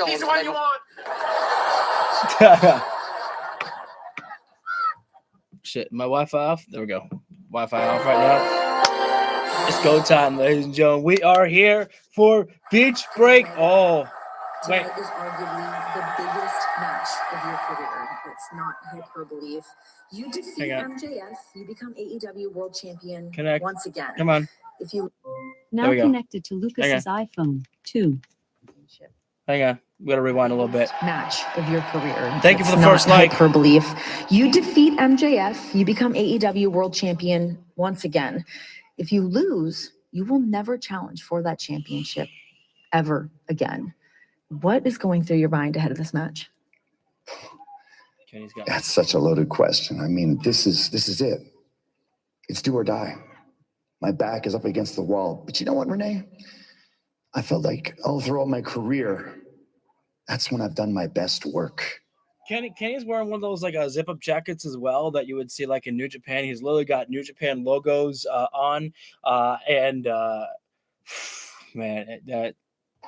He's the one you want. Shit, my Wi-Fi off? There we go. Wi-Fi off right now. It's go time, ladies and gentlemen. We are here for Beach Break. Oh, wait. Tonight is arguably the biggest match of your career. It's not hyperbole. If you defeat MJF, you become AEW World Champion once again. Come on. If you now connected to Lucas's iPhone 2. Hang on. We got to rewind a little bit. Match of your career. Thank you for the first like. Hyperbole. If you defeat MJF, you become AEW World Champion once again. If you lose, you will never challenge for that championship ever again. What is going through your mind ahead of this match? That's such a loaded question. I mean, this is it. It's do or die. My back is up against the wall. But you know what, Renee? I felt like all throughout my career, that's when I've done my best work. Kenny's wearing one of those like zip-up jackets as well that you would see like in New Japan. He's literally got New Japan logos on, man, that.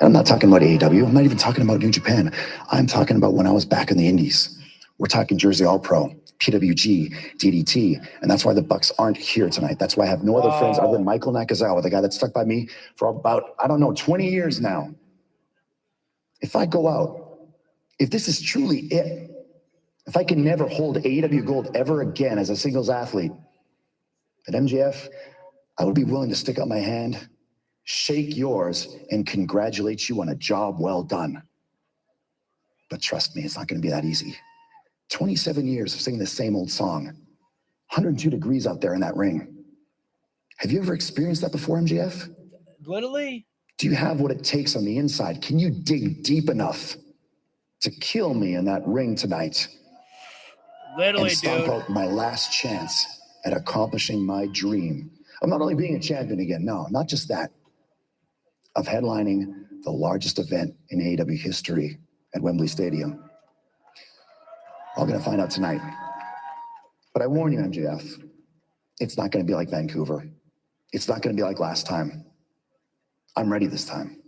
I'm not talking about AEW. I'm not even talking about New Japan. I'm talking about when I was back in the Indies. We're talking Jersey All-Pro, PWG, DDT, and that's why the Bucks aren't here tonight. That's why I have no other friends other than Michael Nakazawa, the guy that stuck by me for about, 20 years now. If I go out, if this is truly it, if I can never hold AEW gold ever again as a singles athlete, at MJF, I would be willing to stick out my hand, shake yours, and congratulate you on a job well done. But trust me, it's not going to be that easy. 27 years of singing the same old song, 102 degrees out there in that ring. Have you ever experienced that before, MJF? Literally? Do you have what it takes on the inside? Can you dig deep enough to kill me in that ring tonight? Literally, and stomp out my last chance at accomplishing my dream of not only being a champion again, no, not just that, of headlining the largest event in AEW history at Wembley Stadium. All going to find out tonight. But I warn you, MJF, it's not going to be like Vancouver. It's not going to be like last time. I'm ready this time.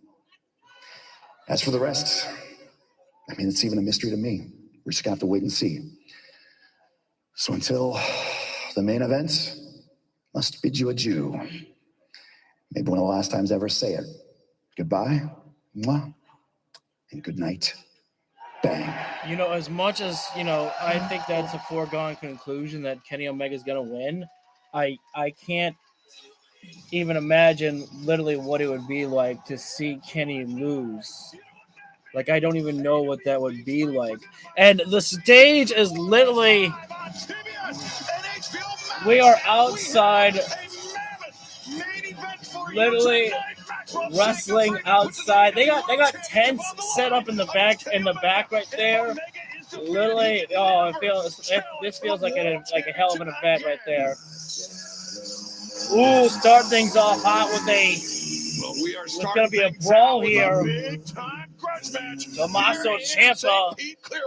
As for the rest, I mean, it's even a mystery to me. We're just going to have to wait and see. So until the main event, must bid you adieu. Maybe one of the last times I ever say it. Goodbye, mwah, and good night. Bang. You know, as much as, I think that's a foregone conclusion that Kenny Omega's going to win, I can't even imagine literally what it would be like to see Kenny lose. Like, I don't even know what that would be like. And the stage is literally, we are outside, literally wrestling outside. They got tents set up in the back right there. Literally, this feels like a hell of an event right there. Ooh, start things off hot with it's gonna be a brawl here. Tommaso Ciampa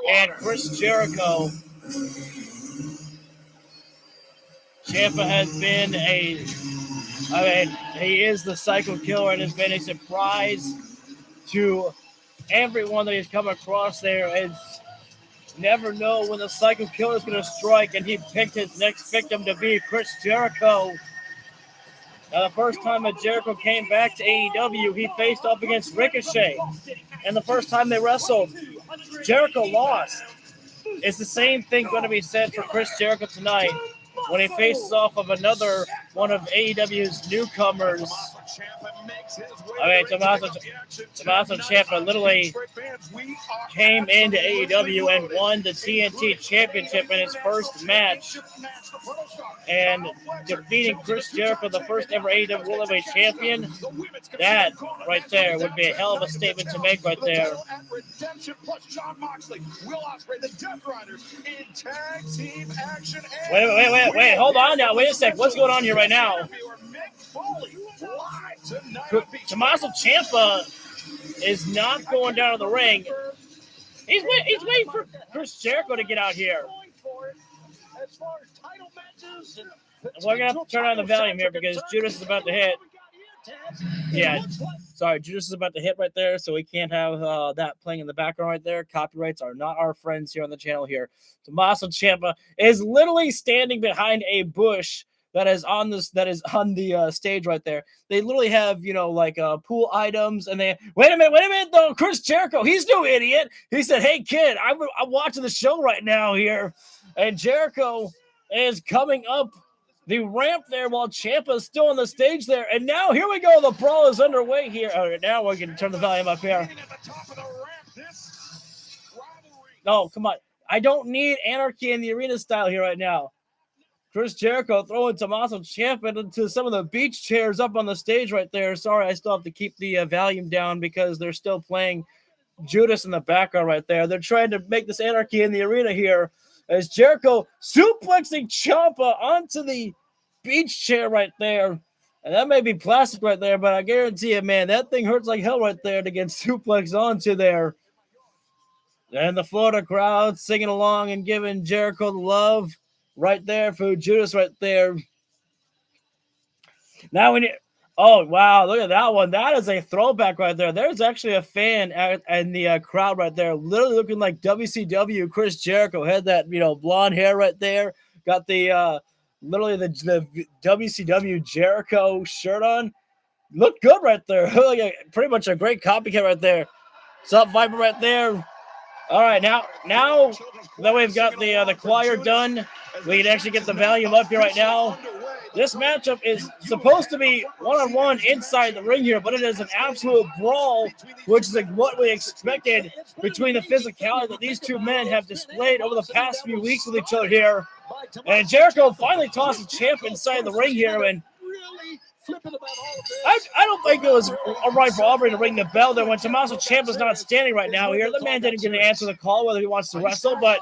and Chris Jericho. Ciampa has been he is the Psycho Killer and has been a surprise to everyone that he's come across there. And never know when the Psycho Killer is going to strike, and he picked his next victim to be Chris Jericho. Now, the first time that Jericho came back to AEW, he faced off against Ricochet. And the first time they wrestled, Jericho lost. Is the same thing going to be said for Chris Jericho tonight when he faces off of another one of AEW's newcomers? Tommaso Ciampa literally came into AEW and won the TNT Championship in his first match. And defeating Chris Jericho, the first ever AEW World Heavyweight Champion, that right there would be a hell of a statement to make right there. Wait, hold on now. Wait a sec. What's going on here right now? Tommaso Ciampa is not going down to the ring. He's waiting for Chris Jericho to get out here. We're going to have to turn on the volume here because Judas is about to hit. Yeah, sorry, Judas is about to hit right there, so we can't have that playing in the background right there. Copyrights are not our friends here on the channel here. Tommaso Ciampa is literally standing behind a bush that is on the stage right there. They literally have, like pool items, and they wait a minute though. Chris Jericho, he's no idiot. He said, "Hey kid, I'm watching the show right now here," and Jericho is coming up the ramp there while Ciampa's still on the stage there. And now here we go. The brawl is underway here. All right, now we're going to turn the volume up here. No, come on. I don't need anarchy in the arena style here right now. Chris Jericho throwing Tommaso Ciampa into some of the beach chairs up on the stage right there. Sorry, I still have to keep the volume down because they're still playing Judas in the background right there. They're trying to make this anarchy in the arena here. As Jericho suplexing Ciampa onto the beach chair right there. And that may be plastic right there, but I guarantee it, man, that thing hurts like hell right there to get suplex onto there. And the Florida crowd singing along and giving Jericho the love right there for Judas right there. Now we need... Oh, wow, look at that one. That is a throwback right there. There's actually a fan in the crowd right there, literally looking like WCW Chris Jericho. Had that, blonde hair right there. Got the, literally the WCW Jericho shirt on. Looked good right there. Pretty much a great copycat right there. What's up, Viper right there? All right, now that we've got the choir done, we can actually get the volume up here right now. This matchup is supposed to be one-on-one inside the ring here, but it is an absolute brawl, which is like what we expected between the physicality that these two men have displayed over the past few weeks with each other here. And Jericho finally tosses Ciampa inside the ring here, and I don't think it was all right for Aubrey to ring the bell there when Tommaso Ciampa's not standing right now here. The man didn't get an answer to the call whether he wants to wrestle, but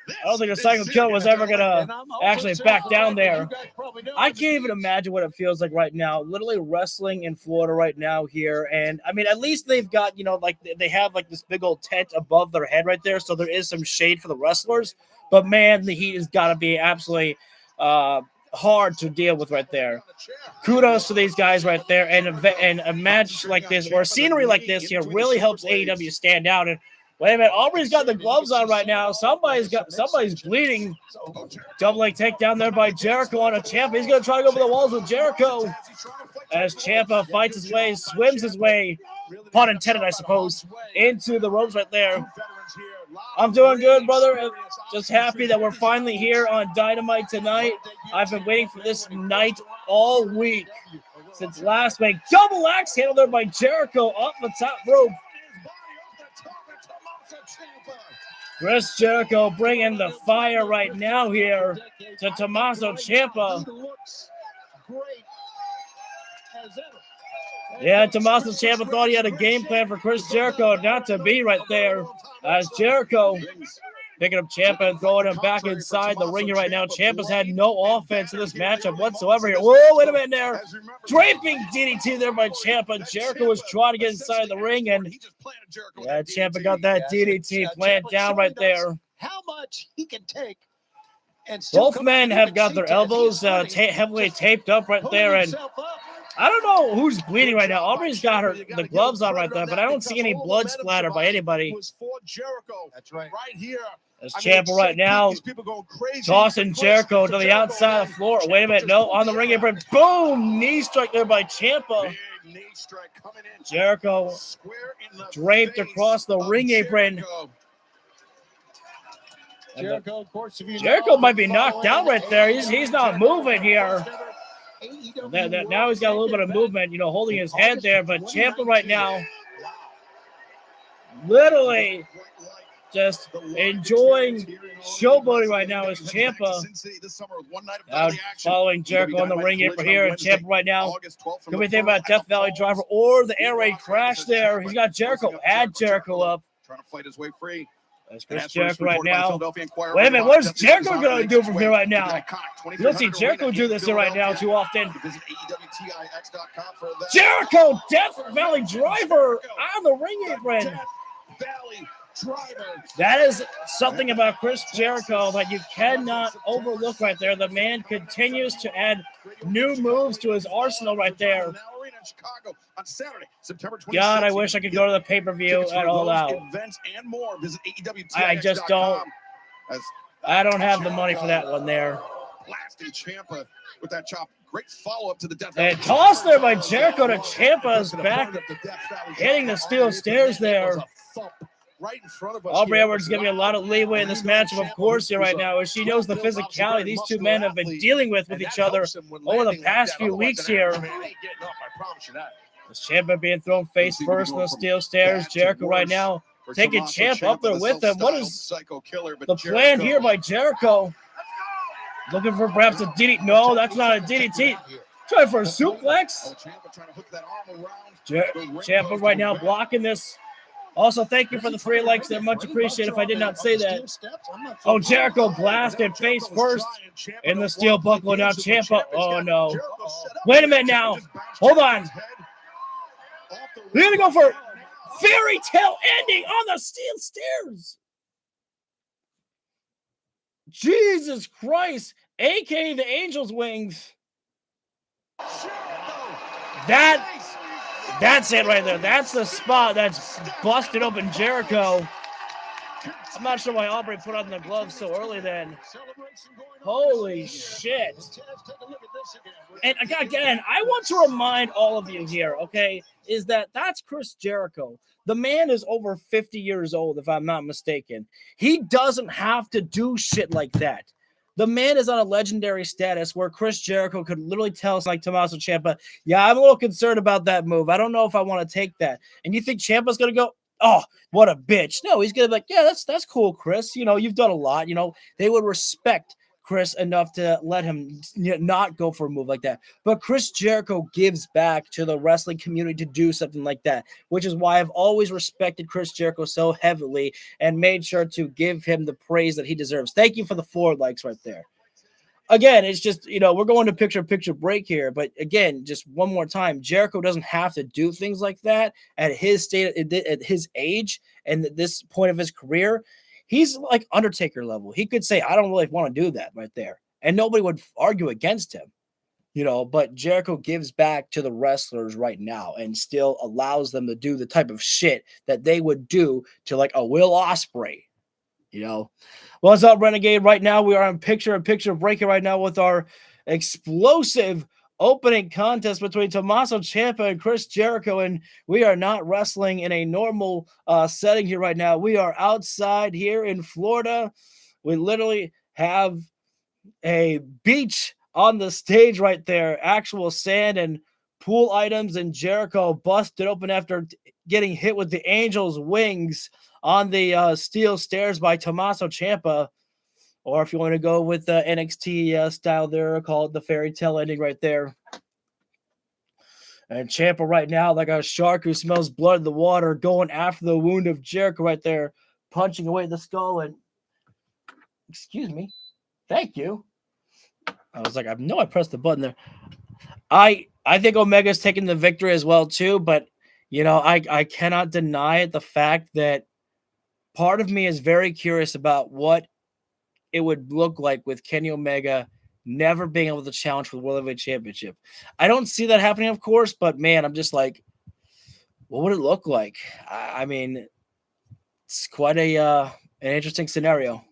I don't think the Psycho Killer was ever going to actually back down there. I can't even imagine what it feels like right now, literally wrestling in Florida right now here. And, I mean, at least they've got, like they have like this big old tent above their head right there, so there is some shade for the wrestlers. But, man, the heat has got to be absolutely hard to deal with right there. Kudos to these guys right there. And a match like this or scenery like this here really helps AEW stand out. And wait a minute, Aubrey's got the gloves on right now. Somebody's bleeding. Double leg takedown there by Jericho on a Ciampa. He's gonna try to go over the walls with Jericho. As Ciampa fights his way, swims his way, pun intended, I suppose, into the ropes right there. I'm doing good, brother. Just happy that we're finally here on Dynamite tonight. I've been waiting for this night all week since last week. Double axe handle there by Jericho off the top rope. Chris Jericho bringing the fire right now here to Tommaso Ciampa. Yeah, Tommaso Ciampa thought he had a game plan for Chris Jericho, not to be right there. As Jericho picking up Ciampa and throwing him back inside the ring here right now. Ciampa's had no offense in this matchup whatsoever here. Whoa, wait a minute there. Draping DDT there by Ciampa. Jericho was trying to get inside the ring, and yeah, Ciampa got that DDT planted down right there. How much he can take. Both men have got their elbows heavily taped up right there, and I don't know who's bleeding right now. Aubrey's got the gloves on right there, but I don't see any blood splatter by anybody. That's right. Right here. There's Ciampa right now tossing Jericho to the outside of the floor. Wait a minute. No, on the ring apron. Boom! Knee strike there by Ciampa. Jericho draped across the ring apron. Jericho might be knocked down right there. He's not moving here. Now he's got a little bit of movement, holding his head there. But Ciampa right now, literally just enjoing showboating right now is Ciampa. Following Jericho on the ring apron here. And Ciampa right now, can we think about Death Valley Driver or the air raid crash there? He's got Jericho. Add Jericho up. Trying to fight his way free. That's Chris Jericho right now. Wait a minute, what is Jericho going to do from here right now? You don't see Jericho do this here right now too often. Jericho, Death Valley Driver on the ring apron. That is something about Chris Jericho that you cannot overlook right there. The man continues to add new moves to his arsenal right there. God, I wish I could go to the pay-per-view at All Out. I just don't. I don't have the money for that one there. Blasting Ciampa with that chop. Great follow-up to the Death And toss there by Jericho to Ciampa's back, hitting the steel stairs there. Right in front of us. Aubrey Edwards giving a lot of leeway in this matchup, of course, here right now, as she knows the physicality these two men have been dealing with each other over the past few weeks here. As Ciampa being thrown face first in the steel stairs, Jericho right now taking Ciampa up there with him. What is the plan here by Jericho? Looking for perhaps a DDT. No, that's not a DDT. Trying for a suplex. Ciampa right now blocking this. Also, thank you for the 3 likes. They're much appreciated if I did not say that. Oh, Jericho blasted face first in the steel buckle. Now Ciampa. Oh, no. Wait a minute now. Hold on. We're going to go for fairy tale ending on the steel stairs. Jesus Christ. A.K.A. the Angel's Wings. That's it right there. That's the spot that's busted open Jericho. I'm not sure why Aubrey put on the gloves so early then. Holy shit. And again, I want to remind all of you here, okay, is that's Chris Jericho. The man is over 50 years old, if I'm not mistaken. He doesn't have to do shit like that. The man is on a legendary status where Chris Jericho could literally tell like Tommaso Ciampa, yeah, I'm a little concerned about that move. I don't know if I want to take that. And you think Ciampa's going to go, oh, what a bitch. No, he's going to be like, yeah, that's cool, Chris. You know, you've done a lot. You know, they would respect Chris enough to let him not go for a move like that. But Chris Jericho gives back to the wrestling community to do something like that, which is why I've always respected Chris Jericho so heavily and made sure to give him the praise that he deserves. Thank you for the 4 likes right there. Again, it's just, you know, we're going to picture break here. But again, just one more time, Jericho doesn't have to do things like that at his state, at his age and at this point of his career. He's like Undertaker level. He could say, I don't really want to do that right there. And nobody would argue against him, you know, but Jericho gives back to the wrestlers right now and still allows them to do the type of shit that they would do to like a Will Ospreay, you know. What's up, Renegade? Right now, we are on picture breaking right now with our explosive opening contest between Tommaso Ciampa and Chris Jericho, and we are not wrestling in a normal setting here right now. We are outside here in Florida. We literally have a beach on the stage right there, actual sand and pool items, and Jericho busted open after getting hit with the Angel's Wings on the steel stairs by Tommaso Ciampa. Or if you want to go with the NXT style there, call it the fairy tale ending right there. And Ciampa right now, like a shark who smells blood in the water, going after the wound of Jericho right there, punching away the skull. And excuse me, thank you. I was like, I know I pressed the button there. I think Omega's taking the victory as well too, but you know, I cannot deny the fact that part of me is very curious about what it would look like with Kenny Omega never being able to challenge for the World Heavyweight Championship. I don't see that happening, of course, but man, I'm just like, what would it look like? I mean, it's quite an interesting scenario.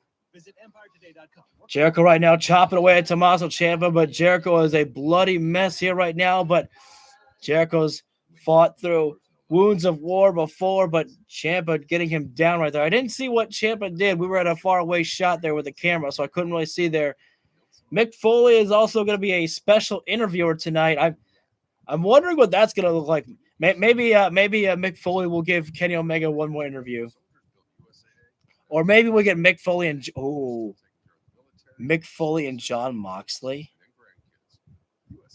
Jericho right now chopping away at Tommaso Ciampa, but Jericho is a bloody mess here right now, but Jericho's fought through wounds of war before, but Ciampa getting him down right there. I didn't see what Ciampa did. We were at a far away shot there with the camera, so I couldn't really see there. Mick Foley is also going to be a special interviewer tonight. I'm wondering what that's going to look like. Maybe Mick Foley will give Kenny Omega one more interview, or maybe we get Mick Foley and Mick Foley and John Moxley.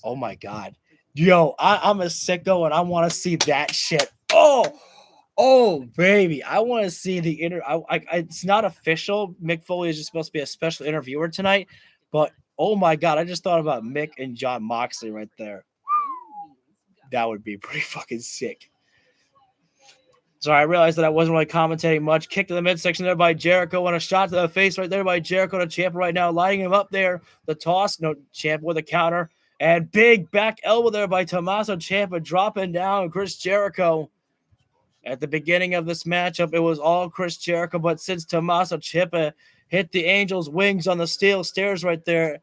Oh my God. Yo, I'm a sicko and I want to see that shit. Oh, baby. I want to see the it's not official. Mick Foley is just supposed to be a special interviewer tonight. But, oh my God, I just thought about Mick and John Moxley right there. That would be pretty fucking sick. Sorry, I realized that I wasn't really commentating much. Kick to the midsection there by Jericho, and a shot to the face right there by Jericho to Ciampa right now, lighting him up there. The toss, no, Ciampa with a counter, and big back elbow there by Tommaso Ciampa, dropping down Chris Jericho. At the beginning of this matchup, it was all Chris Jericho, but since Tommaso Ciampa hit the Angel's wings on the steel stairs right there,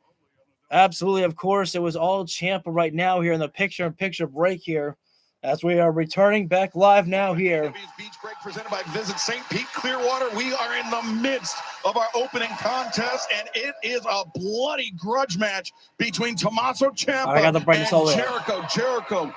absolutely, of course, it was all Ciampa right now here in the picture-in-picture break here. As we are returning back live now here. AEW Beach Break presented by Visit St. Pete Clearwater. We are in the midst of our opening contest, and it is a bloody grudge match between Tommaso Ciampa I got the break and Jericho.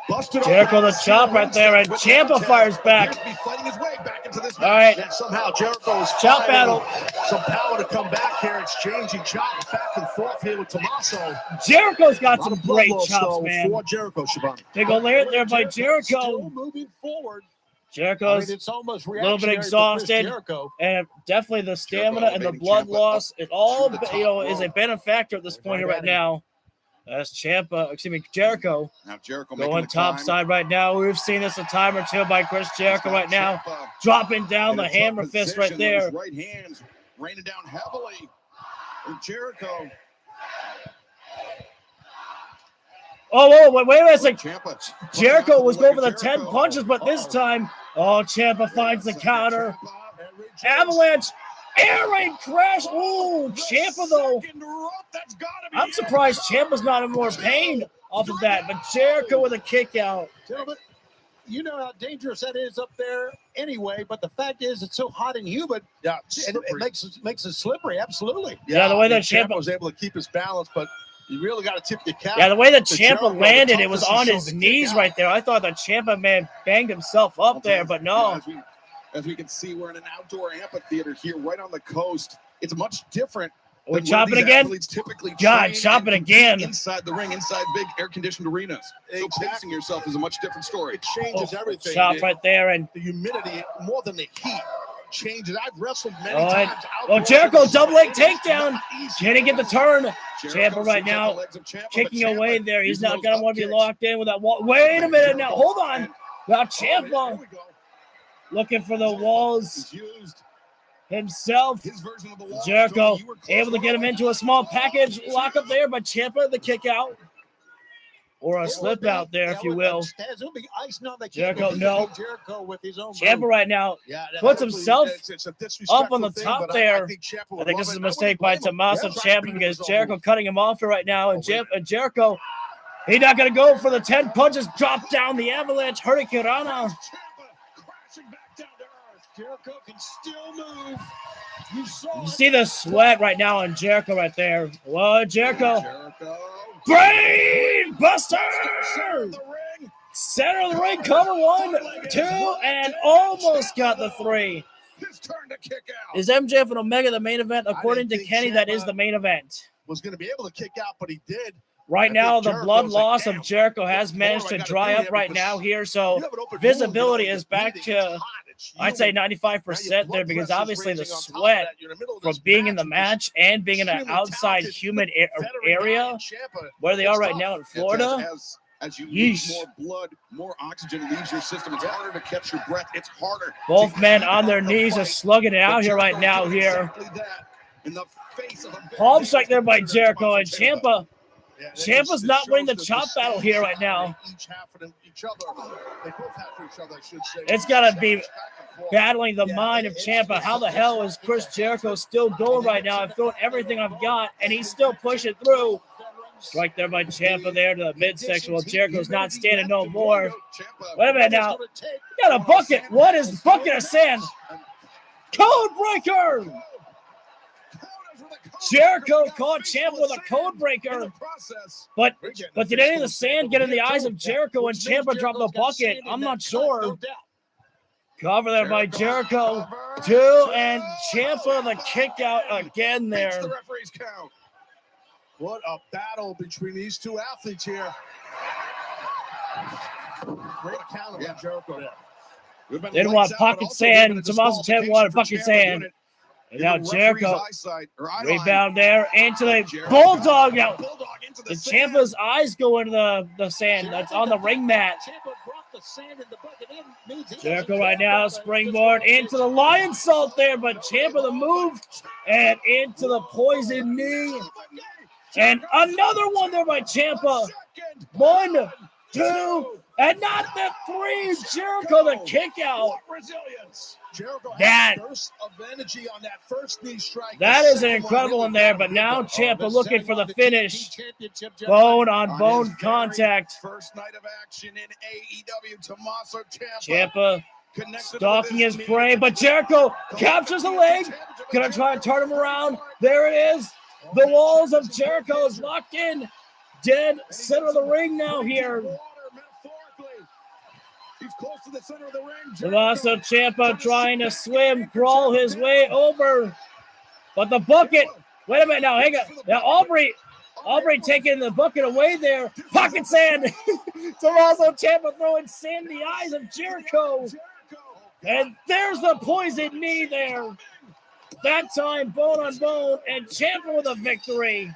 Busted Jericho the chop right there, and Ciampa fires back. Fighting his way back into this match. All right. And somehow Jericho's chop battle. Some power to come back here, exchanging chops back and forth here with Tommaso. Jericho's got some great chops, man. For Jericho, Shivani. Big ol' layer there by Jericho. Still moving forward. Jericho's it's almost a little bit exhausted, and definitely the stamina and the blood loss. It all, is a benefactor at this point here right now. That's Jericho. Now Jericho going top side right now. We've seen this a time or two by Chris Jericho right now. Dropping down the hammer fist right there. Right hands raining down heavily. And Jericho. Oh, wait a second. Jericho was going for the 10 punches, but this time, Ciampa finds the counter. Avalanche. Air raid crash. Oh, Ciampa though. I'm surprised Ciampa's not in more pain off of that, but Jericho with a kick out. Gentlemen, you know how dangerous that is up there anyway, but the fact is it's so hot and humid. Yeah, it makes it slippery, absolutely. Yeah, the way that Ciampa was able to keep his balance, but you really got to tip your cap. Yeah, the way that Ciampa landed, it was on his knees right there. I thought that Ciampa may have banged himself up there, but no. As we can see, we're in an outdoor amphitheater here right on the coast. It's much different. We're chopping again? God, chop it again. Inside the ring, inside big air-conditioned arenas. So pacing yourself is a much different story. It changes everything. Chop right there. And the humidity, more than the heat, changes. I've wrestled many times. Jericho, double leg takedown. Can't get the turn. Ciampa right now kicking away there. He's not going to want to be locked in with that wall. Wait a minute now. Hold on. Now Ciampa looking for the walls himself. Jericho able to get him into a small package lock up there, but Ciampa the kick out. Or a slip out there, if you will. Jericho, no. Ciampa right now puts himself up on the top there. I think this is a mistake by Tommaso Ciampa because Jericho cutting him off here right now. And Jericho, he's not going to go for the 10 punches. Drop down the avalanche. Hurricane Rana. Jericho can still move. You see the sweat right now on Jericho right there. Whoa, Jericho. Brain Buster! Center of the ring, cover 1, 2, and almost got the 3. Is MJF and Omega the main event? According to Kenny, that is the main event. Was going to be able to kick out, but he did. Right now, the blood loss of Jericho has managed to dry up right now here, so visibility is back to, I'd say, 95% there, because obviously the sweat from being in the match and being in an outside humid area where they are right now in Florida. As you lose more blood, more oxygen leaves your system. It's harder to catch your breath. It's harder. Both men on their knees are slugging it out here right now here. Palm strike there by Jericho, and Ciampa. Ciampa's not winning the chop battle here right now. It's got to be battling the mind of Ciampa. How the hell is Chris Jericho still going right now? I've thrown everything I've got, and he's still pushing through. Right there by Ciampa there to the midsection. Well, Jericho's not standing no more. Wait a minute now. We got a bucket. What is bucket of sand? Code breaker! Jericho caught Ciampa with a code breaker. But did any of the sand get in the eyes of Jericho when Ciampa dropped the bucket? I'm not sure. Cover there by Jericho. 2, and Ciampa the kick out again there. What a battle between these two athletes here. Great counter by Jericho there. Didn't want pocket sand. Tommaso Ciampa wanted bucket sand. And now Jericho, rebound there into the Bulldog. Now, the Ciampa's eyes go into the sand that's on the ring mat. the sand in the bucket in means he Jericho doesn't right care now, about it. springboard into the lion salt there, but Ciampa the move and into the poison knee. And another one there by Ciampa. 1, 2, and not the 3. Jericho the kick out. Resilience. Jericho That- had a burst of energy on that first knee strike. That The is an second incredible really one there, got but him now with Ciampa looking for the finish. Championship, Bone on On bone his very contact. First night of action in AEW. Tommaso Ciampa connected stalking with his knee. prey, but Jericho captures the leg. Gonna try and turn him around. There it is. The walls of Jericho is locked in. Dead center of the ring now here. He's close to the center of the ring. Tommaso Ciampa trying to swim, crawl his way over. But the bucket, wait a minute now, hang on. Now Aubrey taking the bucket away there. Pocket sand. Tommaso Ciampa throwing sand in the eyes of Jericho. And there's the poison knee there. That time, bone on bone, and Ciampa with a victory.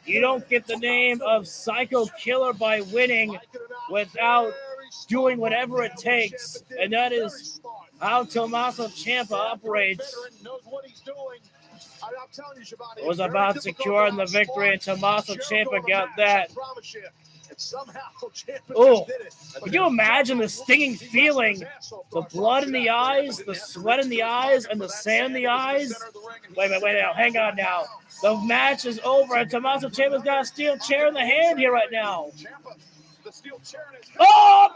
You don't get the name of Psycho Killer by winning without doing whatever it takes. And that is how Tommaso Ciampa operates. It was about securing the victory, and Tommaso Ciampa got that. Oh, can you imagine the stinging feeling? The blood in the eyes, the sweat in the eyes, and the sand in the eyes. Wait now, hang on now. The match is over, and Tommaso Ciampa's got a steel chair in the hand here right now. Oh!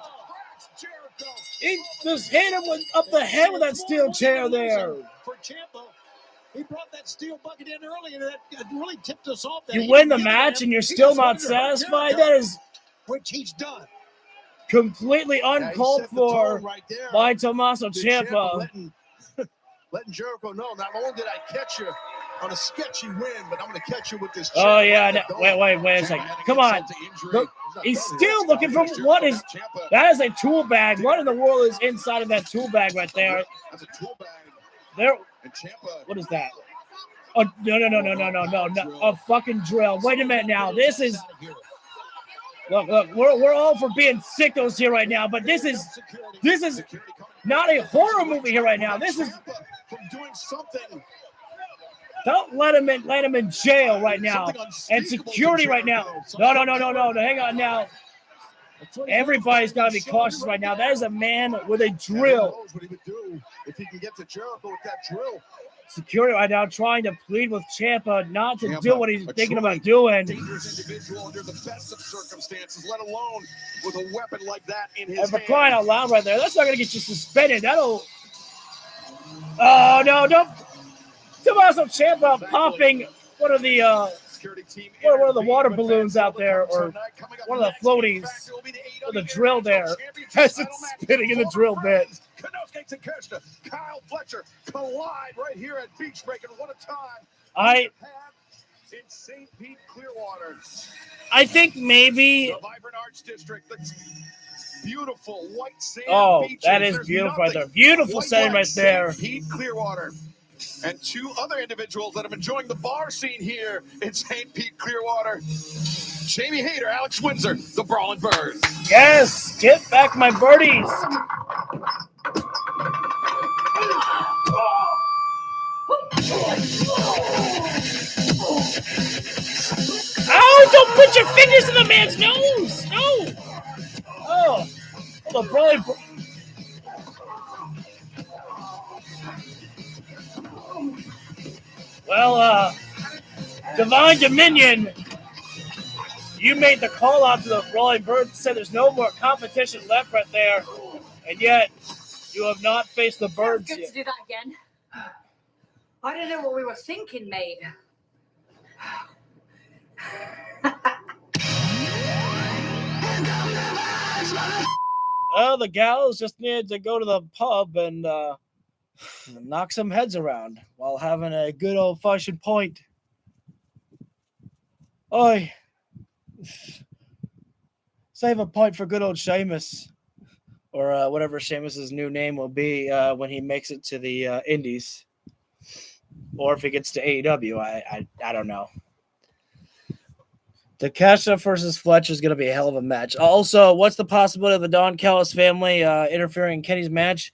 He just hit him up the head with that steel chair there. For Ciampa, he brought that steel bucket in early, and that really tipped us off. That You he win the didn't give it match him. and you're He still just not wanted to hurt satisfied? Jericho, That is which he's done. completely uncalled for by Tommaso Ciampa. Letting Jericho know, not only did I catch you on a sketchy win, but I'm going to catch you with this. Oh, yeah. No, wait a second. Come on. Look, he's still looking for what is – that is a tool bag. What in the world is inside of that tool bag right there? That's a tool bag. There. And Ciampa. What is that? Oh, no. A fucking drill. Wait a minute now. This is – look. We're all for being sickos here right now, but this is not a horror movie here right now. This is – from doing something. Don't let him in jail right now. And security right now. No. Hang on now. Everybody's got to be cautious right now. That is a man with a drill. Knows what he would do if he can get to Jericho with that drill. Security right now trying to plead with Ciampa not to do what he's thinking about doing. Dangerous individual under the best of circumstances, let alone with a weapon like that in his And for hand. crying out loud right there, that's not going to get you suspended. That'll... Oh, no, don't... Tommaso Ciampa popping one of the one of the water balloons out there, or one of the floaties with a drill there as it's spinning in the drill bit. Kyle Fletcher collide right here at Beach Break, and what a time in St. Pete, Clearwater. I think maybe. The vibrant arts district, that's beautiful white sand. Oh, beaches. that is There's beautiful right there. nothing Beautiful quite setting like right there. St. Pete, Clearwater. And two other individuals that have been enjoying the bar scene here in St. Pete, Clearwater. Jamie Hayter, Alex Windsor, the Brawling Birds. Yes, get back my birdies. Ow, don't put your fingers in the man's nose. No. Oh, the Brawling Birds. Well, Divine Dominion, you made the call out to the Brawling Birds, said there's no more competition left right there, and yet you have not faced the Birds Good yet. to do that again. I don't know what we were thinking, mate. Well, the gals just needed to go to the pub and knock some heads around while having a good old-fashioned point. Oi. Save a point for good old Sheamus, or whatever Sheamus's new name will be when he makes it to the Indies, or if he gets to AEW. I don't know. Takeshita versus Fletcher is going to be a hell of a match. Also, what's the possibility of the Don Callis family interfering in Kenny's match?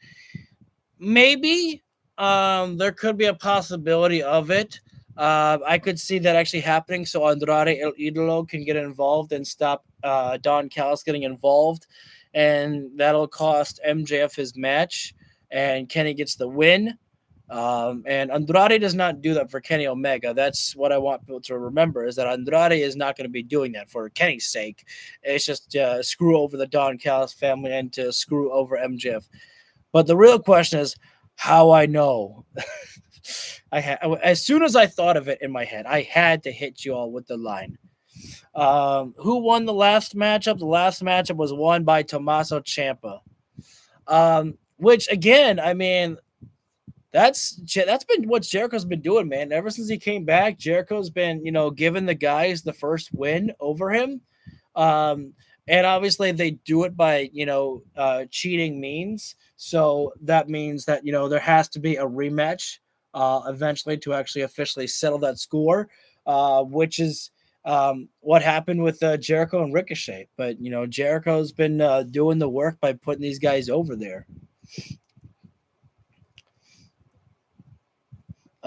Maybe. There could be a possibility of it. I could see that actually happening, so Andrade El Idolo can get involved and stop Don Callis getting involved, and that'll cost MJF his match, and Kenny gets the win. And Andrade does not do that for Kenny Omega. That's what I want people to remember, is that Andrade is not going to be doing that for Kenny's sake. It's just screw over the Don Callis family and to screw over MJF. But the real question is how I know. As soon as I thought of it in my head, I had to hit you all with the line. Who won the last matchup? The last matchup was won by Tommaso Ciampa. Which, again, I mean, that's been what Jericho's been doing, man. Ever since he came back, Jericho's been, giving the guys the first win over him. And obviously they do it by, cheating means. So that means that, there has to be a rematch eventually to actually officially settle that score, which is what happened with Jericho and Ricochet. But, Jericho's been doing the work by putting these guys over there.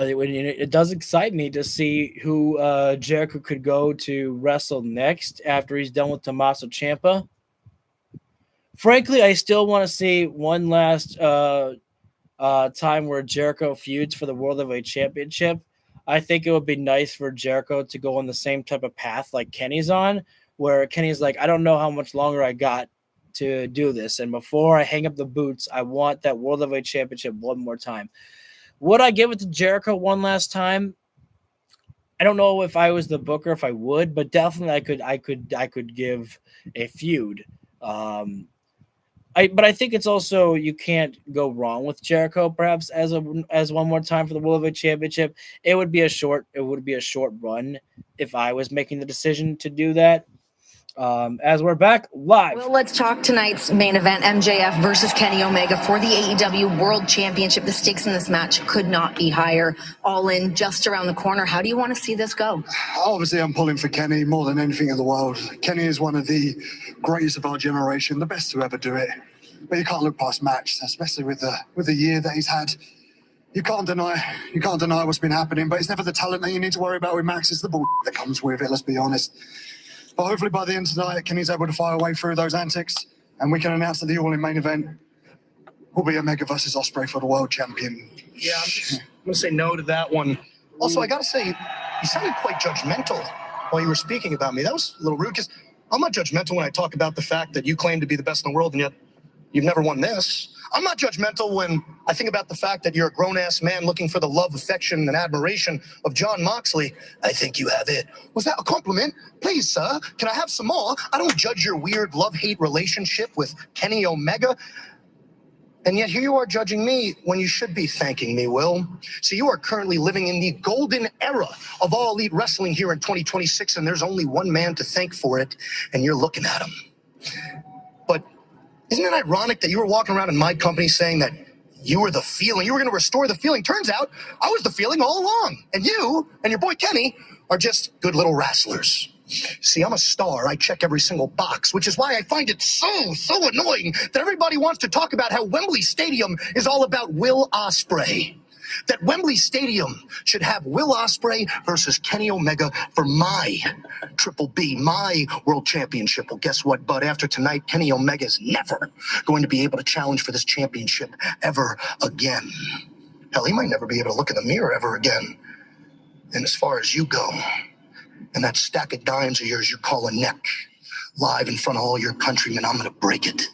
It does excite me to see who Jericho could go to wrestle next after he's done with Tommaso Ciampa. Frankly, I still want to see one last time where Jericho feuds for the World Heavyweight Championship. I think it would be nice for Jericho to go on the same type of path like Kenny's on, where Kenny's like, I don't know how much longer I got to do this. And before I hang up the boots, I want that World Heavyweight Championship one more time. Would I give it to Jericho one last time? I don't know if I was the booker, if I would, but definitely I could give a feud. But I think it's also, you can't go wrong with Jericho perhaps as one more time for the World Heavyweight Championship. It would be a short run if I was making the decision to do that. As we're back live. Well, let's talk tonight's main event, MJF versus Kenny Omega for the AEW World Championship. The stakes in this match could not be higher. All in, just around the corner. How do you want to see this go? Obviously, I'm pulling for Kenny more than anything in the world. Kenny is one of the greatest of our generation, the best to ever do it. But you can't look past match, especially with the year that he's had. You can't deny what's been happening, but it's never the talent that you need to worry about with Max. It's the bull that comes with it, let's be honest. But hopefully by the end of tonight, Kenny's able to fire away through those antics, and we can announce that the All-In main event will be Omega versus Ospreay for the world champion. Yeah, I'm going to say no to that one. Also, I got to say, you sounded quite judgmental while you were speaking about me. That was a little rude, because I'm not judgmental when I talk about the fact that you claim to be the best in the world, and yet you've never won this. I'm not judgmental when I think about the fact that you're a grown-ass man looking for the love, affection, and admiration of Jon Moxley. I think you have it. Was that a compliment? Please, sir, can I have some more? I don't judge your weird love-hate relationship with Kenny Omega. And yet here you are judging me when you should be thanking me, Will. So you are currently living in the golden era of All Elite Wrestling here in 2026, and there's only one man to thank for it, and you're looking at him. But isn't it ironic that you were walking around in my company saying that you were the feeling, you were going to restore the feeling? Turns out I was the feeling all along. And you and your boy Kenny are just good little wrestlers. See, I'm a star. I check every single box, which is why I find it so annoying that everybody wants to talk about how Wembley Stadium is all about Will Ospreay. That Wembley Stadium should have Will Ospreay versus Kenny Omega for my Triple B, my World Championship. Well, guess what, bud? After tonight, Kenny Omega is never going to be able to challenge for this championship ever again. Hell, he might never be able to look in the mirror ever again. And as far as you go, and that stack of dimes of yours you call a neck, live in front of all your countrymen, I'm going to break it.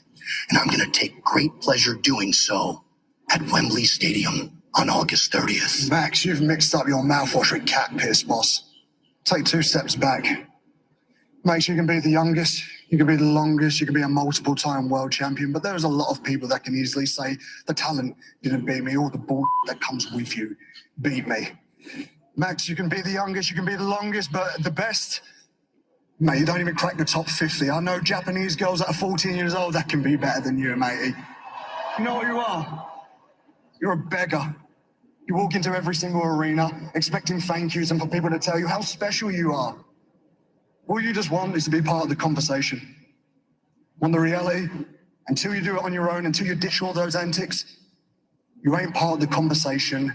And I'm going to take great pleasure doing so at Wembley Stadium on August 30th. Max, you've mixed up your mouthwash with cat piss, boss. Take 2 steps back. Max, you can be the youngest, you can be the longest, you can be a multiple-time world champion, but there's a lot of people that can easily say the talent didn't beat me, or the bull that comes with you beat me. Max, you can be the youngest, you can be the longest, but the best, mate, you don't even crack the top 50. I know Japanese girls that are 14 years old that can be better than you, matey. You know what you are? You're a beggar. You walk into every single arena expecting thank yous and for people to tell you how special you are. All you just want is to be part of the conversation. Want the reality? Until you do it on your own, until you ditch all those antics, you ain't part of the conversation,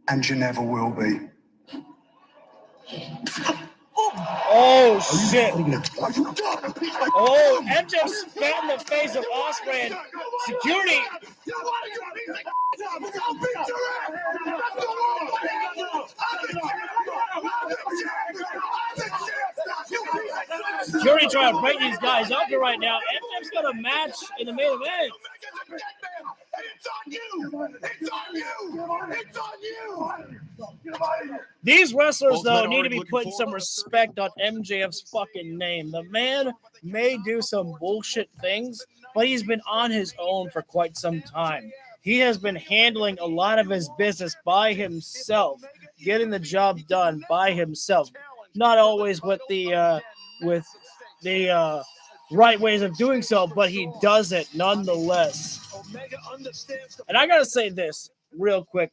and you never will be. Oh, shit. Are you done? Oh, MJF spat in the face of Ospreay and security. Security trying to break these guys up here right now. MJF's got a match in the main event. It's on you! It's on you! It's on you! These wrestlers, though, need to be putting some respect on MJF's fucking name. The man may do some bullshit things, but he's been on his own for quite some time. He has been handling a lot of his business by himself, getting the job done by himself. Not always with the right ways of doing so, but he does it nonetheless. And I gotta say this real quick.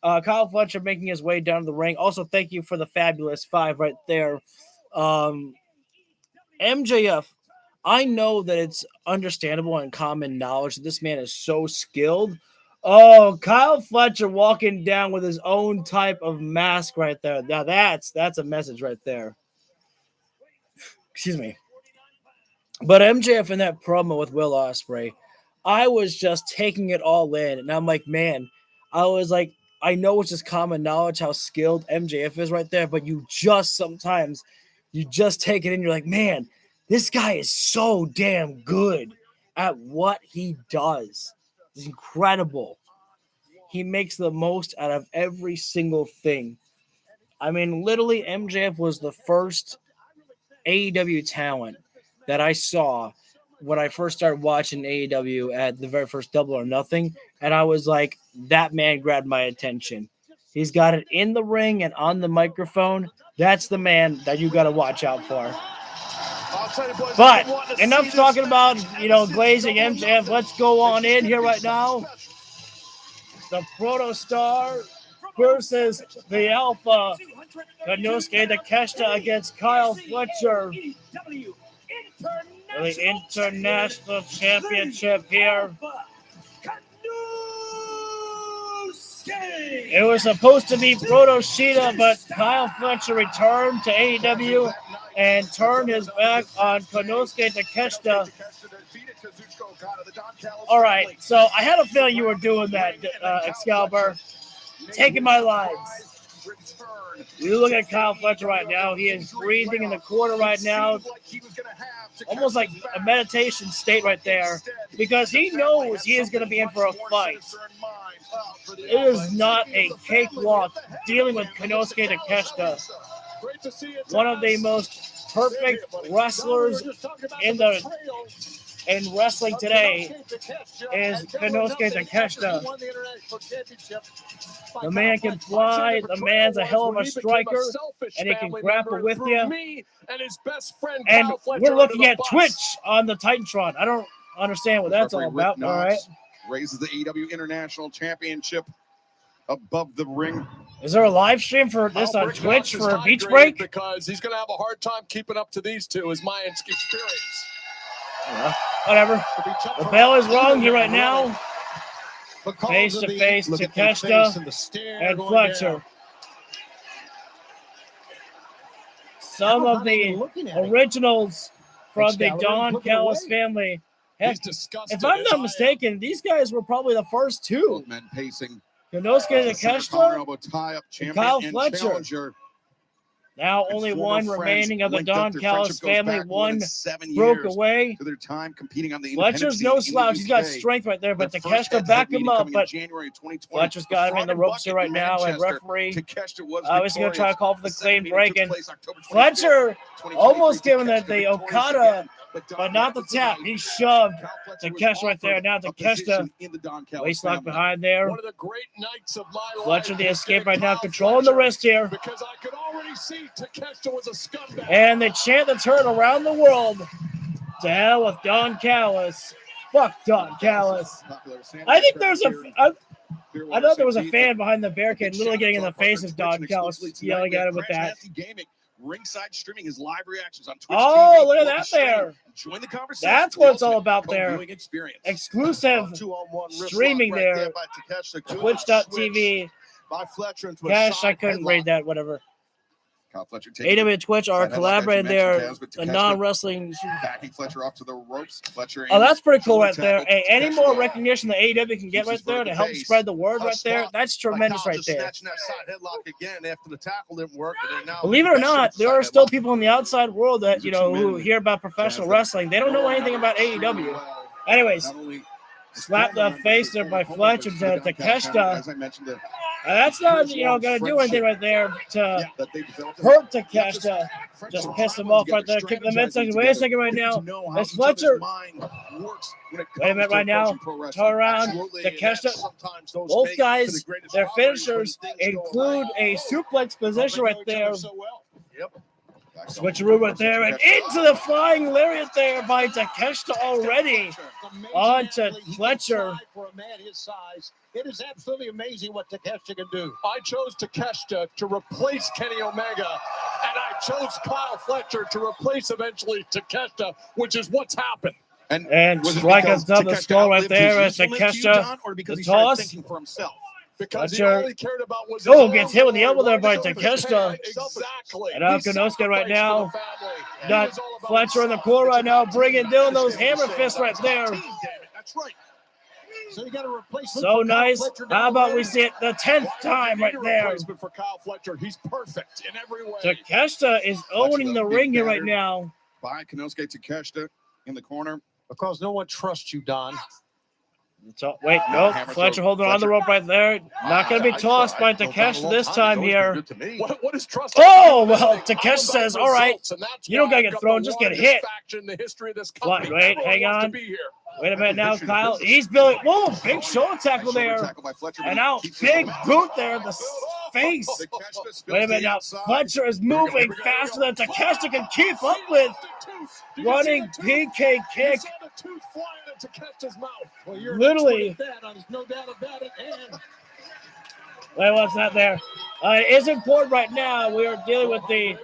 Kyle Fletcher making his way down to the ring. Also, thank you for the fabulous 5 right there. MJF, I know that it's understandable and common knowledge that this man is so skilled. Oh, Kyle Fletcher walking down with his own type of mask right there. Now that's a message right there. Excuse me. But MJF in that promo with Will Ospreay, I was just taking it all in. And I'm like, man, I was like, I know it's just common knowledge how skilled MJF is right there, but you just sometimes, you just take it in. You're like, man, this guy is so damn good at what he does. It's incredible. He makes the most out of every single thing. I mean, literally, MJF was the first AEW talent that I saw when I first started watching AEW at the very first Double or Nothing, and I was like, that man grabbed my attention. He's got it in the ring and on the microphone. That's the man that you got to watch out for. But enough talking about, glazing MJF. Let's go on in here right now. The Proto Star versus the Alpha. Konosuke Takeshita against Kyle Fletcher. For the International Championship here. It was supposed to be Proto Shida, but Kyle Fletcher returned to AEW and turned his back on Konosuke Takeshita. All right, so I had a feeling you were doing that, Excalibur. Taking my lines. You look at Kyle Fletcher right now. He is breathing in the corner right now. Almost like a meditation state right there. Because he knows he is going to be in for a fight. It is not a cakewalk dealing with Konosuke Takeshita. One of the most perfect wrestlers in wrestling today is Konosuke Takeshita. The man can fly. The man's a hell of a striker, and he can grapple with you. And we're looking at Twitch on the Titantron. I don't understand what that's all about. All right. Raises the AEW International Championship above the ring. Is there a live stream for this on Twitch for a Beach Break? Because he's going to have a hard time keeping up to these two, is my experience. Yeah, whatever. The bell is rung here right now. Face to face, Takeshita and Fletcher. Some of the originals from the Don Callis family. Heck, if I'm not mistaken, these guys were probably the first two. Men pacing. Konosuke Takeshita and Kyle Fletcher. Now only one remaining of the Don Callis family. One broke away. To their time competing on the Fletcher's no slouch. He's got strength right there, but Takeshita backed him up. But Fletcher's got him in the ropes here right now. And referee obviously going to try to call for the clean break. And Fletcher almost giving the Okada, but not the tap. He shoved Takeshita right there. Now Takeshita waistlock behind there. Fletcher the escape right now, controlling the wrist here. Because I could already see Takeshita was a scumbag. And they chant the turn around the world. To hell with Don Callis. Fuck Don Callis. I think there's I thought there was a fan behind the barricade literally getting in the face of Don Callis, yelling at him with that. ringside streaming his live reactions on Twitch Oh, TV look at or that the stream. there. Join the conversation. That's The what it's all ultimate about there. co-viewing experience. Exclusive 2-on-1 wrist streaming lock right there. by Takeshita. Good Twitch.tv. by Fletcher into a Gosh, I side couldn't headlock. read that, whatever. Kyle Fletcher taking AEW and Twitch are side headlock, as you collaborating mentioned, there. Taz, but The Takeshita non-wrestling. backing Fletcher off to the ropes. Fletcher Oh, that's pretty cool right shoulder there. tackle. Hey, any Takeshita more recognition that AEW can get keeps right his there to vertical help base. spread the word A right there, spot that's Like tremendous Kyle right just there. snatching that side headlock again after the tackle didn't work. And then now Believe it or not, there are still people in the outside world that, These are two who men, hear about professional Taz, wrestling. They don't know anything about AEW. Anyways, Not only slap the face there by Fletcher to Takeshita. As I mentioned, That's not, going to do anything right there to that they developed hurt Takeshita. Just piss him off right there. Kick the midsection. Wait a second right now. It's Fletcher. Wait a minute right now. Turn around. Takeshita. Both guys, their finishers include a suplex position right there. Switcheroo right there and into the flying lariat there by Takeshita already. On to Fletcher. For a man his size, it is absolutely amazing what Takeshita can do. I chose Takeshita to replace Kenny Omega, and I chose Kyle Fletcher to replace eventually Takeshita, which is what's happened. And was it strike because us down the Takeshita skull right outlived there his as usefulness to you, Takeshita. Don, or because The he started toss. thinking for himself? Because Fletcher. all he cared about was his Oh, own gets hit with the elbow there by glory. Takeshita. Exactly. And Alkonoska right now. He Got was all about Fletcher in the himself. corner right now, It's bringing about down those team. hammer fists right there. Team, damn it. That's right. So you got to replace him So for Kyle nice. Fletcher How about we already. see it the 10th time right there? Replacement for Kyle Fletcher. He's perfect in every way. Takeshita is owning the ring here right now. By Konosuke Takeshita in the corner. Because no one trusts you, Don. Wait, nope. Hammer Fletcher throw. holding on the Fletcher. rope right there. Not going to be tossed by Takeshita this time here. What is trust? Oh, well, Takeshita says, all right, you don't gotta get thrown, just get hit. Wait, hang on. Wait a minute now, Kyle. He's building. Whoa, big shoulder tackle there. Tackle by Fletcher, And but now, he keeps big it. boot there, the face. Takeshita spills Wait a to minute the now. outside. Fletcher is moving faster than Takeshita can keep up with. Running PK kick. Literally. Wait, what's that there? It's important right now. We are dealing with the.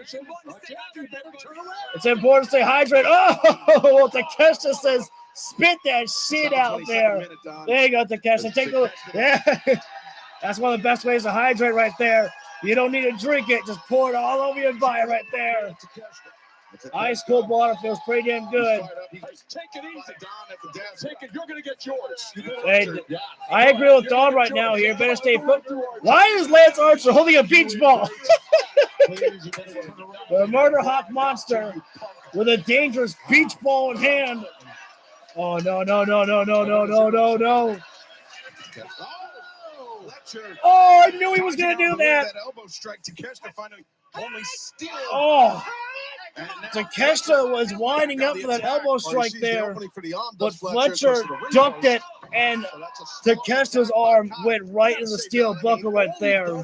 It's important to stay hydrated. Oh, well, Takeshita says, spit that shit out there. There you go, Takeshita. Take a look. Yeah. That's one of the best ways to hydrate right there. You don't need to drink it. Just pour it all over your body right there. Ice cold water feels pretty damn good. Take it easy, Don. Take it. You're going to get yours. Wait, I agree with Don right now here. Better stay put. Why is Lance Archer holding a beach ball? The Murder Hawk monster with a dangerous beach ball in hand. Oh, no. Oh, I knew he was going to do that. Elbow strike. Takeshita finally only steal. Oh, Takeshita was winding up for that elbow strike there, but Fletcher ducked it, and Takeshita's arm went right in the steel buckle right there.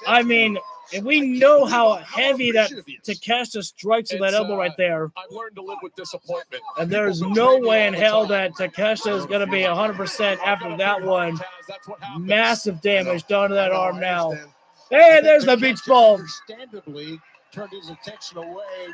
I mean, and we know how heavy that Takeshita strikes with that elbow right there. I've learned to live with disappointment. And there's no way in hell that Takeshita is going to be 100% after that one. Massive damage done to that arm now. Hey, there's the beach ball. Understandably, turned his attention away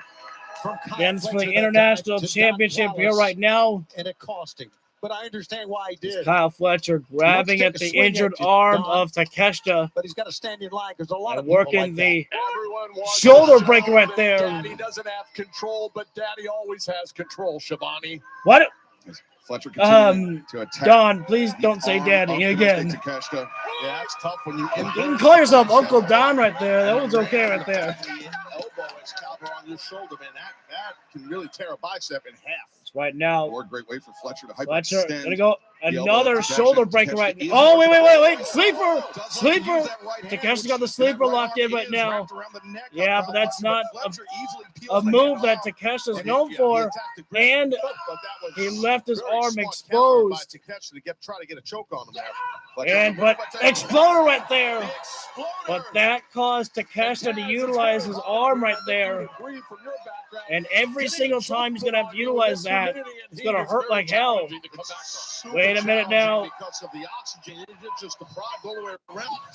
from Again, for the International Championship here right now. And it cost him. But I understand why he did. Kyle Fletcher grabbing at the injured arm of Takeshita But he's got to stand in line because a lot of and people working like the that. Everyone wants shoulder to breaker show right that there. Daddy doesn't have control, but Daddy always has control, Shivani. What? Fletcher continuing to attack. Don, please don't say daddy again. Takeshita. Yeah, it's tough when you You can call yourself Uncle Don right there. That was okay right there. elbow Excalibur on your shoulder, man. That can really tear a bicep in half. Right now, Or great way for Fletcher to Fletcher hyperextend. gonna go elbow another of Takeshita. shoulder breaker right Takeshita now. Oh, is- wait. Sleeper. Takeshita got the sleeper locked in right now. Yeah, but that's not a move that Takeshi's known for. And he left his arm exposed. Try to get a choke on him there. But exploder right there. But that caused Takeshita to utilize his arm right there. And every single time he's gonna have to utilize that, it's gonna hurt like hell. Wait a minute now.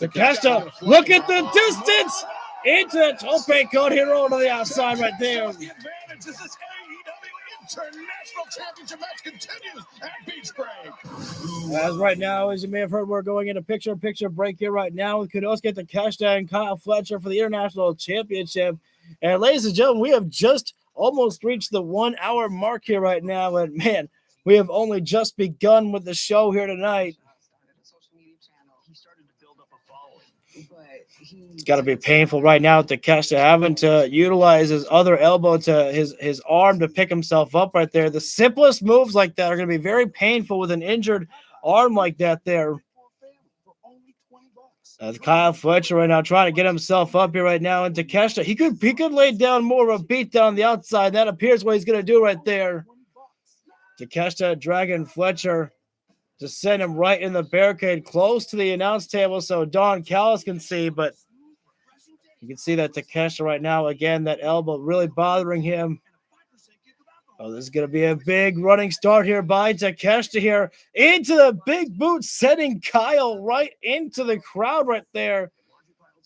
Takeshita, look at the distance. Into the tope code hero to the outside right there. The advantage as this AEW International Championship match continues at Beach Break. As right now, as you may have heard, we're going into picture-in-picture break here right now with Konosuke Takeshita and Kyle Fletcher for the International Championship. And ladies and gentlemen, we have just almost reached the 1 hour mark here right now. And man, we have only just begun with the show here tonight. It's got to be painful right now to Takeshita having to utilize his other elbow to his arm to pick himself up right there. The simplest moves like that are going to be very painful with an injured arm like that there. As Kyle Fletcher right now trying to get himself up here right now. And Takeshita, he could lay down more of a beat down the outside. That appears what he's going to do right there. Takeshita dragging Fletcher to send him right in the barricade close to the announce table so Don Callis can see, but you can see that Takeshita right now, again, that elbow really bothering him. Oh, this is going to be a big running start here by Takeshita here into the big boot, sending Kyle right into the crowd right there.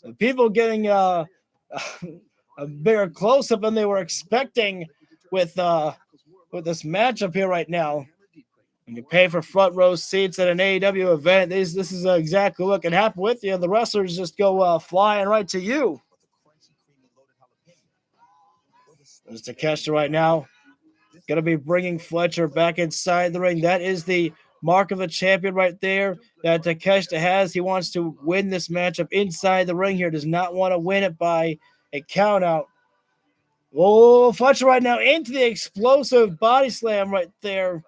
The people getting a bigger close-up than they were expecting with this matchup here right now. When you pay for front row seats at an AEW event, this is exactly what can happen with you. The wrestlers just go flying right to you. There's Takeshita right now. Going to be bringing Fletcher back inside the ring. That is the mark of the champion right there that Takeshita has. He wants to win this matchup inside the ring here. Does not want to win it by a count out. Oh, Fletcher right now into the explosive body slam right there.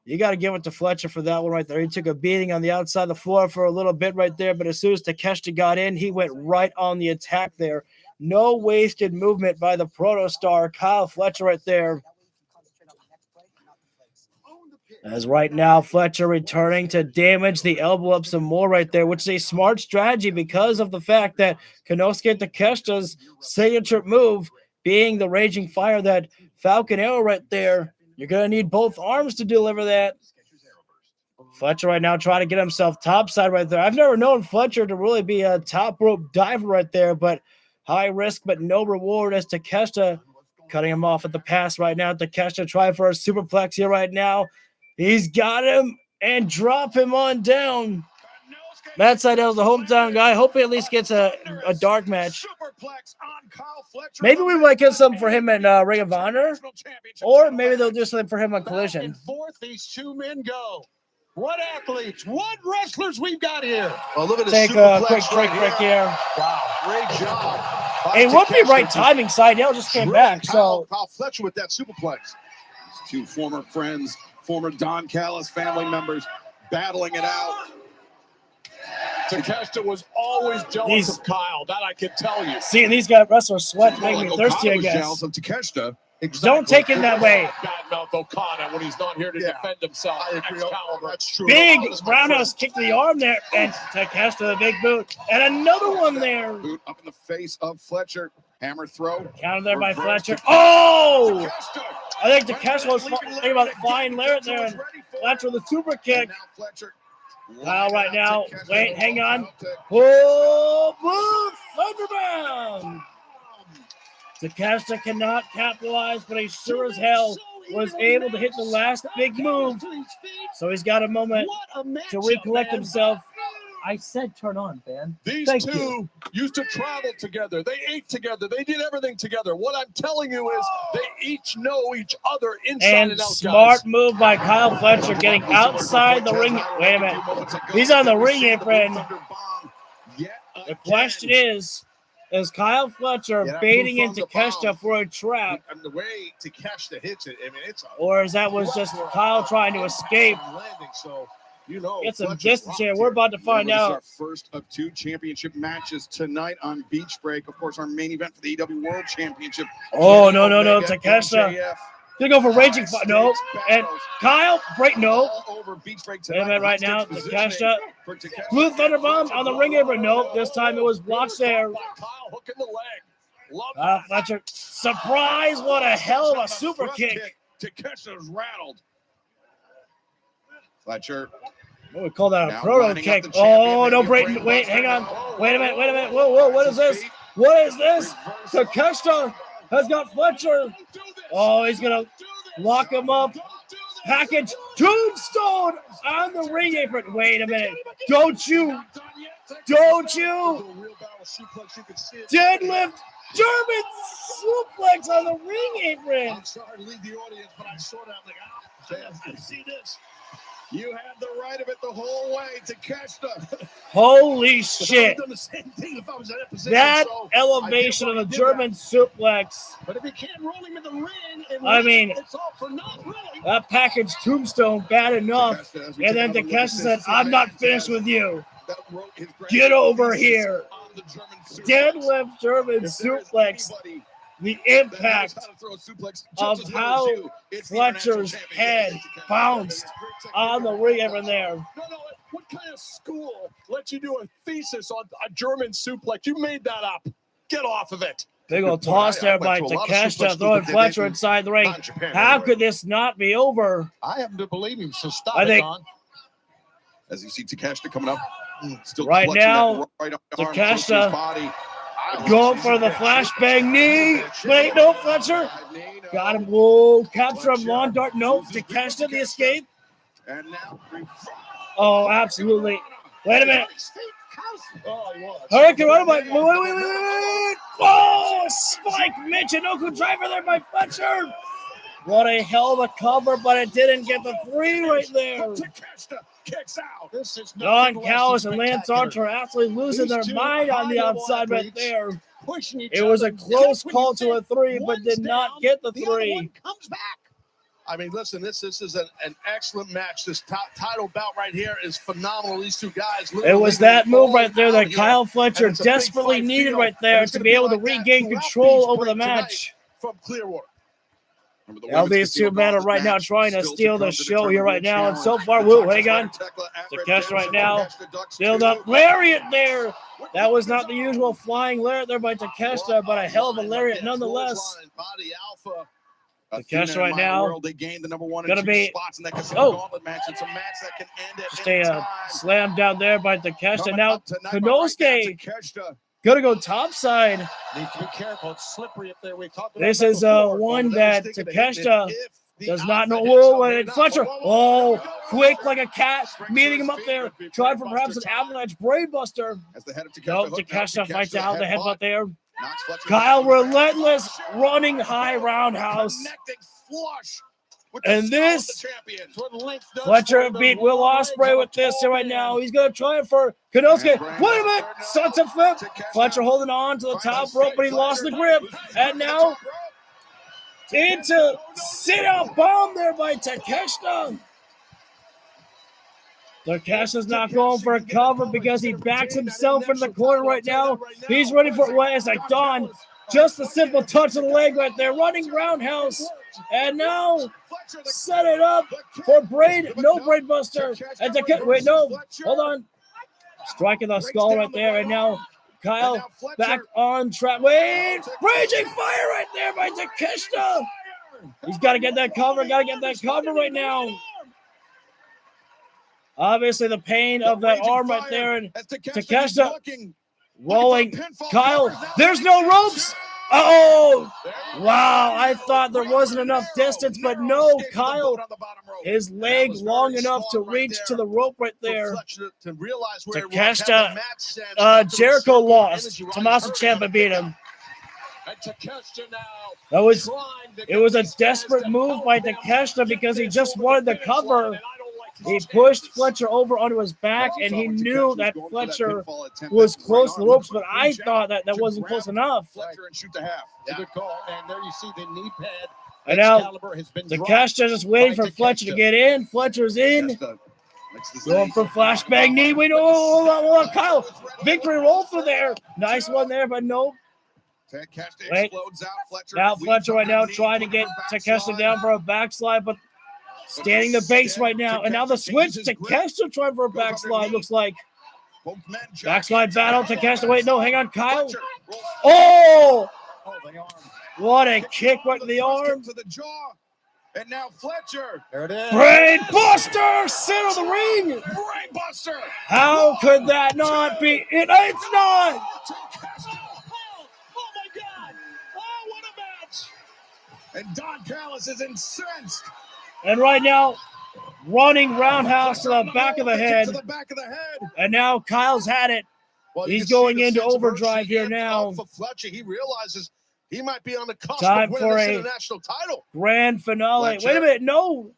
You got to give it to Fletcher for that one right there. He took a beating on the outside of the floor for a little bit right there, but as soon as Takeshita got in, he went right on the attack there. No wasted movement by the proto-star, Kyle Fletcher right there. As right now, Fletcher returning to damage the elbow up some more right there, which is a smart strategy because of the fact that Konosuke Takeshita's signature move being the Raging Fire, that Falcon Arrow right there. You're going to need both arms to deliver that. Fletcher right now trying to get himself topside right there. I've never known Fletcher to really be a top rope diver right there, but high risk but no reward as Takeshita cutting him off at the pass right now. Takeshita trying for a superplex here right now. He's got him and drop him on down. Matt Seidel's the hometown guy. Hope he at least gets a dark match. Maybe we might get something for him in Ring of Honor, or maybe they'll do something for him on Collision. Back and forth these two men go. What athletes, what wrestlers we've got here. Oh, look at the Take a quick break here. Wow, great job. It would be right timing. Seidel just came back, so Kyle Fletcher with that superplex. Two former friends, former Don Callis family members battling it out. Takeshita was always jealous of Kyle. That I can tell you. Seeing these guys wrestlers sweat making me thirsty, I guess. Jealous of Takeshita. Exactly. Don't take it that way. Badmouth O'Connor when he's not here to defend himself. I agree. That's true. Big roundhouse kick to the arm there, and Takeshita the big boot, and another one there. Boot up in the face of Fletcher. Hammer throw. Counted there by Fletcher. Oh! Takeshita. I think Takeshita was thinking about flying Larrett there, and Fletcher with a super kick. Now Fletcher. Kyle right now. Wait, hang on. Oh, boom! Thunderbound! Takeshita cannot capitalize, but he sure as hell was able to hit the last big move. So he's got a moment to recollect himself. I said turn on, man. These Thank two you. used to travel together. They ate together. They did everything together. What I'm telling you is they each know each other inside and out. Smart guys. move by Kyle Fletcher getting outside the ring. Wait a minute. He's on the ring apron. The question is Kyle Fletcher baiting into Takeshita for a trap? And the way Takeshita hits it, I mean, it's Or is that was just Kyle trying to escape? So, you know, Get some distance here. We're about to find This is out. our first of two championship matches tonight on Beach Break. Of course, our main event for the AEW World Championship. Oh, no. Takeshita. MJF. Gonna go for Raging Fire. No. And Kyle, break. No. All over Beach Break Wait a minute right now. Takeshita. for Takeshita. Blue Thunderbomb on the ring apron. Nope. This time it was blocked there. Kyle hooking the leg. Love Fletcher. Surprise. What a hell of a super kick. Takeshita's rattled. Fletcher. What we call that a Now proto lining up kick. the champion, Oh, no, maybe Brayton. Brayton Wait, wants hang to on. go. Wait a minute. Whoa, what is this? What is this? Takeshita has got Fletcher. Oh, he's going to lock him up. Package tombstone on the ring apron. Wait a minute. Don't you deadlift German suplex on the ring apron. I'm sorry to leave the audience, but I saw that. I'm like, I see this. You had the right of it the whole way to catch the. Holy shit. Done the same thing if I was in that position. That So elevation of the German suplex. But if you can't roll him in the ring, I mean, it's all for naught, really. that package tombstone bad enough. And then Takeshita said, I'm not finished with you. Get over here. Deadlift German suplex. The impact of how Fletcher's head bounced on the ring apron there. No. What kind of school lets you do a thesis on a German suplex? You made that up. Get off of it. Big old toss there by Takeshita, throwing Fletcher inside the ring. How could this not be over? I happen to believe him, so stop I it, think Don. As you see Takeshita coming up. Still right clutching now, that right arm close to his Takeshita body. going for the flashbang knee. Wait, no, Fletcher. Got him. Whoa, capture him. Lawn dart. Nope. Takeshita, the escape. And now, Oh, absolutely. Wait a minute. Hurricane right by. Wait. Oh, spike Michinoku driver there by Fletcher. What a hell of a cover, but it didn't get the 3 right there. Takeshita kicks out. This is Don Callis and Lance Archer are absolutely losing their mind on the outside right there. It was a close call to a 3, but did not get the 3. Comes back. I mean, listen, this is an excellent match. This title bout right here is phenomenal. These two guys. It was that move right there that Kyle Fletcher desperately needed right there to be able to regain control over the match. From Clearwater. Now these two men are right now trying to steal the show here right now, and so far, woo, hang on. Takeshita right now, build up lariat there. That was not the usual flying lariat there by Takeshita, but a hell of a lariat nonetheless. Takeshita right now, gonna be, just a slam down there by Takeshita. Now Konosuke gonna go topside. Needs to be careful. It's slippery up there. This is one that Takeshita does not know. Whoa, and Fletcher, oh, quick like a cat, meeting him up there. Tried for perhaps an avalanche brainbuster. No, Takeshita fights out the headbutt there. Kyle relentless, running high roundhouse. And this, Fletcher beat Will Ospreay with this here right now. He's going to try it for Konosuke. Wait a minute, sunset flip. Fletcher holding on to the top rope, but he lost the grip. And now, into sit-out bomb there by Takeshita. Takeshita's not going for a cover because he backs himself into the corner right now. He's ready for it. It's like Don. Just a simple touch of the leg right there. Running roundhouse. And now set it up for braid. No braid buster. And wait, no. Hold on. Striking the skull right there. And now Kyle back on track. Wait. Raging fire right there by Takeshita. He's got to get that cover. Got to get that cover right now. Obviously, the pain of that arm right there. And Takeshita rolling. Kyle, there's no ropes. Oh, wow. I thought there wasn't enough distance, but no, Kyle, his leg long enough to reach to the rope right there. Takeshita, Jericho lost. Tommaso Ciampa beat him. It was a desperate move by Takeshita because he just wanted the cover. He pushed Fletcher over onto his back, and he knew that Fletcher was close to the ropes, but I thought that wasn't close enough. Good call. And there you see the knee pad. And now Takeshita just waiting for Fletcher to get in. Fletcher's in. Going for flashbang knee. Wait, hold on, Kyle. Victory roll through there. Nice one there, but nope. Wait. Now Fletcher right now trying to get Takeshita down for a backslide, but standing the base right now. And now the switch. Takeshita trying for a backslide, looks like. Backslide battle. Takeshita. Wait, no, hang on, Kyle. Oh! What a kick right to the arm. To the jaw. And now Fletcher. There it is. Brain buster! Center of the ring! Brain buster! How could that not be? It's not! And Don Callis is incensed. And right now, running roundhouse to the back of the head. To the back of the head. And now Kyle's had it. Well, you He's can see going the into sense of overdrive urgency here amped now. up for Fletcher. He realizes he might be on the cusp Time of winning for this a international title. grand finale. Fletcher. Wait a minute, no.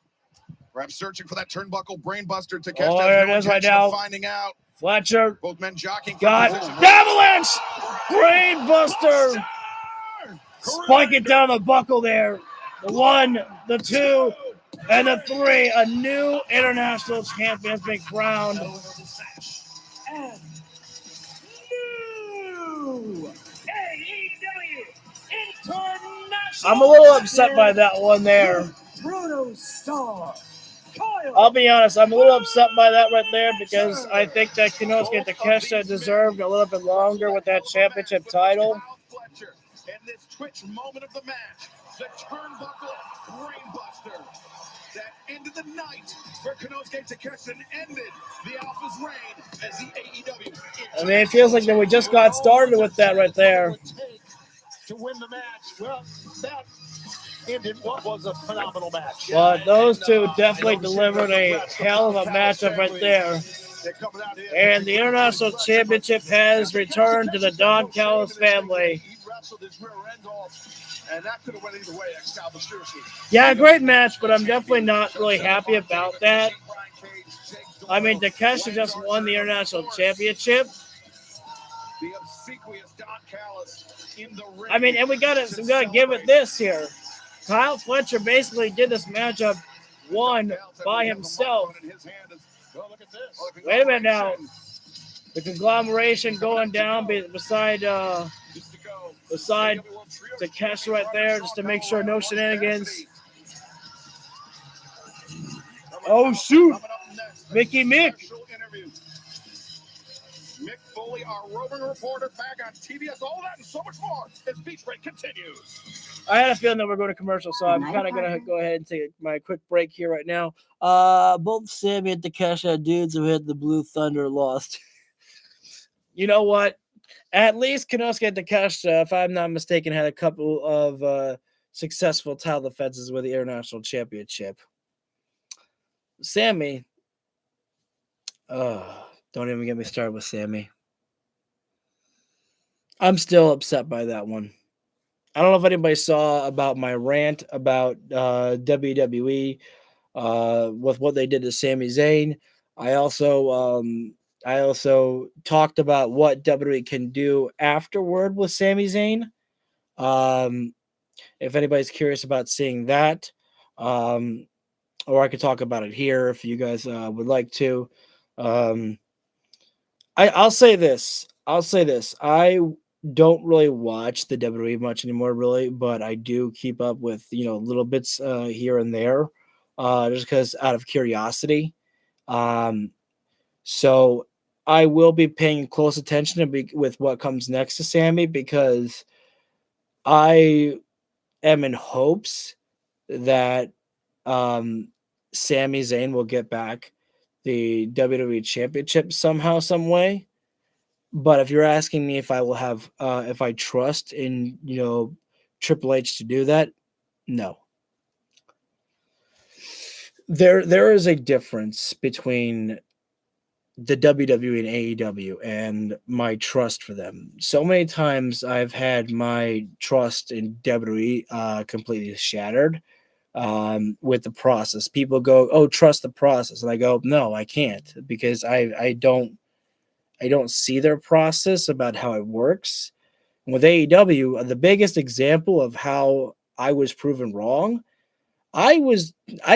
Perhaps searching for that turnbuckle brainbuster. Takeshita Oh, has there no it is right intention of now. finding out. Fletcher Both men jockeying for got position. Avalanche. Brainbuster. Spike it down the buckle there. The 1, the 2, and the 3. A new international champion has been crowned. And new AEW International. I'm a little upset by that one there. Bruno Star. Kyle. I'll be honest, I'm a little upset by that right there because I think that Konosuke Takeshita deserved a little bit longer with that championship title. In this twitch moment of the match, the turnbuckle brainbuster that ended the night where Konosuke Takeshita ended the Alpha's reign as the AEW. I mean, it feels like that we just got started with that right there. To win the match. Well, that ended what was a phenomenal match. But those two definitely delivered a hell of a matchup right there. And the International Championship has returned to the Don Callis family. He wrestled his rear end off, and that could have went either way, Excalibur, seriously. Yeah, great match, but I'm definitely not really happy about that. I mean, Takeshita just won the International Championship. The obsequious Don Callis in the ring. I mean, and we gotta give it this here. Kyle Fletcher basically did this matchup one by himself. Wait a minute now. The conglomeration going down beside Takeshita right there, just to make sure no shenanigans. Oh shoot! Mickey Mick. Mick Foley, our roving reporter, back on TBS. All that and so much more as Beach Break continues. I had a feeling that we're going to commercial, so I'm kind of going to go ahead and take my quick break here right now. Both Sammy and Takeshita dudes who hit the Blue Thunder lost. You know what? At least Konosuke Takeshita, if I'm not mistaken, had a couple of successful title defenses with the International Championship. Sammy, don't even get me started with Sammy. I'm still upset by that one. I don't know if anybody saw about my rant about WWE with what they did to Sami Zayn. I also talked about what WWE can do afterward with Sami Zayn. If anybody's curious about seeing that, or I could talk about it here if you guys would like to. I'll say this. I don't really watch the WWE much anymore, really, but I do keep up with, little bits here and there, just because out of curiosity. So I will be paying close attention with what comes next to Sammy, because I am in hopes that Sami Zayn will get back the WWE Championship somehow, some way. But if you're asking me if I will have, if I trust in, Triple H to do that, no. There is a difference between the WWE and AEW and my trust for them. So many times I've had my trust in WWE completely shattered with the process. People go, "Oh, trust the process," and I go, "No, I can't, because I don't see their process about how it works." And with AEW, the biggest example of how I was proven wrong, I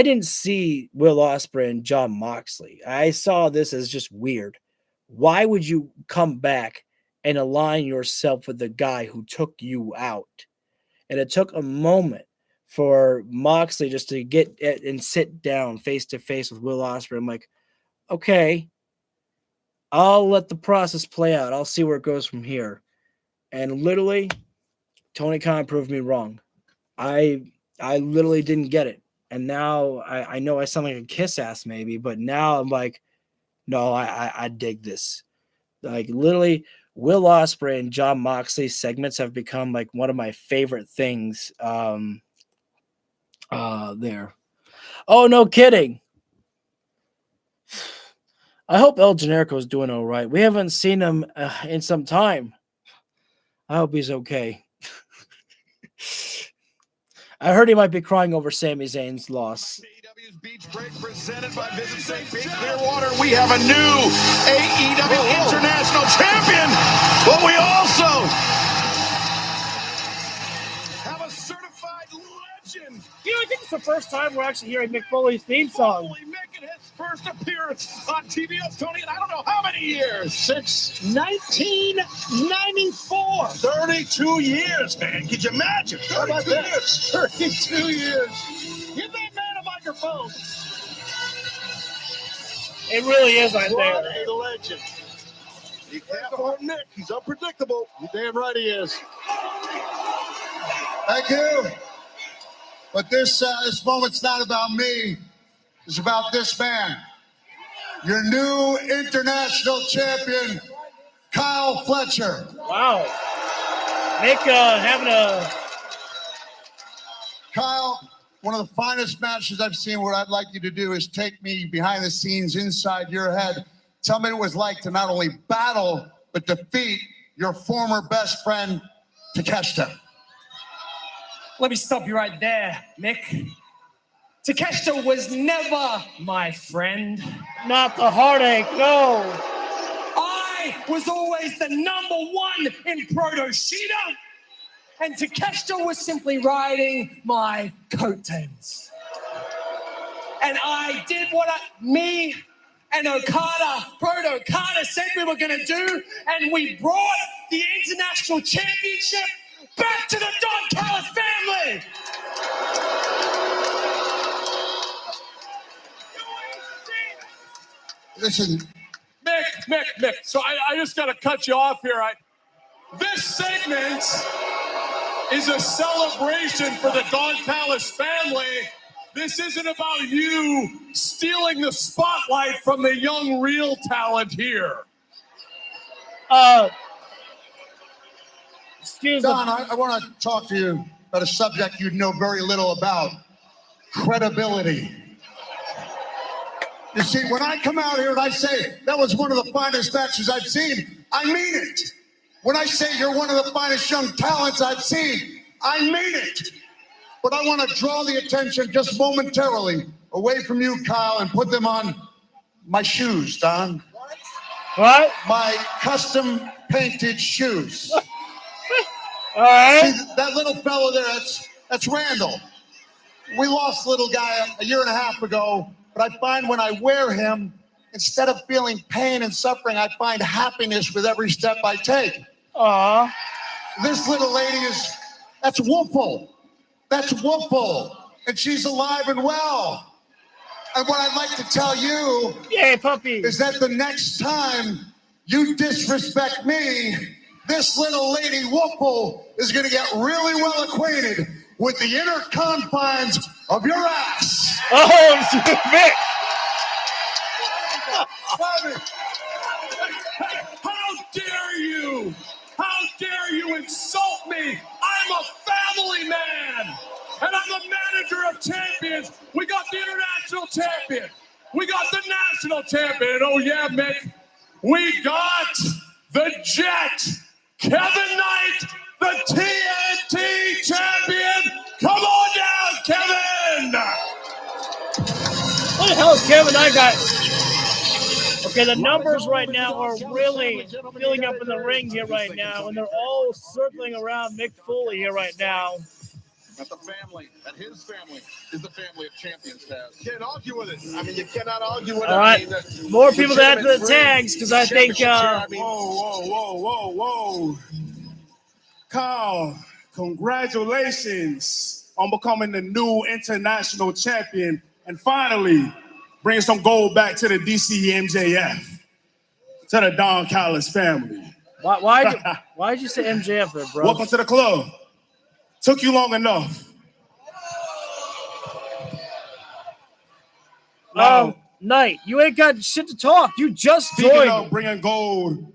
didn't see Will Ospreay and Jon Moxley. I saw this as just weird. Why would you come back and align yourself with the guy who took you out? And it took a moment for Moxley just to get and sit down face to face with Will Ospreay. I'm like, okay, I'll let the process play out. I'll see where it goes from here. And literally, Tony Khan proved me wrong. I literally didn't get it. And now I know I sound like a kiss ass maybe, but now I'm like, no, I dig this. Like, literally, Will Ospreay and Jon Moxley segments have become like one of my favorite things There. Oh, no kidding. I hope El Generico is doing all right. We haven't seen him in some time. I hope he's okay. I heard he might be crying over Sami Zayn's loss. AEW's Beach Break presented by Visit St. Pete Clearwater. We have a new AEW International Champion, but we also have a certified legend. You know, I think it's the first time we're actually hearing Mick Foley's theme song. Foley making his first appearance on TBS, Tony, and I don't know how many years. Since 1994. 32 years, man. Could you imagine? How about 32 that? years. 32 years. Give that man a microphone. It really is right What there. a legend. You can't hold Nick. He's unpredictable. You're damn right he is. Thank you. But this moment's not about me. It's about this man. Your new international champion, Kyle Fletcher. Wow. Mick having a... Kyle, one of the finest matches I've seen. What I'd like you to do is take me behind the scenes inside your head. Tell me what it was like to not only battle, but defeat your former best friend, Takeshita. Let me stop you right there, Mick. Takeshita was never my friend. Not the heartache, no. I was always the number one in Proto-Shida, and Takeshita was simply riding my coattails. And I did what me and Proto-Okada said we were gonna do, and we brought the International Championship back to the Don Callis family. Listen, Mick. So I just got to cut you off here. This segment is a celebration for the Don Callis family. This isn't about you stealing the spotlight from the young real talent here. Excuse Don, me. I want to talk to you about a subject you know very little about, credibility. You see, when I come out here and I say that was one of the finest matches I've seen, I mean it. When I say you're one of the finest young talents I've seen, I mean it. But I want to draw the attention just momentarily away from you, Kyle, and put them on my shoes, Don. What? My custom painted shoes. All right. See, that little fellow there, that's Randall. We lost the little guy a year and a half ago, but I find when I wear him, instead of feeling pain and suffering, I find happiness with every step I take. Aw. This little lady that's Woofle. That's Woofle. And she's alive and well. And what I'd like to tell you Yay, puppy. is that the next time you disrespect me, this little lady Woofle is going to get really well acquainted with the inner confines of your ass. Oh, Vic. How dare you? How dare you insult me? I'm a family man, and I'm the manager of champions. We got the international champion. We got the national champion. And oh yeah, Mick, we got the Jet, Kevin Knight, the TNT champion. Come on down, Kevin. What the hell is Kevin Knight got? Okay, the numbers right now are really filling up in the ring here right now, and they're all circling around Mick Foley here right now. That the family, that his family is the family of champions, Taz. Can't argue with it. I mean, you cannot argue with it. All right, more people to add to the tags because I think. Whoa. Kyle, congratulations on becoming the new international champion and finally bringing some gold back to the DC MJF, to the Don Callis family. Why'd you say MJF there, bro? Welcome to the club. Took you long enough. Knight, you ain't got shit to talk. You just Speaking joined. of bringing gold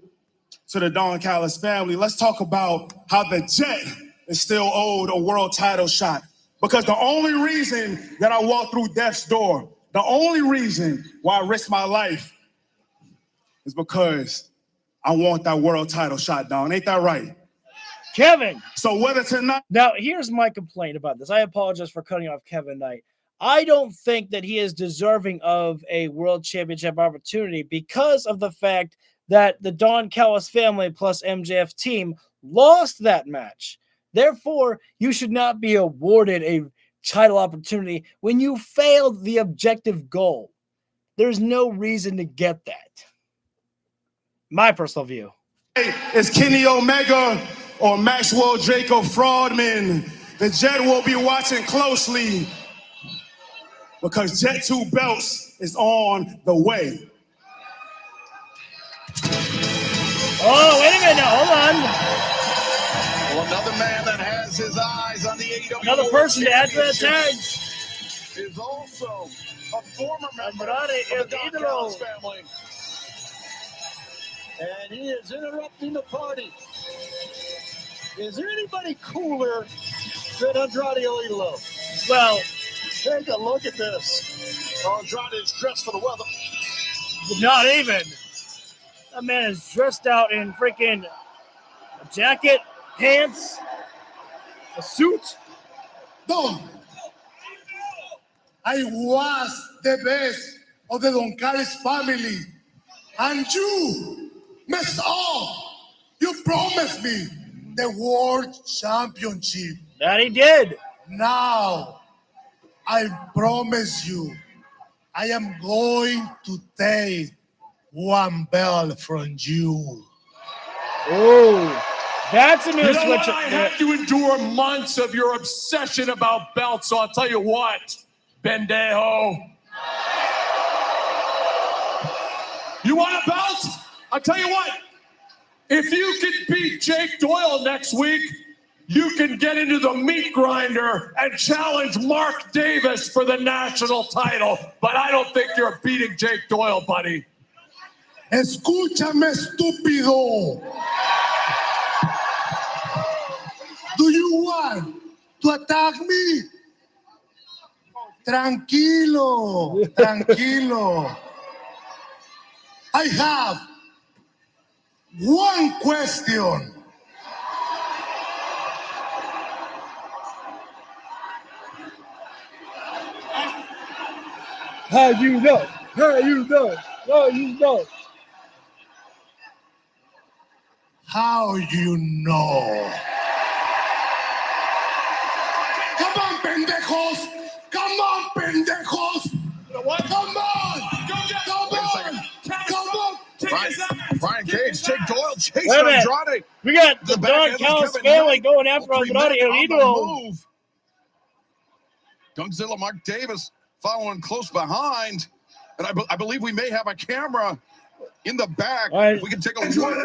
to the Don Callis family, let's talk about how the Jet is still owed a world title shot. Because the only reason that I walked through death's door, the only reason why I risked my life is because I want that world title shot down. Ain't that right? Kevin. So whether tonight. Now, here's my complaint about this. I apologize for cutting off Kevin Knight. I don't think that he is deserving of a world championship opportunity because of the fact that the Don Callis family plus MJF team lost that match. Therefore, you should not be awarded a title opportunity when you failed the objective goal. There's no reason to get that. My personal view. It's Kenny Omega or Maxwell Draco Fraudman. The Jet will be watching closely because Jet 2 Belts is on the way. Oh, wait a minute now. Hold on. Well, another man that has his eyes on the AEW. Another person to add to that tag. Is also a former member Andrade of the Don Callis family. And he is interrupting the party. Is there anybody cooler than Andrade El Idolo? Well, take a look at this. Andrade is dressed for the weather. Not even. That man is dressed out in freaking a jacket, pants, a suit. Don, I was the best of the Don Callis family, and you messed up. You promised me the world championship. That he did. Now, I promise you, I am going to take one belt from you. Oh, that's a new You know switch. what? I had to endure months of your obsession about belts, so I'll tell you what, Bendejo. You want a belt? I'll tell you what. If you can beat Jake Doyle next week, you can get into the meat grinder and challenge Mark Davis for the national title. But I don't think you're beating Jake Doyle, buddy. Escúchame, estúpido. Do you want to attack me? Tranquilo, tranquilo. I have one question. How you know? How you know? How you know? How you know? Come on, pendejos! Come on, pendejos! You know what? Come on! Come on! Come on! Brian Cage, Jake Doyle, chasing Wait a minute. Andrade. We got the back Don end of Callis Kevin family Knight. going after All three Andrade men El on the Idolo. move. Gunzilla Mark Davis following close behind. And I believe we may have a camera in the back. Right. We can take a look.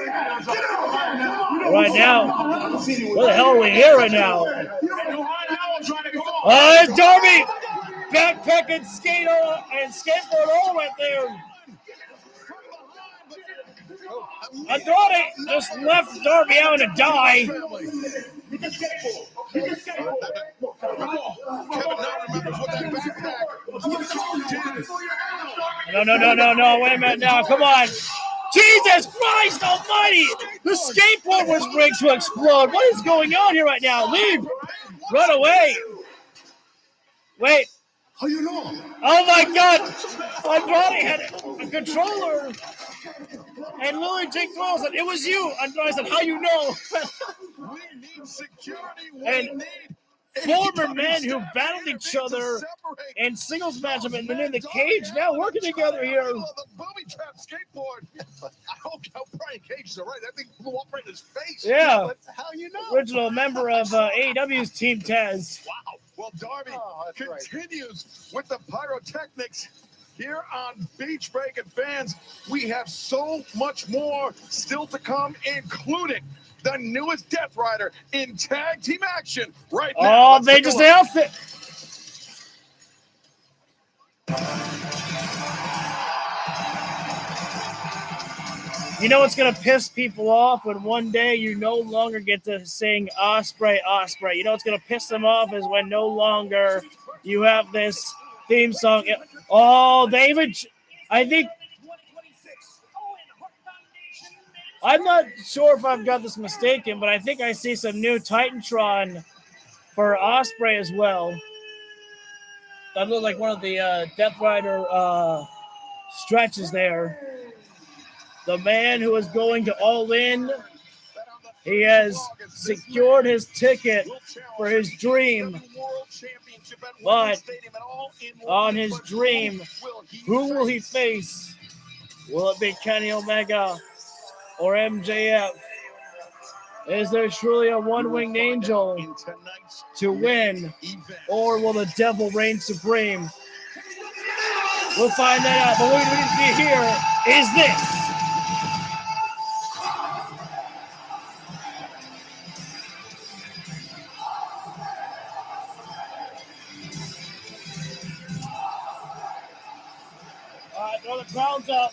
Right now, what the hell are we here right now? It's Darby! Backpack and skateboard all went there. Andrade just left Darby out to die. No, wait a minute now, come on. Jesus Christ almighty! The skateboard was rigged to explode. What is going on here right now? Leave! Run away! Wait. How you know? Oh my God! Andrade had a controller, and Lily Jake Doyle said, "It was you." Andrade said, "How you know?" And former men who battled each other in singles matchup and then in the cage now working together here. The booby trap skateboard. I hope Brian Cage is right. That thing blew up right in his face. Yeah. But how you know? Original member of AEW's Team Taz. Wow. Well, Darby continues with the pyrotechnics here on Beach Break. And fans, we have so much more still to come, including the newest Death Rider in tag team action right now. Oh, they just outfit. You know what's going to piss people off when one day you no longer get to sing Osprey, Osprey. You know what's going to piss them off is when no longer you have this theme song. Oh, David, I think, I'm not sure if I've got this mistaken, but I think I see some new Titantron for Osprey as well. That looked like one of the Death Rider stretches there. The man who is going to All In, he has secured his ticket for his dream. But on his dream, who will he face? Will it be Kenny Omega or MJF? Is there truly a one-winged angel to win, or will the devil reign supreme? We'll find that out. But what we need to hear is this. All right, throw the crowns up.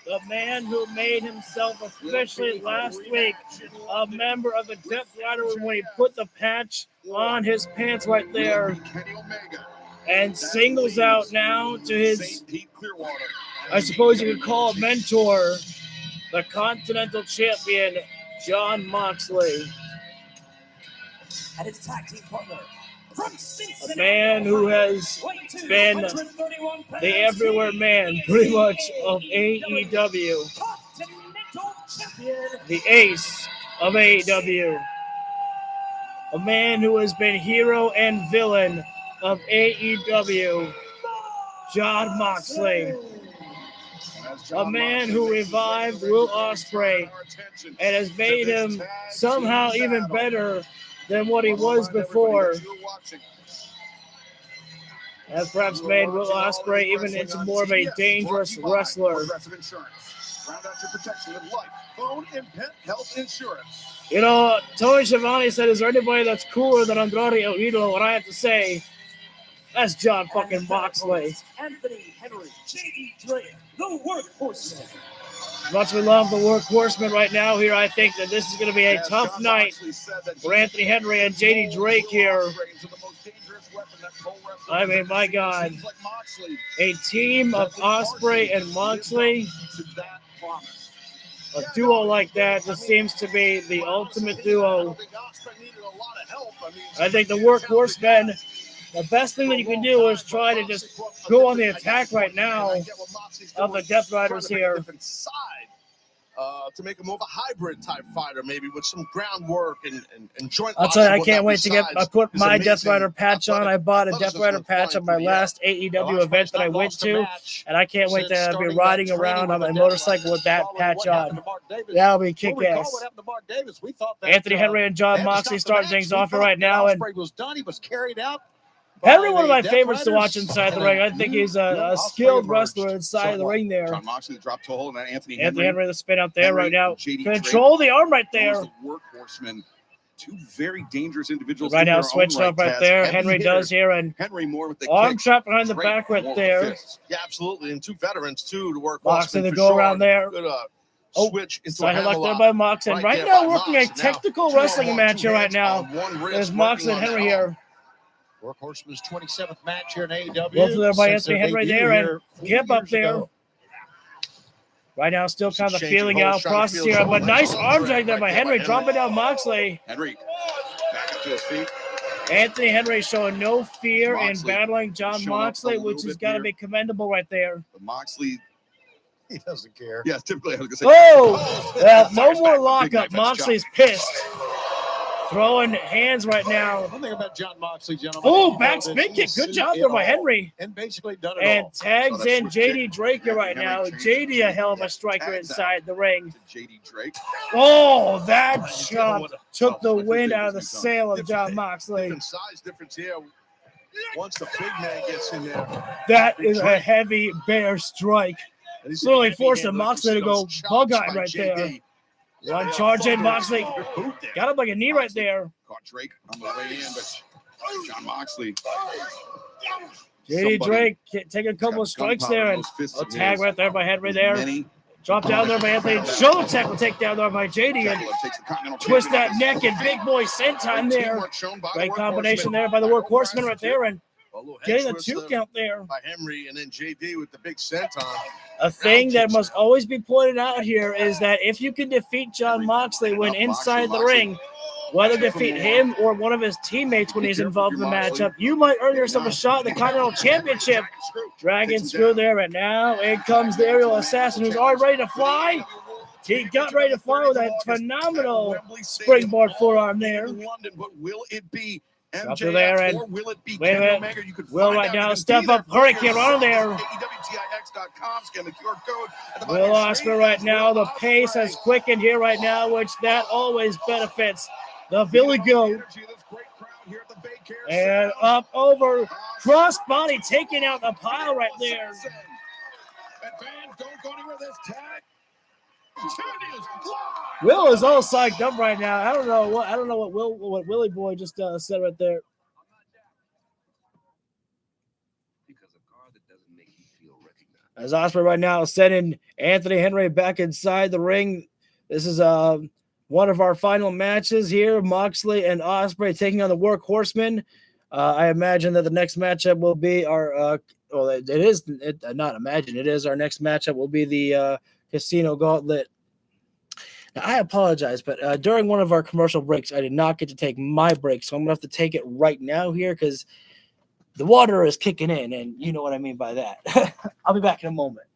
The man who made himself officially last week a member of the Death Rider when he put the patch on his pants right there and singles out now to his, I suppose you could call it mentor, the Continental Champion, Jon Moxley. And his tag team partner from A man who has been the everywhere man, pretty much, of AEW. The ace of AEW. A man who has been hero and villain of AEW, Jon Moxley. A man who revived Will Ospreay and has made him somehow even better than what he was before. Has perhaps made Will Ospreay even into more of a dangerous wrestler. You know, Tony Schiavone said, is there anybody that's cooler than Andrade El Idolo? What I have to say, that's Jon fucking Moxley. Anthony Henry, J.D. Drake, the Workhorseman. As much as we love the Workhorseman right now here, I think that this is going to be a tough night for Anthony Henry and J.D. Drake here. I mean, my God. A team of Ospreay and Moxley. A duo like that just seems to be the ultimate duo. I think the Workhorsemen, the best thing that you can do is try to just go on the attack right now of the Death Riders here. To make him more of a hybrid type fighter, maybe with some groundwork and joint. I'll tell you, I can't wait to get. I put my Death Rider patch on. I bought a Death Rider patch on my last AEW event that I went to, and I can't wait to be riding around on my motorcycle with that patch on. That'll be kick-ass. Anthony Henry and Jon Moxley starting things off right now, and Henry, one of my favorites to watch inside the ring. I think he's a skilled wrestler inside the ring there. Jon Moxley dropped toe hold, and Anthony Henry, the spin out there right now. Control the arm right there. Workhorsemen, two very dangerous individuals. Right now, switched up right there. Henry does here, and Henry more with the arm trap behind the back right there. Yeah, absolutely, and two veterans too to work. Moxley to go around there. Good, switch into side lock there by Mox, and right now working a technical wrestling match here right now. There's Moxley and Henry here. Workhorseman's 27th match here in AEW. Both of them by Anthony Henry there, and Kip up there. Right now, still kind of feeling out process here, but nice arm drag there by Henry, dropping down Moxley. Henry back up to his feet. Anthony Henry showing no fear in battling Jon Moxley, which has got to be commendable right there. But Moxley, he doesn't care. Yes, typically I was going to say. Oh, well, no more lockup. Moxley's pissed. Throwing hands right now. One thing about Jon Moxley, gentlemen. Oh, back spin kick. Good job there by Henry. And basically done it and all. tags in J.D. Drake here right now. J.D. a hell of a striker inside the ring. J.D. Drake. Oh, that shot took the wind out of the sail of Jon Moxley. Different size difference here. Once the big man gets in there. That is a heavy bear strike. Literally forcing Moxley to go bug-eyed right there. One charge in, Moxley got him like a knee right there. Caught Drake on the way in, but Jon Moxley JD Drake taking a couple of strikes there, and a tag right there by Henry there. Drop down there by Anthony. Shoulder tackle take down there by JD, and twist that neck, and big boy senton there. Great combination there by the Workhorseman right there, and getting the 2 count there. By Henry, and then JD with the big senton. A thing that must always be pointed out here is that if you can defeat Jon Moxley when inside the ring, whether defeat him or one of his teammates when he's involved in the matchup, you might earn yourself a shot at the Continental Championship. Dragon screw there, and now in comes the aerial assassin, who's already ready to fly. He got ready to fly with that phenomenal springboard forearm there. But will it be Up to there, and will it be wait a minute. Omega? You could Will right now step up Hurricane on there. AEWTIX.com, scan the QR code. Will Ospreay right now. The pace has quickened here right now, which that always benefits the Billy Goat. And up over crossbody, taking out the pile right there. Don't go anywhere. This tag. Will is all psyched up right now. I don't know what Willie Boy just said right there. As Ospreay right now is sending Anthony Henry back inside the ring. This is one of our final matches here. Moxley and Ospreay taking on the Workhorsemen. I imagine that the next matchup will be our it is our next matchup will be the Casino Gauntlet. Now, I apologize, but during one of our commercial breaks, I did not get to take my break, so I'm going to have to take it right now here because the water is kicking in, and you know what I mean by that. I'll be back in a moment.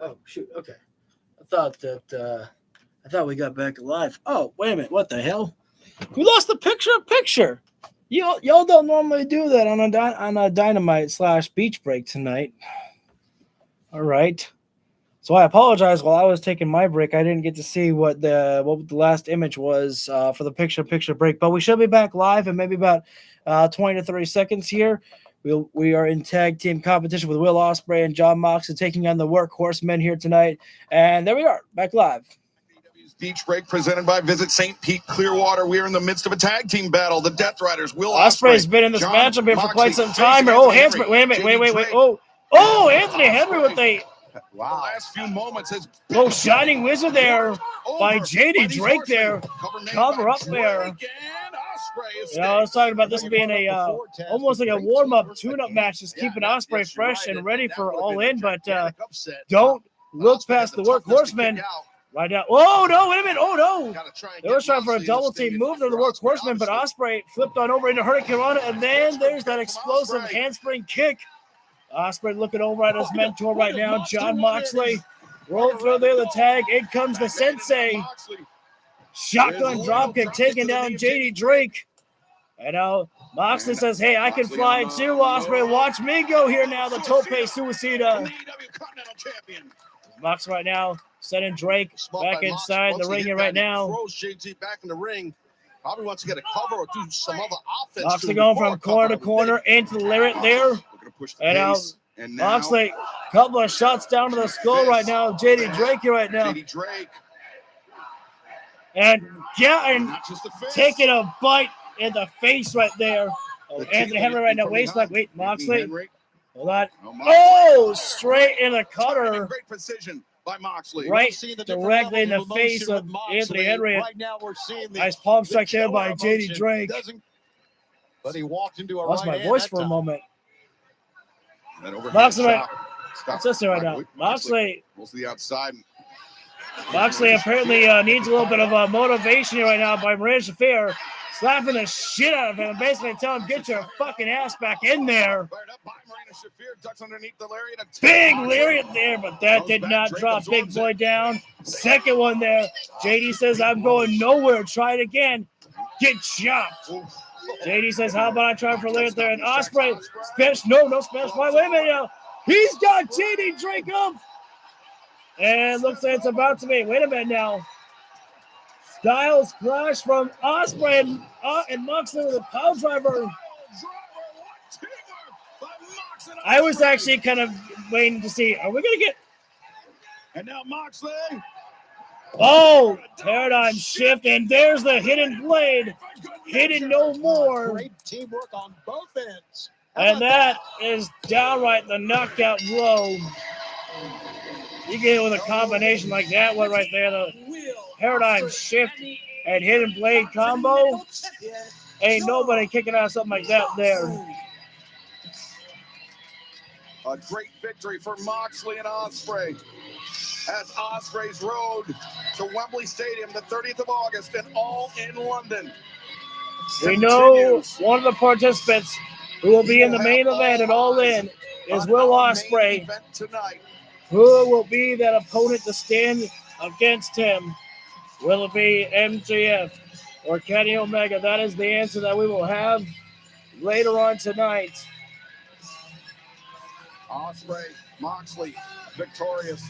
Oh, shoot. Okay. I thought we got back alive. Oh, wait a minute. What the hell? We lost the picture. Y'all don't normally do that on a Dynamite / Beach Break tonight. All right. So I apologize. While I was taking my break, I didn't get to see what the last image was for the picture break. But we should be back live in maybe about 20 to 30 seconds here. We are in tag team competition with Will Ospreay and Jon Moxley taking on the Workhorsemen here tonight. And there we are, back live. AEW's Beach Break presented by Visit St. Pete Clearwater. We are in the midst of a tag team battle. The Death Riders, Will Ospreay's been in this matchup here for quite some time. Oh, Hansford. Wait a minute. Wait. Oh, Anthony Henry with a last few moments. Shining Wizard there by JD Drake there. Cover up there. I was talking about this being a almost like a warm-up, tune-up match, just keeping Ospreay fresh and ready for All In, but don't look past the Workhorsemen right now. Oh, no, wait a minute. Oh, no. They were trying for a double team move to the Workhorsemen, but Ospreay flipped on over into Hurricane Rana, and then there's that explosive handspring kick. Ospreay looking over at his mentor right now, Jon Moxley. Roll through there, the tag. In comes the Sensei. Shotgun dropkick taking down JD Drake. And now Moxley says, hey, I can fly too, Ospreay. Watch me go here now, the Tope Suicida. Moxley right now sending Drake back inside the ring here right now. Throws JD back in the ring. Probably wants to get a cover or do some other offense. Moxley going from corner to corner into the lyric there. And now Moxley, couple of shots down to the skull right now. JD Drake here right now. JD Drake. And taking a bite in the face right there. Oh, Anthony Henry right now, waist lock. Wait, Moxley. Hold on. Moxley. Oh, straight in a cutter. Great precision by Moxley. Right directly in the face of Anthony Henry. Right now we're seeing Nice palm strike there by JD Drake. But he walked into a Lost my right hand voice that for a time. moment. Moxley. What's this right now? Moxley. Goes to the outside. Moxley apparently needs a little bit of motivation here right now by Miranda Shafir, slapping the shit out of him and basically telling him, get your fucking ass back in there. Big lariat there, but that did not drop Big Boy down. Second one there. JD says, I'm going nowhere. Try it again. Get chopped. JD says, how about I try for lariat there? And Ospreay, no Spanish fly. Wait a minute now. He's got JD Drake up. And looks like it's about to be. Wait a minute now. Styles crash from Ospreay and Moxley with a power driver. I was actually kind of waiting to see, are we going to get... And now Moxley. Oh, paradigm shift, and there's the hidden blade. Hidden no more. Great teamwork on both ends. And that is downright the knockout blow. You get it with a combination like that one right there, the paradigm shift and hidden blade combo. Ain't nobody kicking out something like that there. A great victory for Moxley and Ospreay as Ospreay's road to Wembley Stadium the 30th of August and all in London. We know one of the participants who will be in the main event at All In is Will Ospreay. Who will be that opponent to stand against him? Will it be MJF or Kenny Omega? That is the answer that we will have later on tonight. Ospreay, Moxley, victorious.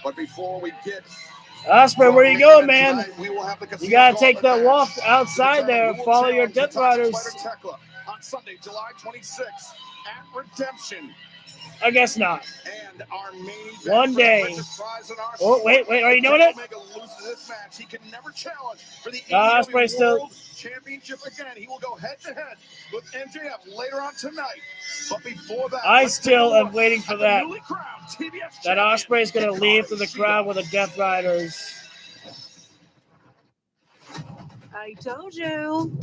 But before we get Ospreay, where you going, man? we will have the You got to take that walk outside there. Follow your Death Riders. On Sunday, July 26th at Redemption. I guess not. And our main One day. Oh, wait, are you doing it? Loses this match. He can never challenge for the Ospreay AEW still. World Championship again. He will go head-to-head with MJF later on tonight. But before that, I still am waiting for that. That Ospreay Ospreay's going to leave to the crowd with the Death Riders. I told you.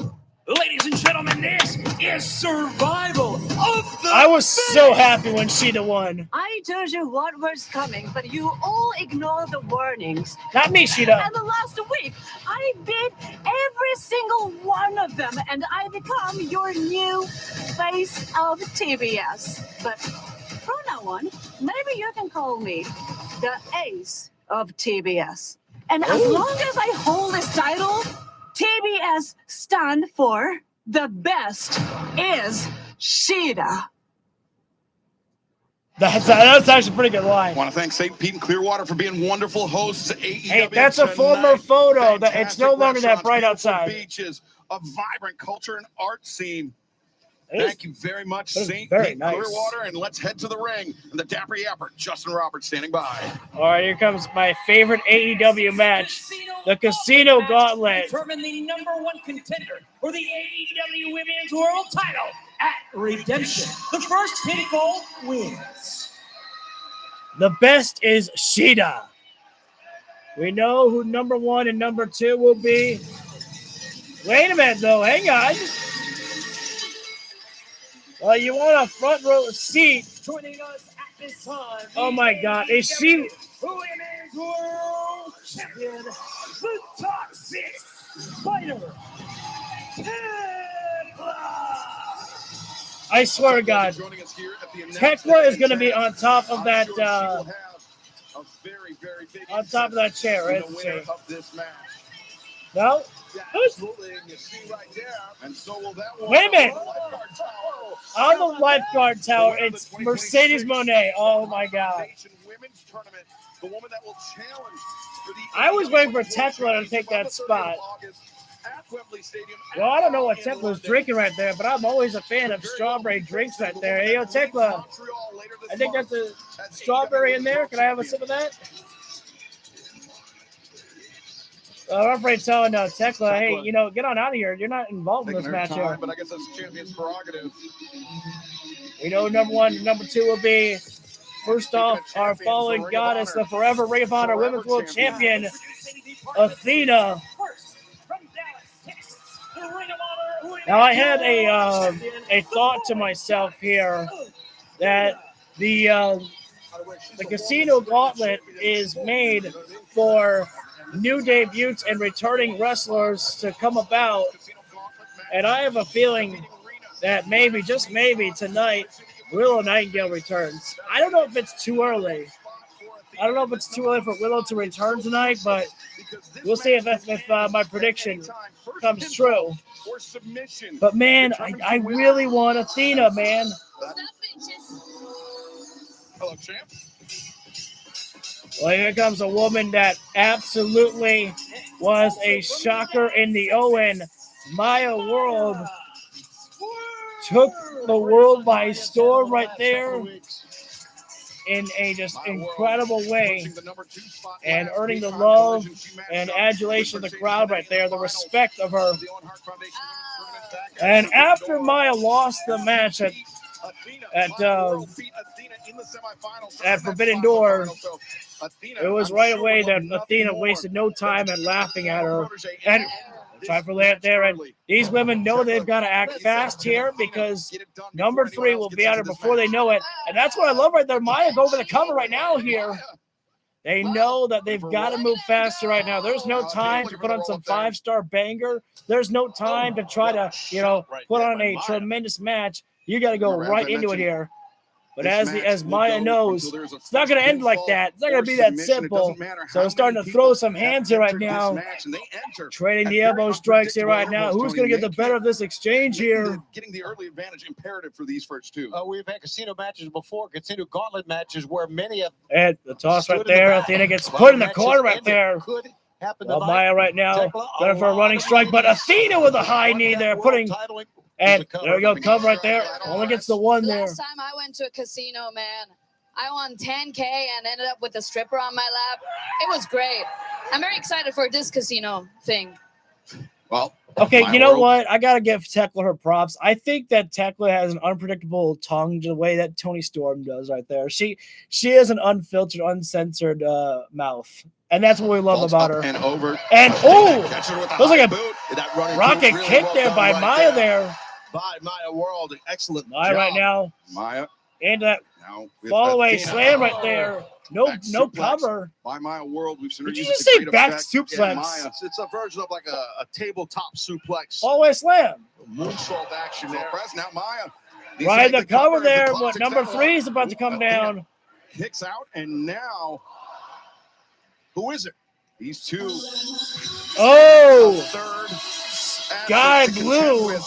Ladies and gentlemen, this is survival of the I was so happy when Sheeta won. I told you what was coming, but you all ignored the warnings. Not me, Sheeta. And the last week, I beat every single one of them, and I become your new face of TBS. But from now on, maybe you can call me the ace of TBS. And as long as I hold this title, TBS stand for the best is Sheeta. That's actually a pretty good line. I want to thank St. Pete and Clearwater for being wonderful hosts at AEW. Hey, that's a tonight. former photo. It's Fantastic no longer that restaurants, bright beautiful outside. Beaches, a vibrant culture and art scene. It is- Thank you very much, it is St. very Pete nice. Clearwater, and let's head to the ring. And the Dapper Yapper, Justin Roberts, standing by. All right, here comes my favorite AEW match, the Casino Gauntlet. Determine the number one contender for the AEW Women's World Title at Redemption. The first pinfall wins. The best is Sheeta. We know who number one and number two will be. Wait a minute, though. Hang on. Well, you want a front row seat. Joining us at this time. Oh, my God. Is she... Women's World Champion, the Toxic Fighter, Tekla. I swear to God, Tekla is going to be on top of that, on top of that chair, right? No? Wait a minute. On the lifeguard tower, it's Mercedes Moné. Oh, my God. I was waiting for Tekla to take that spot. Well, I don't know what Tekla's drinking right there, but I'm always a fan of strawberry drinks right there. Hey, yo, Tekla, I think that's a strawberry in there. Can I have a sip of that? Referee telling Tekla, hey, get on out of here. You're not involved in this match here. But I guess that's the champion's prerogative. We know number 1 and number 2 will be, first off, our fallen goddess, the Forever Ring of Honor Women's World Champion, Athena. Now, I had a thought to myself here that the Casino Gauntlet is made for new debuts and returning wrestlers to come about. And I have a feeling that maybe, just maybe, tonight, Willow Nightingale returns. I don't know if it's too early. I don't know if it's too early for Willow to return tonight, but we'll see if my prediction comes true. But, man, I really want Athena, man. Hello, champ. Well, here comes a woman that absolutely was a shocker in the Owen. Maya World took the world by storm right there in a just incredible way, and earning the love and adulation of the crowd right there, the respect of her. And after Maya lost the match at Forbidden Door, it was right away that Athena wasted no time at laughing at her. And try for that there. And these women know they've got to act fast here, because number 3 will be at her before they know it. And that's what I love right there. Maya go over the cover right now here. They know that they've got to move faster right now. There's no time to put on some 5-star banger. There's no time to try to, put on a tremendous match. You got to go right into it here. But as Maya knows, it's not going to end like that. It's not going to be that simple. So we're starting to throw some hands here right now. Trading the elbow strikes here right now. Who's going to get the better of this exchange here? Getting the early advantage imperative for these first two. We've had casino matches before, casino gauntlet matches where many of and the toss right there. Athena gets put in the corner right there. Well, Maya right now going for a running strike, but Athena with a high knee there, putting. And there we go, cover right there. Only gets the one there. Last time I went to a casino, man, I won $10K and ended up with a stripper on my lap. It was great. I'm very excited for this casino thing. Well, okay, you know what? I got to give Tekla her props. I think that Tekla has an unpredictable tongue the way that Toni Storm does right there. She has an unfiltered, uncensored mouth. And that's what we love about her. And over. And, looks like a rocket kick there by Maya there. By Maya World, excellent Maya right now. Maya. And that fall away slam right there. No cover. By Maya World, we've seen her. Did you just say back suplex? Maya. It's a version of like a tabletop suplex. Fall away slam. Moonsault action there. Now Maya. Right, the cover there. What number 3 is about to come down. Kicks out, and now who is it? These two. Oh, Sky Blue.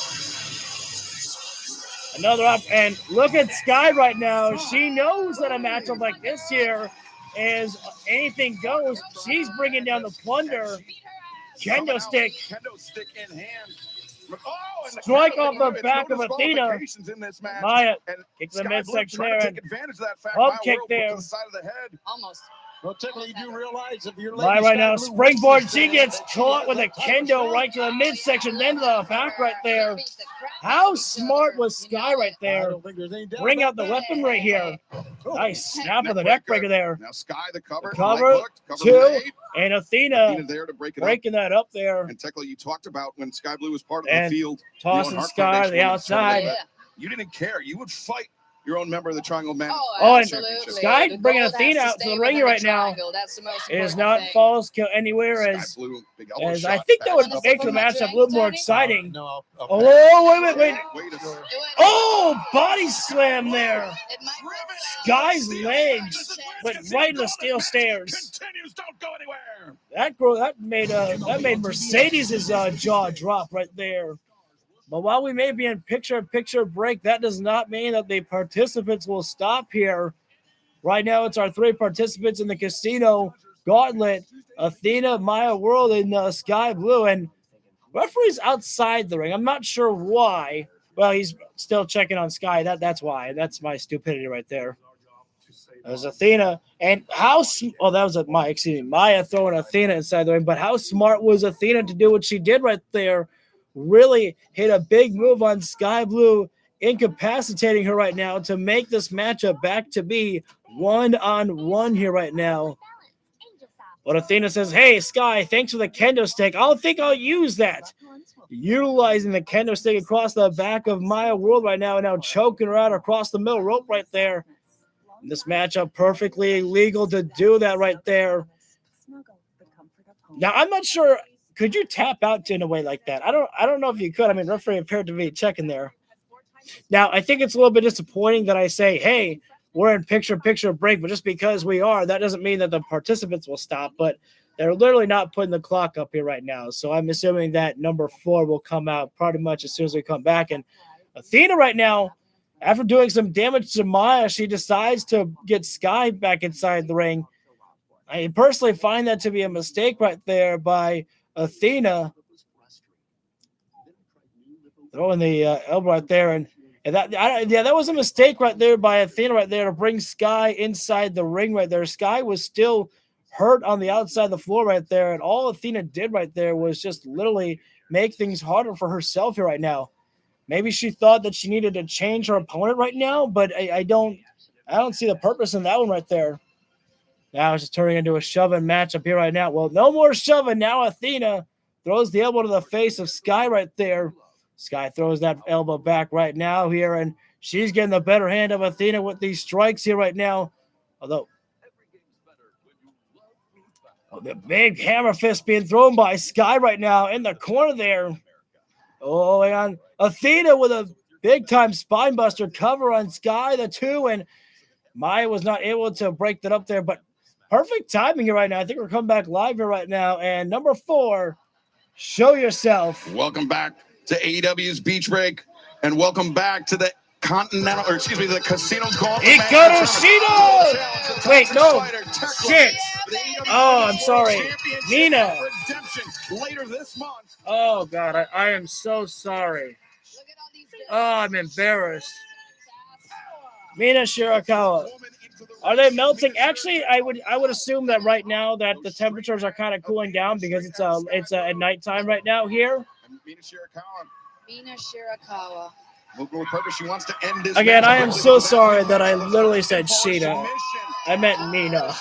Another up, and look at Sky right now. She knows that a matchup like this here is anything goes. She's bringing down the plunder. Kendo stick. In hand. Strike off the back of Athena. Maya kick the midsection there, and pump kick there. Almost. Well, Tekla, you do realize if you're Maya right now, springboard. She gets caught with a kendo right to the midsection, then to the back right there. How smart was Sky right there? Bring out the weapon right here. Nice snap of the neck breaker there. Now Sky the cover. Cover 2, and Athena there to breaking that up there. And Tekla, you talked about when Sky Blue was part of the field. Tossing Sky to the outside. You didn't care. You would fight your own member of the Triangle Man. And Sky bringing Athena out to the ring right now. It is not falls anywhere as I think that would make the matchup a little more exciting. Oh, wait. Oh, body slam there. Sky's legs went right into the steel stairs. Don't go anywhere. That made Mercedes' jaw drop right there. But while we may be in picture-in-picture break, that does not mean that the participants will stop here. Right now, it's our 3 participants in the casino gauntlet: Athena, Maya World, and Sky Blue. And referee's outside the ring. I'm not sure why. Well, he's still checking on Sky. That's why. That's my stupidity right there. There's Athena. And that was Maya throwing Athena inside the ring. But how smart was Athena to do what she did right there? Really hit a big move on Sky Blue, incapacitating her right now to make this matchup back to be 1-on-1 here right now. But Athena says, hey, Sky, thanks for the kendo stick. I don't think I'll use that. Utilizing the kendo stick across the back of Maya World right now, and now choking her out across the middle rope right there. In this matchup, perfectly legal to do that right there. Now, I'm not sure. Could you tap out in a way like that? I don't know if you could. I mean, referee appeared to be checking there. Now, I think it's a little bit disappointing that I say, hey, we're in picture break, but just because we are, that doesn't mean that the participants will stop. But they're literally not putting the clock up here right now. So I'm assuming that number 4 will come out pretty much as soon as we come back. And Athena right now, after doing some damage to Maya, she decides to get Sky back inside the ring. I personally find that to be a mistake right there by Athena. Throwing the elbow right there. And that was a mistake right there by Athena right there to bring Sky inside the ring right there. Sky was still hurt on the outside of the floor right there. And all Athena did right there was just literally make things harder for herself here right now. Maybe she thought that she needed to change her opponent right now, but I don't see the purpose in that one right there. Now it's just turning into a shoving matchup here right now. Well, no more shoving. Now Athena throws the elbow to the face of Sky right there. Sky throws that elbow back right now here, and she's getting the better hand of Athena with these strikes here right now. Although the big hammer fist being thrown by Sky right now in the corner there. Oh, and Athena with a big-time spinebuster cover on Sky, the 2, and Maya was not able to break that up there, but perfect timing here right now. I think we're coming back live here right now, and number 4, show yourself. Welcome back to AEW's Beach Break, and welcome back to the the Casino's Gauntlet. Hikaru Wait, no. Shit. Oh, I'm sorry. Nina. Later this month. Oh, God, I am so sorry. Oh, I'm embarrassed. Mina Shirakawa. Are they melting? Actually, I would assume that right now that the temperatures are kind of cooling down because it's at nighttime right now here. Mina Shirakawa. She wants to end this Again, I am so sorry that I literally said Sheeta. I meant Mina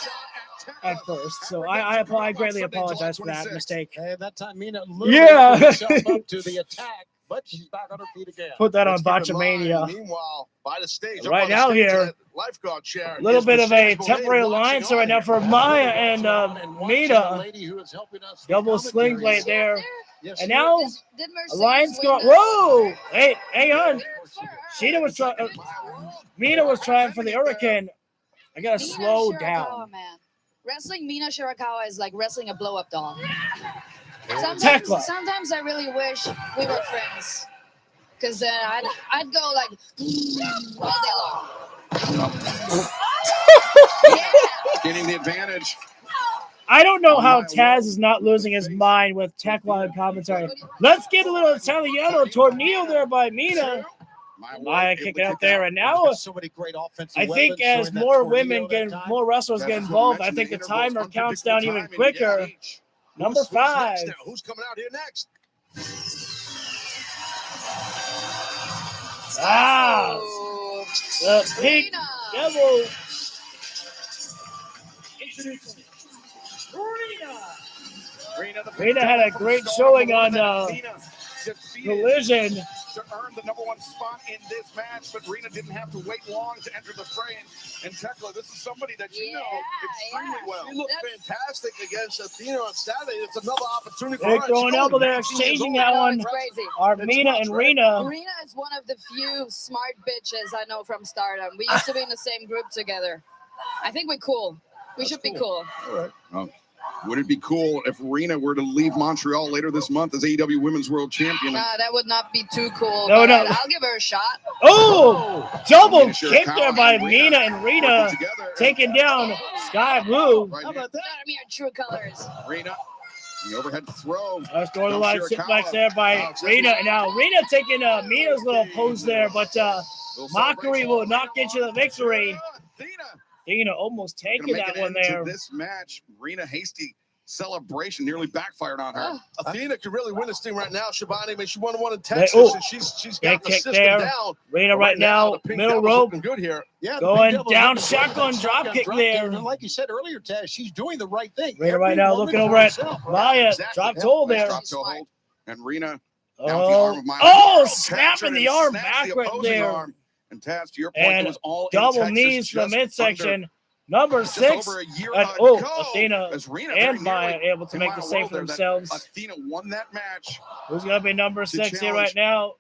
at first, so I greatly apologize for that mistake. Hey, that time Mina literally put herself up to the attack, but she's back on her feet again. Put that on Botchamania. Meanwhile, by the stage, right now here, a little bit of a temporary alliance right now for Maya and Mina. Double sling blade there. And now, alliance going. Whoa! Hey, hang on. Sheeta was trying. Mina was trying for the Hurricane. I gotta slow down. Man. Wrestling Mina Shirakawa is like wrestling a blow-up doll. Sometimes I really wish we were friends, because then I'd go like all day long. Yeah. Getting the advantage. I don't know how Taz is not losing his mind with Tekla commentary. Let's get a little Italiano tornado there by Mina. Maya kicking out there, and now I think as more wrestlers get involved, I think the timer counts down even quicker. Number 5. Who's coming out here next? The Pink Devil. Introducing Rena had a great showing on Collision. To earn the number 1 spot in this match, but Rena didn't have to wait long to enter the fray. And Tekla, this is somebody that you know extremely well. She looked fantastic against Athena on Saturday. It's another opportunity for They're her. throwing elbow there, exchanging that one. Are Mina and Rena. Rena is one of the few smart bitches I know from Stardom. We used to be in the same group together. I think we're cool. We should be cool. All right. Oh. Would it be cool if Rena were to leave Montreal later this month as AEW Women's World Champion? Nah, that would not be too cool. No. I'll give her a shot. Oh, double kick there by Mina and Rena, taking down Sky Blue. How about that? I mean, true colors. Rena, the overhead throw. Let's throw the line suplex there by Rena. And now Rena taking Mina's little pose there, but Mockery will not get you the victory. Athena almost Gonna taking make that an one end to there. this match. Rena hasty celebration nearly backfired on her. Athena could really win this thing right now, Shivani. I mean, she won one in They- Texas, oh, and she's Big got the kick system there. down. Rena But right now, the Pink middle Devil's rope. looking good here. Yeah, Going Pink Devil's down, looking good with shotgun that drop kick kick there. And like you said earlier, Taz, she's doing the right thing. Rena right Every now woman looking for over at herself, right? Maya. Exactly. Drop toe Nice there. drop toe hold. And Rena Oh, snapping the arm back right there. Arm. And Taz, to your point, it And was all in double Texas, knees to the just midsection. Number just 6. over a year And, ago, Athena as Rena and very Maya nearly able to in make my the save world for there, that themselves. Athena won that match. Who's going to be number 6 here right challenge. now?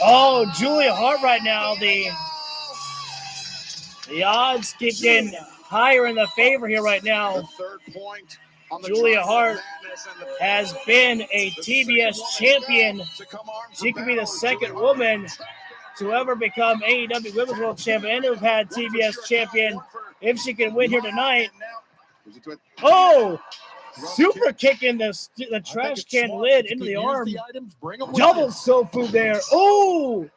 Oh, Julia Hart right now. The odds keep getting higher in the favor here right now. The third point on the Julia Triangle of Hart Madness and the has been a TBS champion. She could be the second woman to ever become AEW Women's World Champion and to have had TBS champion if she can win here tonight. Oh, super kicking the trash can lid into the arm. Double Sofu there. Oh,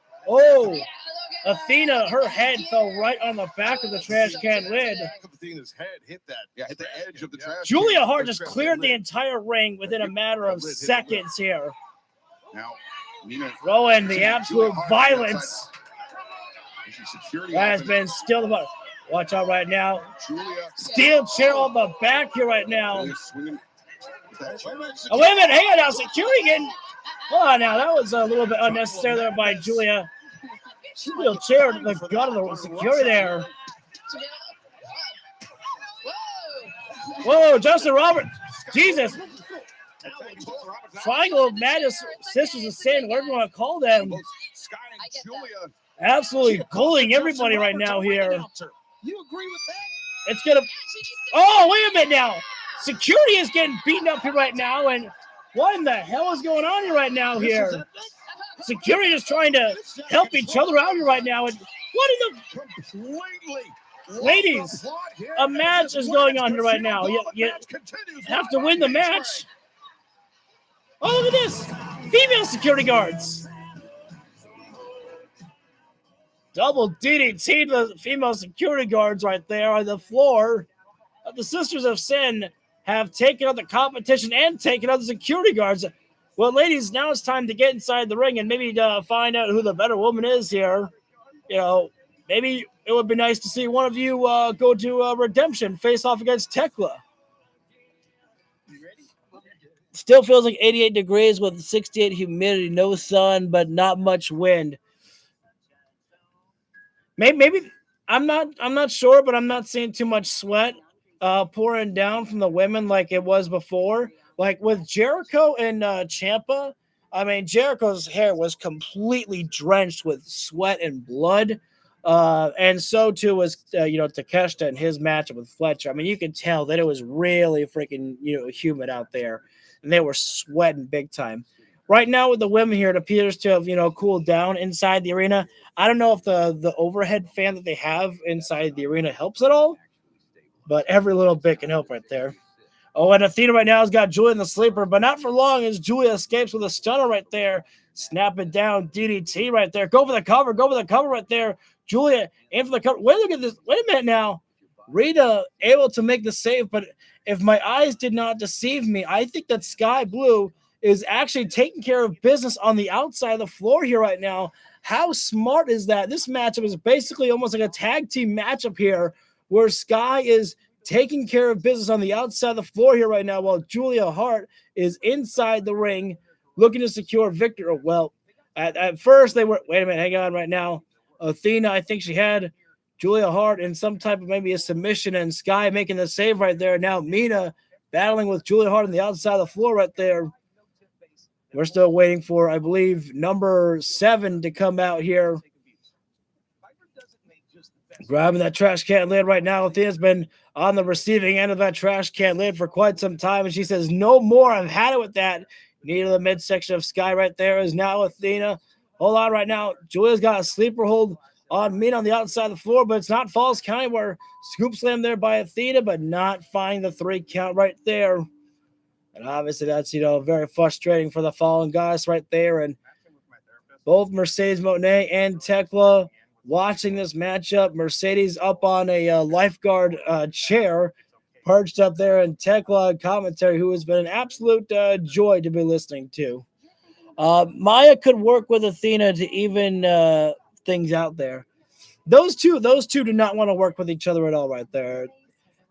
Athena, her head fell right on the back of the trash can lid. Athena's head hit that. Yeah, hit the edge of the trash. Julia Hart just cleared the entire ring within a matter of seconds here. Now, Nina Throwing the absolute violence security that has been still about. Watch out right now. Julia Steel chair on the back here right now. swinging. Oh, wait a minute. Hang on now. Security getting. Oh, now that was a little bit unnecessary there by Julia. Steel chair to the gut of the security there. Whoa, Justin Roberts. Jesus. Triangle of Madness, Sisters of Sin, whatever you want to call them. Absolutely bullying everybody right now here. You agree with that? It's going to. Oh, wait a minute now. Security is getting beaten up here right now. And what in the hell is going on here right now here? Security is trying to help each other out here right now. And what in the. Ladies, a match is going on here right now. You have to win the match. Oh, look at this. Female security guards. Double DDT to the female security guards right there on the floor. The Sisters of Sin have taken out the competition and taken out the security guards. Well, ladies, now it's time to get inside the ring and maybe find out who the better woman is here. You know, maybe it would be nice to see one of you go to Redemption, face off against Tekla. Still feels like 88 degrees with 68 humidity, no sun, but not much wind. Maybe I'm not sure, but I'm not seeing too much sweat pouring down from the women like it was before. Like with Jericho and Ciampa, I mean, Jericho's hair was completely drenched with sweat and blood. And so too was, Takeshita and his matchup with Fletcher. I mean, you could tell that it was really freaking, humid out there. And they were sweating big time. Right now with the women here, it appears to have, cooled down inside the arena. I don't know if the overhead fan that they have inside the arena helps at all, but every little bit can help right there. Oh, and Athena right now has got Julia in the sleeper, but not for long as Julia escapes with a stunner right there. Snap it down, DDT right there. Go for the cover right there. Julia in for the cover. Wait, look at this. Wait a minute now. Rita able to make the save, but if my eyes did not deceive me, I think that Sky Blue is actually taking care of business on the outside of the floor here right now. How smart is that? This matchup is basically almost like a tag team matchup here where Sky is taking care of business on the outside of the floor here right now while Julia Hart is inside the ring looking to secure victory. Well, at first they were, wait a minute, hang on right now. Athena, I think she had Julia Hart in some type of maybe a submission and Sky making the save right there. Now Mina battling with Julia Hart on the outside of the floor right there. We're still waiting for, I believe, number 7 to come out here. Grabbing that trash can lid right now. Athena's been on the receiving end of that trash can lid for quite some time. And she says, no more. I've had it with that. Knee to the midsection of Sky right there is now Athena. Hold on right now. Julia's got a sleeper hold on Mina on the outside of the floor, but it's not Falls County where scoop slam there by Athena, but not finding the 3 count right there. And obviously that's, very frustrating for the Fallen Goddess right there. And both Mercedes Monet and Tekla watching this matchup. Mercedes up on a lifeguard chair, perched up there, and Tekla commentary, who has been an absolute joy to be listening to. Maya could work with Athena to even things out there. Those two do not want to work with each other at all right there.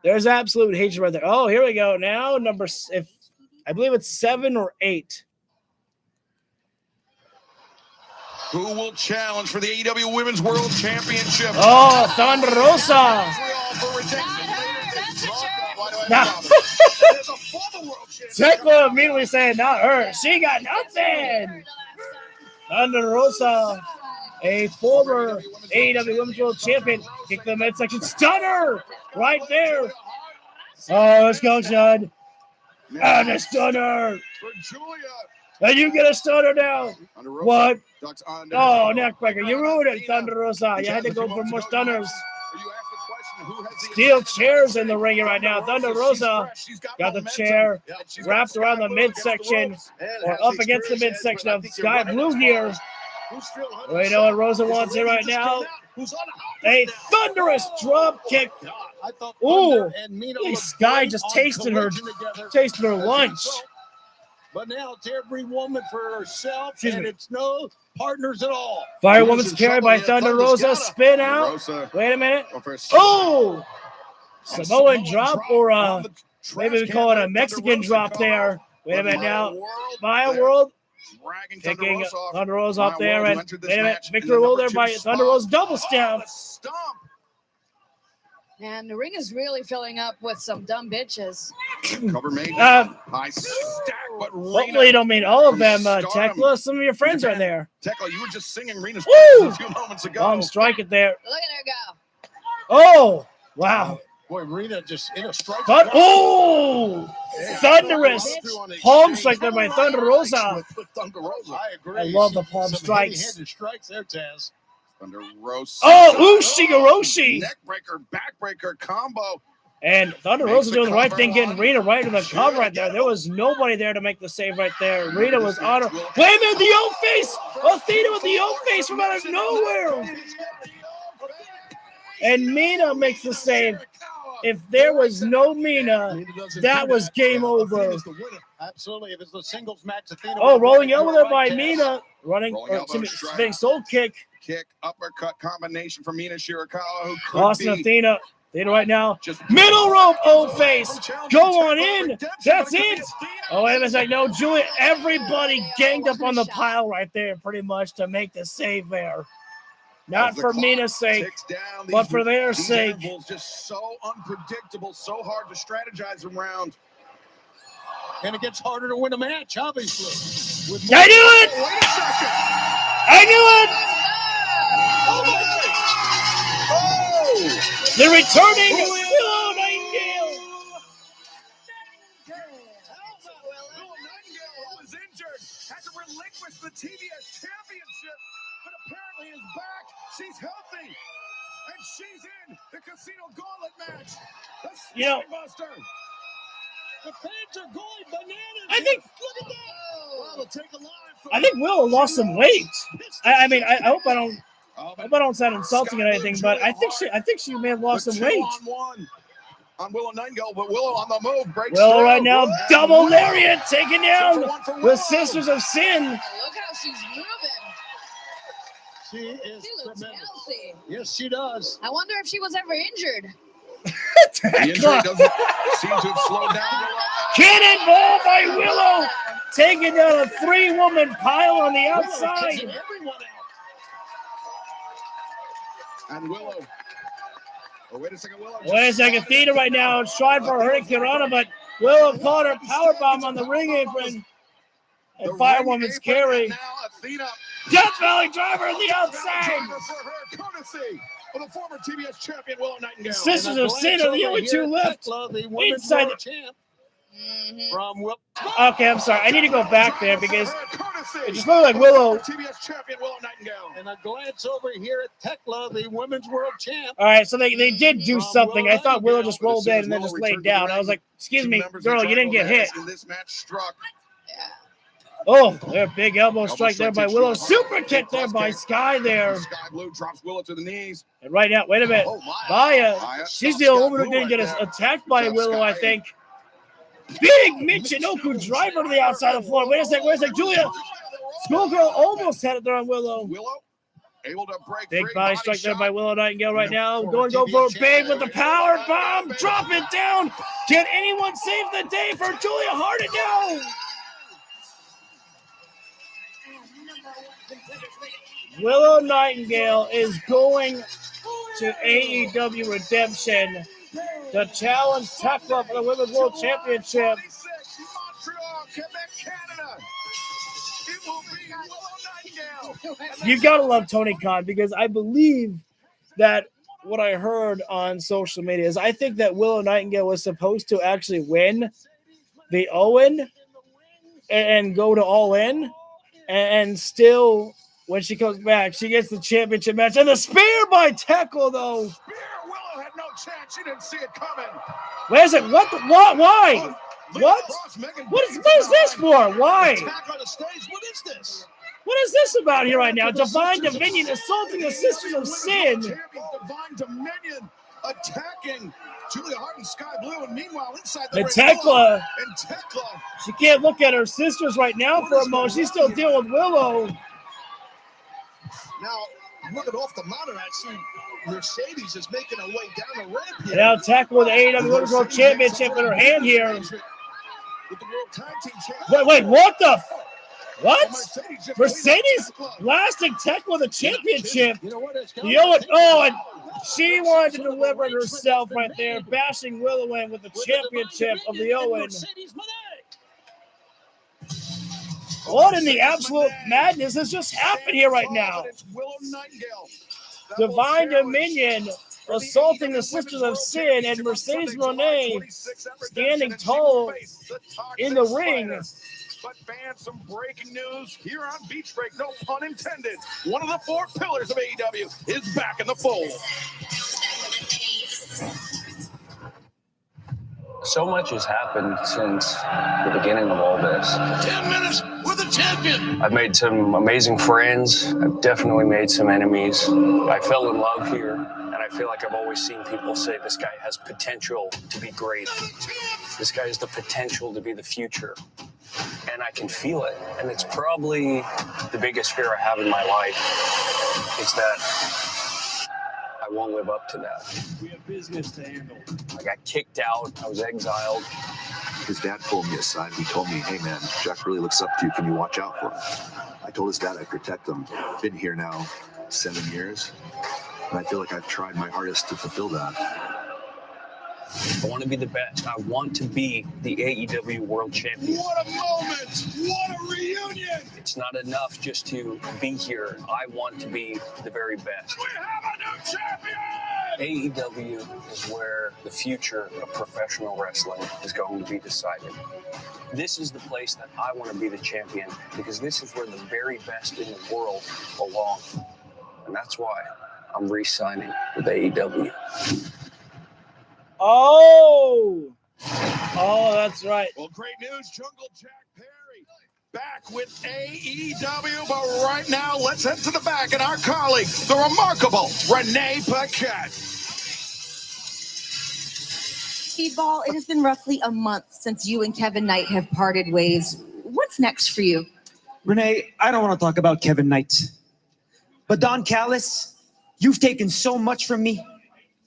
There's absolute hatred right there. Oh, here we go. Now, I believe it's 7 or 8. Who will challenge for the AEW Women's World Championship? Oh, Thunder Rosa. Tekla immediately saying, not her. She got nothing. Thunder Rosa, a former AEW Women's World Champion, kick the midsection stunner right there. Oh, let's go, Sean. And a stunner. And you get a stunner now. What? Oh, neckbreaker. You ruined it, Thunder Rosa. You had to go for more stunners. Steel chairs in the ring right now. Thunder Rosa got the chair wrapped around the midsection or up against the midsection of Sky Blue here. We know what Rosa wants here right now. A thunderous drop kick. Ooh, Sky just tasted her lunch. But now it's every woman for herself, and it's no partners at all. Firewoman's carried by Thunder Rosa. Spin out. Wait a minute. Oh! Samoan drop, or maybe we call it a Mexican drop there. Wait a minute now. Maya World picking Thunder Rosa up there. And wait a minute. Victor Will there by Thunder Rosa. Double stamp. And the ring is really filling up with some dumb bitches. Cover made. High stack, but hopefully you don't mean all of them, Tekla. Some of your friends are there. Tekla, you were just singing Rena's Woo! a few moments ago. Bomb strike it there. Look at her go. Oh, wow. Boy, Rena just in a strike. Oh, thunderous palm strike there by Thunder Rosa. I agree. I love the palm strikes. Heavy-handed strikes there, Taz. Thunder Rosa. Oh, Ushigoroshi. Neckbreaker, backbreaker combo. And Thunder Rosa doing the right thing, getting Rena right in the cover right there. There was nobody there to make the save right there. Rena was on her. Wait a minute, the old face. Athena with the old face from out of nowhere. And Mina makes the save. If there was no Mina, that was game over. Absolutely. If it's a singles match, Athena. Oh, rolling over there by Mina. Running, spinning soul kick. Kick, uppercut combination from Mina Shirakawa. Who could Austin be Athena. Athena right now. Middle rope, old face. Go on in. That's it. Oh, wait a minute. No, Julia. Everybody ganged up on the pile right there pretty much to make the save there. Not for Mina's sake, but for their sake. Just so unpredictable, so hard to strategize around. And it gets harder to win a match, obviously. I knew it! Wait a second. I knew it! The returning Willow Nightingale. Willow Nightingale was injured, had to relinquish the TBS championship, but apparently is back. She's healthy, and she's in the Casino Gauntlet match. The Spinebuster. The fans are going bananas. I think. Look at that. Well, it'll take a line from I think Willow lost some weight. I mean, I hope I don't. I hope I don't sound insulting or anything, but I think she may have lost some weight. On Willow Nightingale, but Willow on the move. Breaks Willow through. right now, double lariat taken down with Sisters of Sin. Look how she's moving. She is She looks tremendous. healthy. Yes, she does. I wonder if she was ever injured. The injury doesn't seem to have slowed down. Cannonball by Willow, taking down a 3-woman pile on the outside. And Willow. Oh, wait a second, Willow. Wait a second, Athena right now is trying for a Hurricane Rana, but Willow caught her powerbomb on the ring apron. And Firewoman's carry. Death Valley driver on the outside. Courtesy of the former TBS champion Willow Nightingale. Sisters of Sin are the only two left. Inside the champ. Okay, I'm sorry. I need to go back there because it just looked like Willow. TBS champion Willow Nightingale. And a glance over here at Tekla, the women's world champ. All right, so they did do something. I thought Willow just rolled in and then just laid down. I was like, excuse me, girl, you didn't get hit. In this match struck. Oh, there, big elbow strike there by Willow. Super kick there by Sky there. Sky Blue drops Willow to the knees. And right now, wait a minute. Maya, she's the only woman who didn't get attacked by Willow, I think. Big Michinoku driver to the outside of the floor. Wait a sec, Julia. Schoolgirl almost had it there on Willow. Able to break big free. body strike there by Willow Nightingale right now. Going to go for a big with the power bomb. Drop it down. Can anyone save the day for Julia Hart? No. Willow Nightingale is going to AEW Redemption to challenge Tekla for the Women's World Championship. Montreal, Quebec, Canada. It will be Willow Nightingale. You gotta love Tony Khan, because I believe that what I heard on social media is I think that Willow Nightingale was supposed to actually win the Owen and go to All In, and still when she comes back, she gets the championship match. And the spear by Tekla, though. Spear, Willow had no chance. She didn't see it coming. Wait a second. What? Why? What? What is this for? Why? Attack on the stage. What is this? What is this about here right now? Divine Dominion assaulting the Sisters of Sin. Divine Dominion attacking Julia Hart and Sky Blue, and meanwhile inside the And ring, Tekla, and Tekla. she can't look at her sisters right now for a moment. She's still dealing with Willow. Now, I'm looking off the monitor. I see Mercedes is making her way down the ramp here. And now Tekla with the AEW Women's World Championship in her hand here. With the World Tag Team Championship. Wait, what the? What? Mercedes blasting Tekla the championship. And she wanted to deliver it herself right there, bashing Willow in with the championship of the Owen. What in the absolute madness has just happened here right now? Divine Dominion assaulting the Sisters of Sin, and Mercedes Moné standing tall in the ring. But fans, some breaking news here on Beach Break, no pun intended. One of the four pillars of AEW is back in the fold. So much has happened since the beginning of all this. 10 minutes with a champion. I've made some amazing friends. I've definitely made some enemies. I fell in love here, and I feel like I've always seen people say this guy has potential to be great. This guy has the potential to be the future. And I can feel it. And it's probably the biggest fear I have in my life is that I won't live up to that. We have business to handle. I got kicked out. I was exiled. His dad pulled me aside. He told me, hey, man, Jack really looks up to you. Can you watch out for him? I told his dad I'd protect him. Been here now 7 years, and I feel like I've tried my hardest to fulfill that. I want to be the best. I want to be the AEW World Champion. What a moment! What a reunion! It's not enough just to be here. I want to be the very best. We have a new champion! AEW is where the future of professional wrestling is going to be decided. This is the place that I want to be the champion, because this is where the very best in the world belong. And that's why I'm re-signing with AEW. Oh, that's right. Well, great news, Jungle Jack Perry back with AEW. But right now, let's head to the back and our colleague, the remarkable Renee Paquette. Speedball, it has been roughly a month since you and Kevin Knight have parted ways. What's next for you? Renee, I don't want to talk about Kevin Knight. But Don Callis, you've taken so much from me.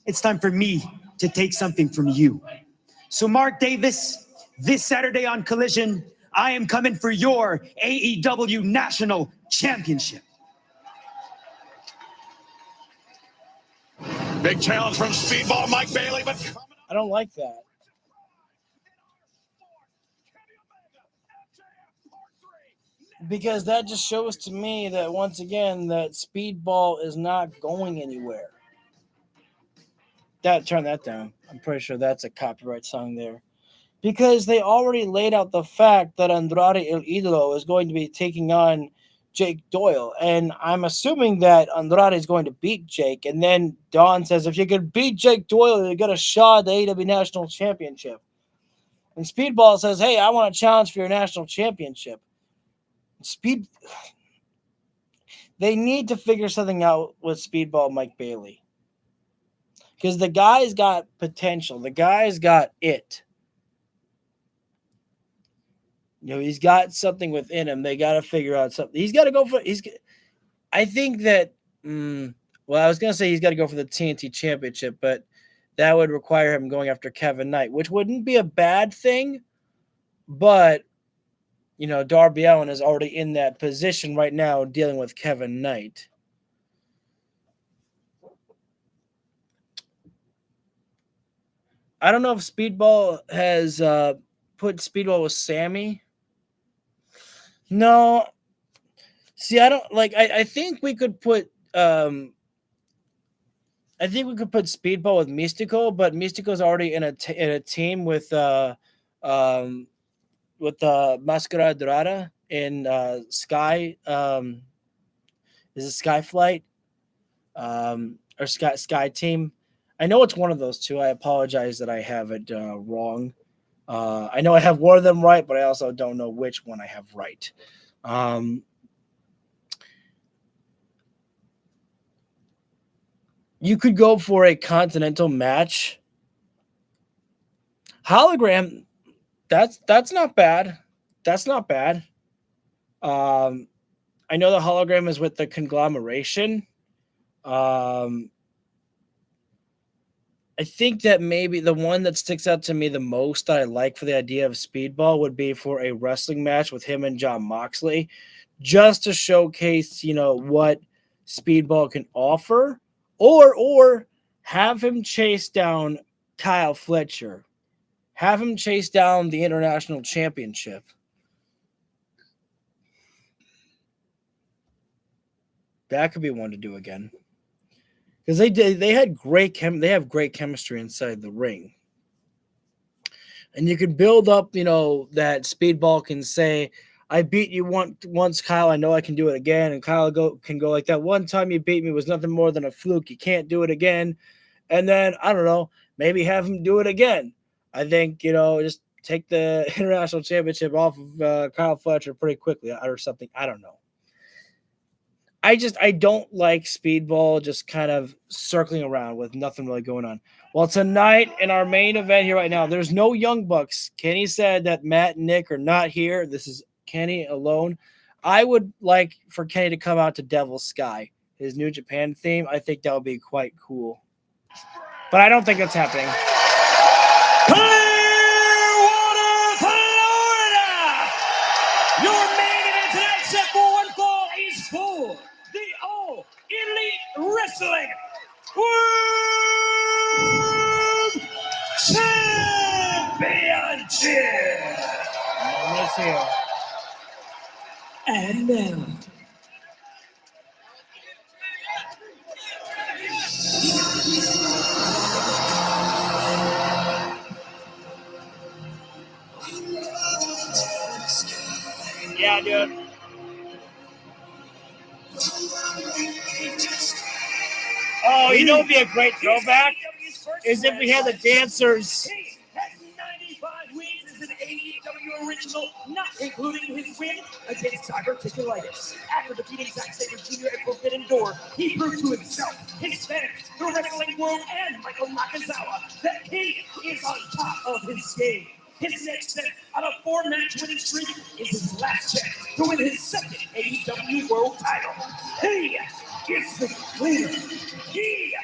It's time for me to take something from you. So Mark Davis, this Saturday on Collision, I am coming for your AEW National Championship. Big challenge from Speedball Mike Bailey, but I don't like that. Because that just shows to me that, once again, that Speedball is not going anywhere. Turn that down. I'm pretty sure that's a copyright song there. Because they already laid out the fact that Andrade El Idolo is going to be taking on Jake Doyle. And I'm assuming that Andrade is going to beat Jake. And then Don says, if you can beat Jake Doyle, you got a shot at the AEW National Championship. And Speedball says, hey, I want to challenge for your national championship. They need to figure something out with Speedball Mike Bailey. Because the guy's got potential. The guy's got it. He's got something within him. They got to figure out something. He's got to go for. I think that. I was gonna say he's got to go for the TNT Championship, but that would require him going after Kevin Knight, which wouldn't be a bad thing. But Darby Allin is already in that position right now, dealing with Kevin Knight. I don't know if Speedball has put Speedball with Sammy. No. See, I don't like. I think we could put. I think we could put Speedball with Mystico, but Mystico's already in a team with Mascara Dorada in Sky. Is it Skyflight? Or Sky Team? I know it's one of those two. I apologize that I have it wrong. I know I have one of them right, but I also don't know which one I have right. You could go for a continental match. Hologram, that's not bad. That's not bad. I know the hologram is with the conglomeration. I think that maybe the one that sticks out to me the most that I like for the idea of Speedball would be for a wrestling match with him and Jon Moxley, just to showcase, what Speedball can offer, or have him chase down Kyle Fletcher, have him chase down the International Championship. That could be one to do again. Because they have great chemistry inside the ring. And you can build up, that Speedball can say, I beat you once, Kyle. I know I can do it again. And Kyle can go like that. One time you beat me was nothing more than a fluke. You can't do it again. And then, I don't know, maybe have him do it again. I think, just take the International Championship off of Kyle Fletcher pretty quickly or something. I don't know. I don't like Speedball just kind of circling around with nothing really going on. Well, tonight in our main event here right now, there's no Young Bucks. Kenny said that Matt and Nick are not here. This is Kenny alone. I would like for Kenny to come out to Devil's Sky, his New Japan theme. I think that would be quite cool. But I don't think that's happening. Clearwater, Florida! Your main event tonight set for one fall is for the All Elite Wrestling World Championship! Let's hear. And now, yeah, dude. Oh, you know what would be a great throwback? Is if we had the dancers. he has 95 wins as an AEW original, not including his win against diverticulitis. After defeating Zack Sabre Jr. at Forbidden Door, he proved to himself, his fans, the wrestling world, and Michael Nakazawa that he is on top of his game. His next step on a 4-match winning streak is his last chance to win his second AEW World title. He is the winner. He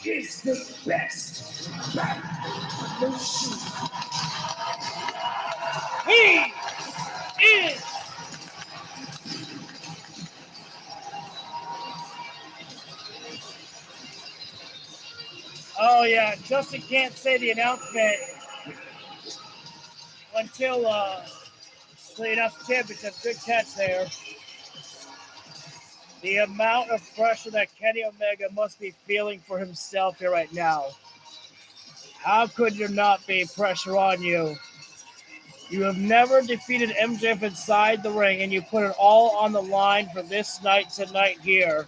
is the best. He is. Oh, yeah. Justin can't say the announcement until the enough championship. Good catch there. The amount of pressure that Kenny Omega must be feeling for himself here right now. How could there not be pressure on you? You have never defeated MJF inside the ring, and you put it all on the line for this night tonight here.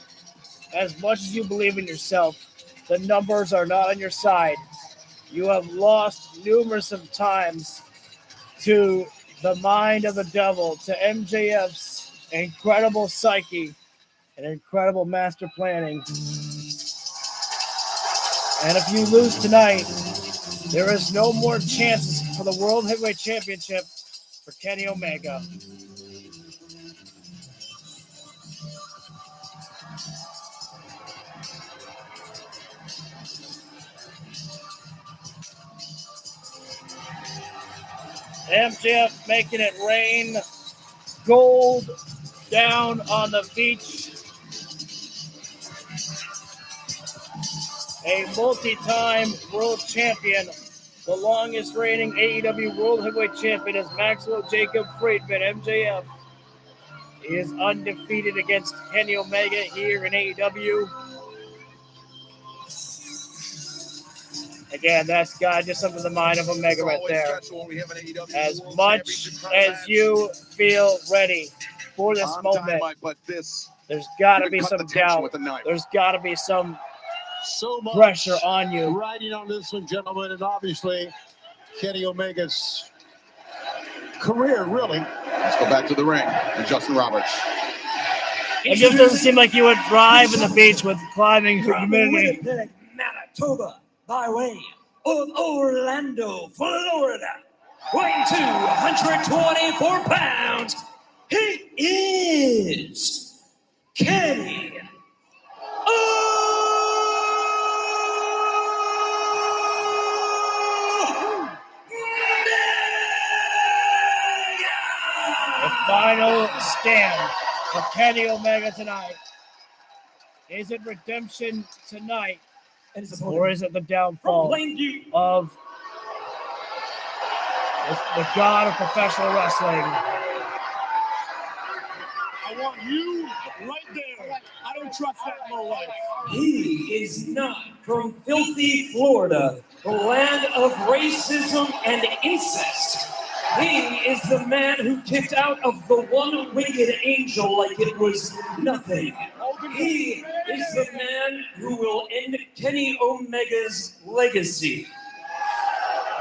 As much as you believe in yourself, the numbers are not on your side. You have lost numerous of times to the mind of the devil, to MJF's incredible psyche and incredible master planning. And if you lose tonight, there is no more chances for the World Heavyweight Championship for Kenny Omega. MJF making it rain gold down on the beach. A multi-time world champion, the longest reigning AEW World Heavyweight Champion is Maxwell Jacob Friedman, MJF. He is undefeated against Kenny Omega here in AEW. Again, that's got just something in the mind of Omega right there. As much as you feel ready for this moment, Dynamite, but this there's got to be some doubt. There's got to be some pressure on you. Riding on this one, gentlemen, and obviously Kenny Omega's career, really. Let's go back to the ring and Justin Roberts. It just doesn't seem like you would thrive in the beach with climbing From humidity. Winnipeg, Manitoba, by way of Orlando, Florida, weighing 224 pounds, he is Kenny The final stand for Kenny Omega tonight. Is it redemption tonight? Or is it the downfall of the god of professional wrestling? I want you right there. I don't trust that no way. He is not from filthy Florida, the land of racism and incest. He is the man who kicked out of the one-winged angel like it was nothing. He is the man who will end Kenny Omega's legacy.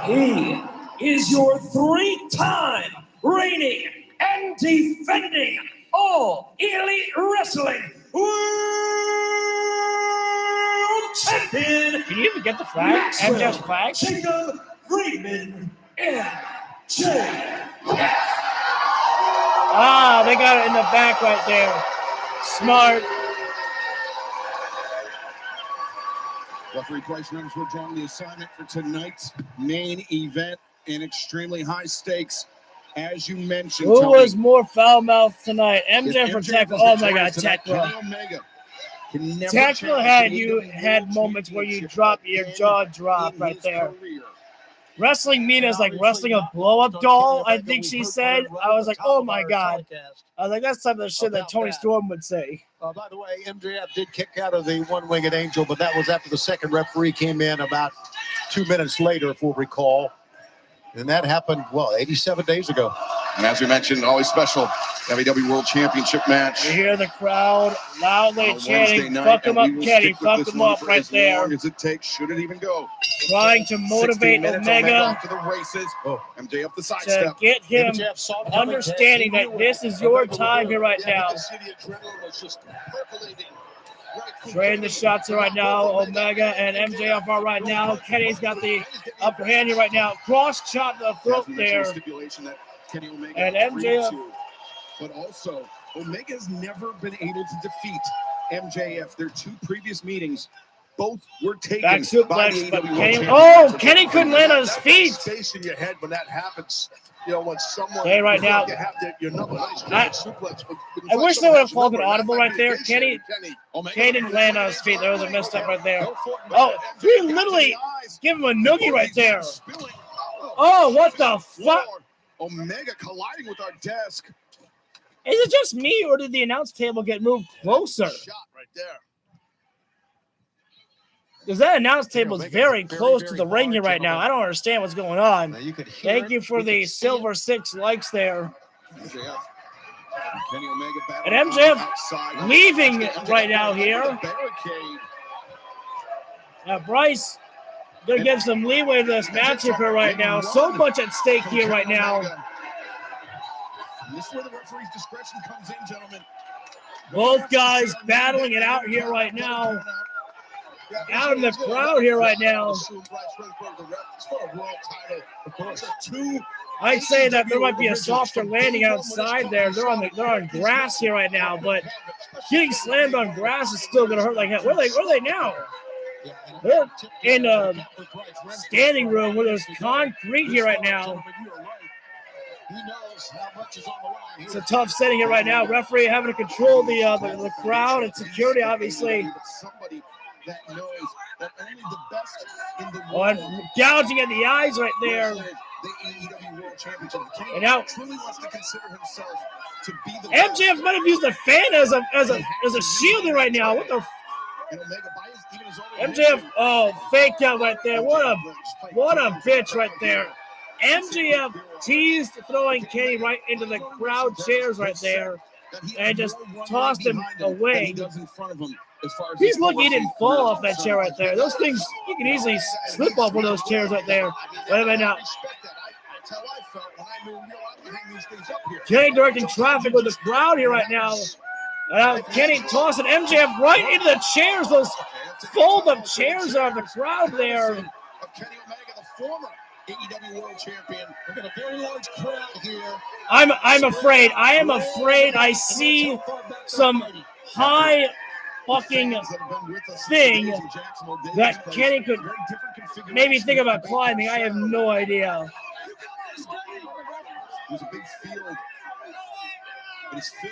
He is your three-time reigning and defending All Elite Wrestling World Champion. Can you even get the flag? And just flag? Jacob Friedman and Ah, they got it in the back right there. Smart. Referee Price Rings were drawing the assignment for tonight's main event in extremely high stakes. As you mentioned, Who Tony, was more foul-mouthed tonight? MJF or MJF Tekla? is Oh my God, victorious tonight. Tekla. Kenny Omega can never Tekla challenge had an AEW moments where you Championship drop your jaw drop in right his there. career. Wrestling Mina is like wrestling a blow-up doll, I think she said. I was like, oh my God. I was like, that's some of the shit that Tony Storm would say. By the way, MJF did kick out of the one-winged angel, but that was after the second referee came in about 2 minutes later, if we'll recall. And that happened, 87 days ago. And as we mentioned, always special AEW World Championship match. You hear the crowd loudly on chanting, Wednesday night, fuck him and up, we will Kenny, stick with fuck this him one up for right as there. long as it takes, should it even go. Trying to 16 motivate minutes, Omega to the races. MJF the to sidestep. get him MJF saw it coming, understanding Cass. He that knew this it. is your Omega would time do here it. right Yeah, now. you could see the adrenaline was just percolating. Trading the shots here right now. Omega and MJF are right now. Kenny's got the upper hand here right now. Cross chop to the throat there. Stipulation that Kenny Omega And agreed MJF. to. But also, Omega's never been able to defeat MJF. Their two previous meetings, both were taken Back by suplex, the but AEW Kenny. World Oh, Championship. Kenny couldn't land on his feet. Space in your head when that happens. You know, when someone. Hey, right you feel now. like you have to, your number nice German suplex. But I wish they would have called an audible right there. Kenny Kenny didn't land on his feet. There was a mistake right there. Oh, he literally gave him a noogie right there. Oh, what the fuck? Omega colliding with our desk. Is it just me, or did the announce table get moved closer? Shot right there. Because that announce table is very close to the ring here right now. I don't understand what's going on. Thank you for the silver 6 likes there. MJF. Kenny Omega And MJF leaving right now here. Barricade. Now Bryce gonna give some leeway to this matchup here right now. So much at stake here right now. And this is where the referee's discretion comes in, gentlemen. Both guys battling it out here right now. Out in the crowd here right now. I'd say that there might be a softer landing outside there. They're on grass here right now, but getting slammed on grass is still going to hurt like hell. Where are they now? They're in a standing room where there's concrete here right now. It's a tough setting here right now. Referee having to control the crowd and security, obviously. That knows that only the best in the world. Gouging at the eyes right there. The AEW World Championship. And now truly wants to consider himself to be the MJF might have used a fan as a shield right now. What the? MJF, fake out right there. What a bitch right there. MJF teased throwing Kenny right into the crowd chairs right there and just tossed him away. He's lucky he didn't fall off that chair right there. Those things, you can easily slip off one of those chairs right there. Wait a minute now. Kenny directing traffic with the crowd here right now. Kenny tossing MJF right into the chairs. Those fold-up chairs are the crowd there. Kenny Omega, the former AEW World Champion. We've got a very large crowd here. I'm afraid. I am afraid I see some high fucking thing that Kenny could maybe think about climbing. I have no idea.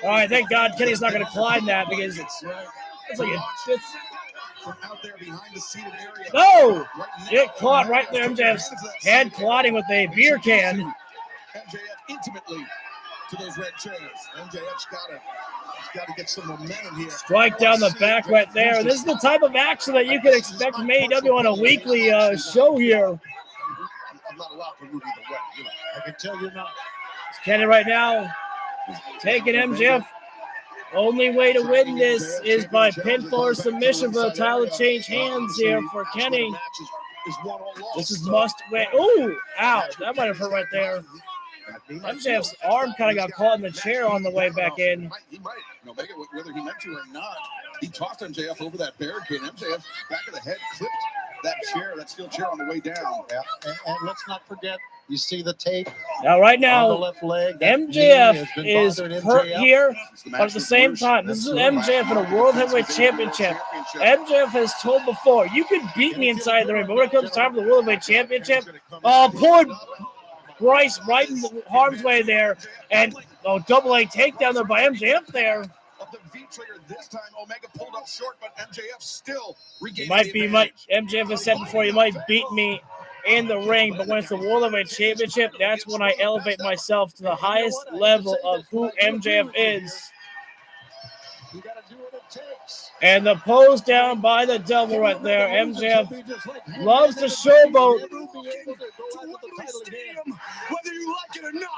All right, thank God Kenny's not going to climb that because it's like no! Get caught right there. MJF's head clotting with a beer can. MJF intimately to those red chairs. MJF's got to get some momentum here. Strike down the back right there. This is the type of action that you can expect from AEW on a weekly show here. I'm not allowed to move either way. I can tell you now. It's Kenny right now taking MJF. Only way to win this is by pinfall or submission for the title to change hands here for Kenny. This is must win. Ooh, ow. That might have hurt right there. MJF's arm kind of got caught in the chair on the way back in. He might. Whether he meant to or not, he tossed MJF over that barricade. MJF, back of the head, clipped that steel chair on the way down. Yeah. And let's not forget, you see the tape. Now, right now, on the left leg, MJF is hurt here, but at the same time, this is MJF in a World Heavyweight Championship. MJF has told before, you can beat me inside the ring, but when it comes time for the World Heavyweight Championship, pulling Bryce right in the harm's way there, and double leg takedown there by MJF there. Of the V-trigger this time, Omega pulled up short, but MJF still regained MJF has said before, you might beat me in the ring, but when it's the World Heavyweight Championship, that's when I elevate myself to the highest level of who MJF is. You gotta do what it takes. And the pose down by the devil right there. MJF loves to showboat. Whether you like it or not.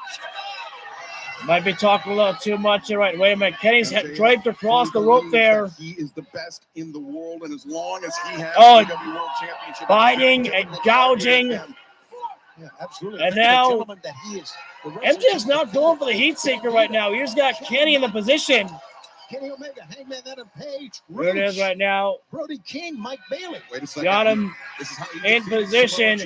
Might be talking a little too much here, right? Wait a minute. Kenny's draped across the rope there. He is the best in the world, and as long as he has the World Championship, biting and gouging. Yeah, absolutely. And now MJF's not going for the heat seeker right now. He's got Kenny in the position. Kenny Omega, Hangman Adam Page. There it is right now. Brody King, Mike Bailey. Wait a second. Got him in position.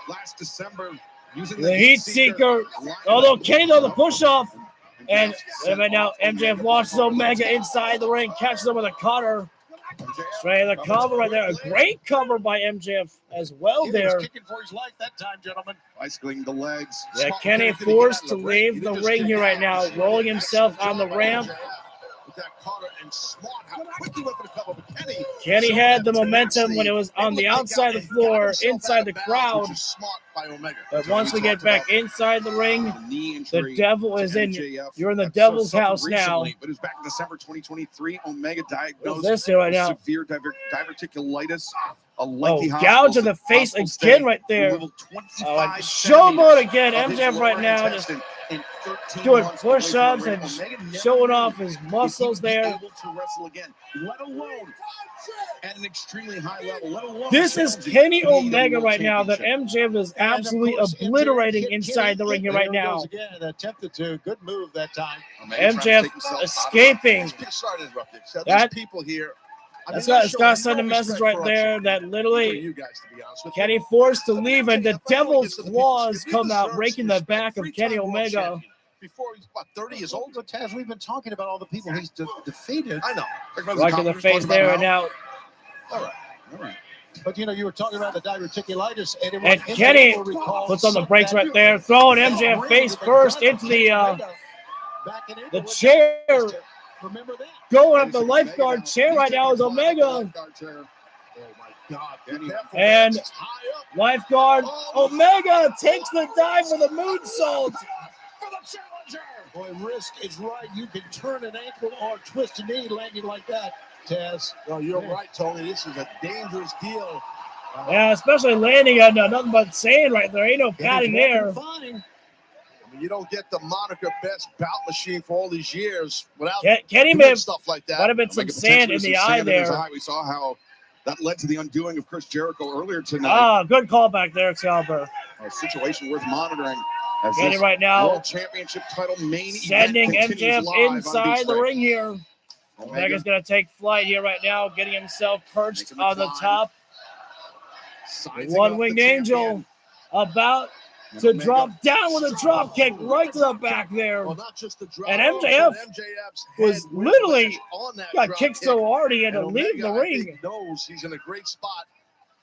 Last December. The heat seeker, although Kenny does the push off, and right now MJF launches Omega inside the ring, catches him with a cutter. Straight the cover right there, a great cover by MJF as well there. Kicking for his life that time, gentlemen. Bicycling the legs. Yeah, Kenny forced to leave the ring here right now, rolling himself on the ramp. Kenny had the momentum when it was on the outside of the floor, inside the crowd. But once we get back inside the ring, the devil is in. You're in the devil's house now. But it's back in December 2023. Omega diagnosed this here right now? Severe diverticulitis. Gouge in the face again right there. Showboat again. MJF right now just in 13 doing months away from push-ups the and ring. Omega never showing knew off his if he muscles would be there. able to wrestle again, let alone at an extremely high level, let alone This is challenging Kenny for the AEW Omega World right now that Championship. MJF is And, of absolutely course, MJF obliterating hit inside the Kenny. ring here right There he now. goes again, attempted to. Good move that time. MJF escaping. Sorry to interrupt you. So That- these people here, That's got to send a message right there that literally Kenny forced to leave and the devil's claws come out, breaking the back of Kenny Omega. Before he's, what, 30 years old? But Taz, we've been talking about all the people he's defeated. I know. Right to the face there and now. All right. But you were talking about the diverticulitis, And Kenny puts on the brakes right there, throwing MJF face first into the chair. Remember that? Going up the lifeguard chair right now is Omega. And lifeguard Omega takes the dive for the moonsault. Boy, risk is right. You can turn an ankle or twist a knee landing like that, Taz. No, you're right, Tony. This is a dangerous deal. Yeah, especially landing on nothing but sand right there. Ain't no padding there. I mean, you don't get the moniker best bout machine for all these years without Kenny doing may have, stuff like that. might have been some sand in the eye there. We saw how that led to the undoing of Chris Jericho earlier tonight. Ah, good call back there, Excalibur. A situation worth monitoring. As Kenny this right now World Championship title main sending event continues MJF live on inside Beach the Break. ring here. Omega's going to take flight here right now, getting himself perched on the top. One-winged angel about to drop down with a drop kick right to the back there. Well, not just the drop, And MJF MJF's was head literally on that got drop kicked kick. so hard he had to And leave the Omega, I ring. think, knows he's in a great spot.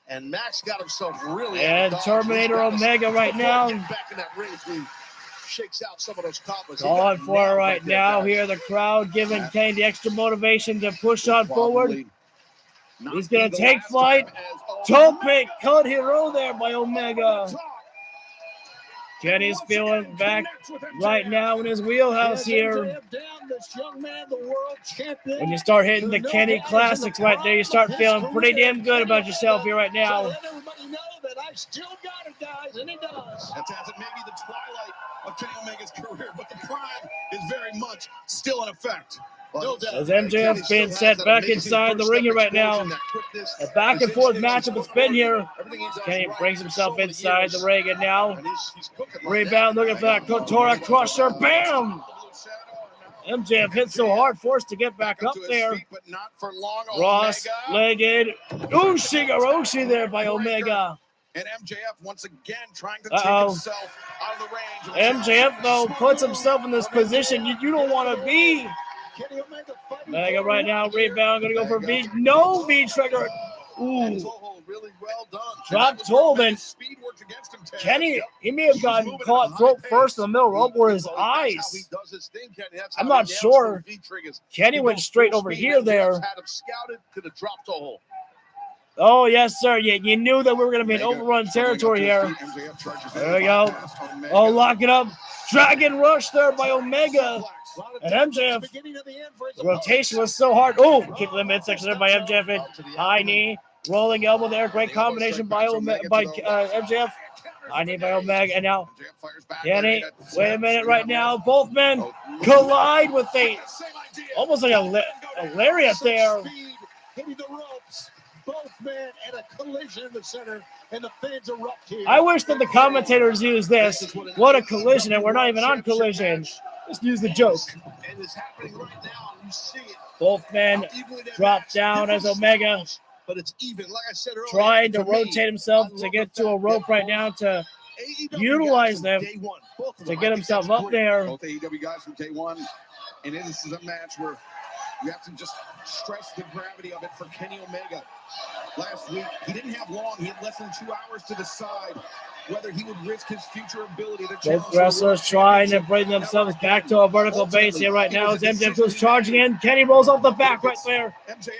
And Max got himself really And Terminator Omega right now. Get back in that ring as he shakes out some of those coppers. Calling for it right now. Here, the crowd giving Kenny the extra motivation to push on forward. He's going to take flight. Tope cut hero there by Omega. Kenny's feeling back right now in his wheelhouse here. When you start hitting the Kenny classics right there, you start feeling pretty damn good about yourself here right now. Let everybody know that I still got it, guys, and he does. That's as it may be the twilight of Kenny Omega's career, but the prime is very much still in effect. No doubt. As MJF being set back inside the ring here right now. A back and forth matchup it's been here. Kenny brings himself inside the ring and now rebound looking for that Kotora Crusher. Bam! MJF hit so hard, forced to get back up there. Cross-legged Ushigoroshi there by Omega. And MJF once again trying to take himself out of the range. MJF, though, puts himself in this position you don't want to be. Omega right now, rebound, going to go for V. No V-trigger. Ooh. Really well done. Drop Tolman. Kenny, he may have gotten caught throat first in the middle rope or his eyes. I'm not sure. Kenny went straight over here there. Oh, yes, sir. You knew that we were going to be in overrun territory here. There we go. Oh, lock it up. Dragon Rush there by Omega. And MJF. The rotation was so hard. Oh, kick to the midsection there by MJF. And high knee. Rolling elbow there. Great combination by MJF. High knee by Omega. And now Kenny. Wait a minute right now. Both men collide with almost like a lariat there. Hitting the ropes. Both men at a collision in the center, and the fans erupt here. I wish that the commentators use this. What a collision, and we're not even on collision. Just use the joke. Both men drop down as Omega but it's even. Like I said earlier, trying to rotate himself to get to a rope right now to utilize them to get himself up there. Both AEW guys from day one, and this is a match where you have to just stress the gravity of it for Kenny Omega. Last week, he didn't have long. He had less than 2 hours to decide whether he would risk his future ability to challenge. Both wrestlers trying to bring themselves back to a vertical base here right now as MJF goes charging in. Kenny rolls off the back right there.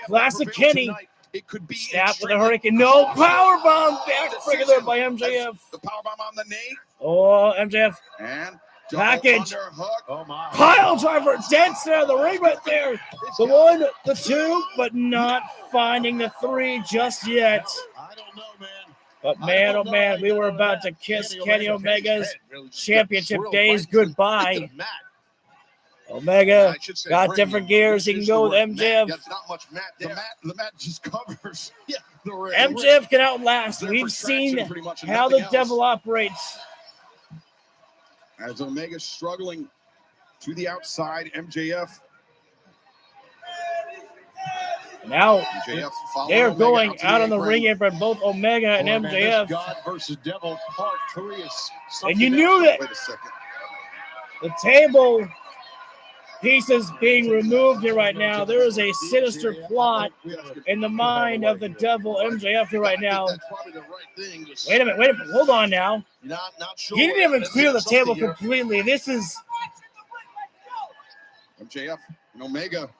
Classic Kenny. It could be snap with a hurricane. No power bomb backbreaker there by MJF. The power bomb on the knee. Oh, MJF. And package. Oh my. Pile driver dead center of the ring right there. The one, the two, but not finding the three just yet. I don't know, man. But man, oh man, we were about to kiss Kenny Omega's championship days goodbye. Omega got different gears. He can go with MJF. It's not much mat. The mat just covers. Yeah, the ring. MJF can outlast. We've seen how the devil operates. As Omega's struggling to the outside, MJF. Now they're Omega going out to out the on the apron. ring apron, both Omega and Boy, man, MJF. this God versus Devil Part 3 is And you something knew else. that Wait a second. the table pieces being removed here right now. There is a sinister plot in the mind of the devil MJF here right now. Wait a minute, hold on now. Not sure. He didn't even clear the table completely. This is MJF and Omega.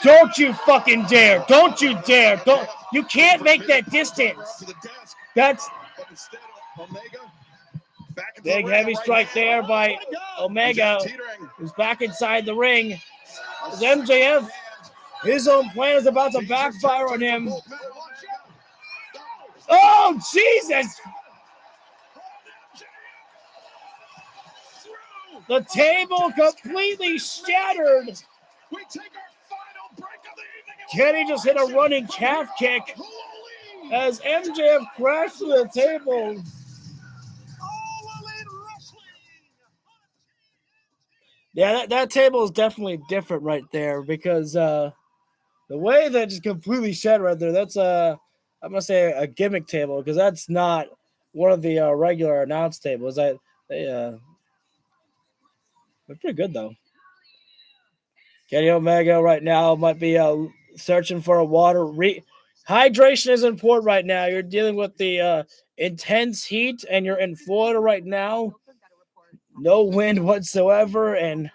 Don't you fucking dare. Don't you dare. Don't. You can't make that distance. That's big heavy strike there by Omega, who's back inside the ring. As MJF, his own plan is about to backfire on him. Oh, Jesus! The table completely shattered. Kenny just hit a running calf kick as MJF crashed through the table. Yeah, that table is definitely different right there because the way that just completely shattered right there, that's I'm going to say a gimmick table because that's not one of the regular announce tables. They're pretty good, though. Kenny Omega right now might be searching for a water. Hydration is important right now. You're dealing with the intense heat, and you're in Florida right now. No wind whatsoever, and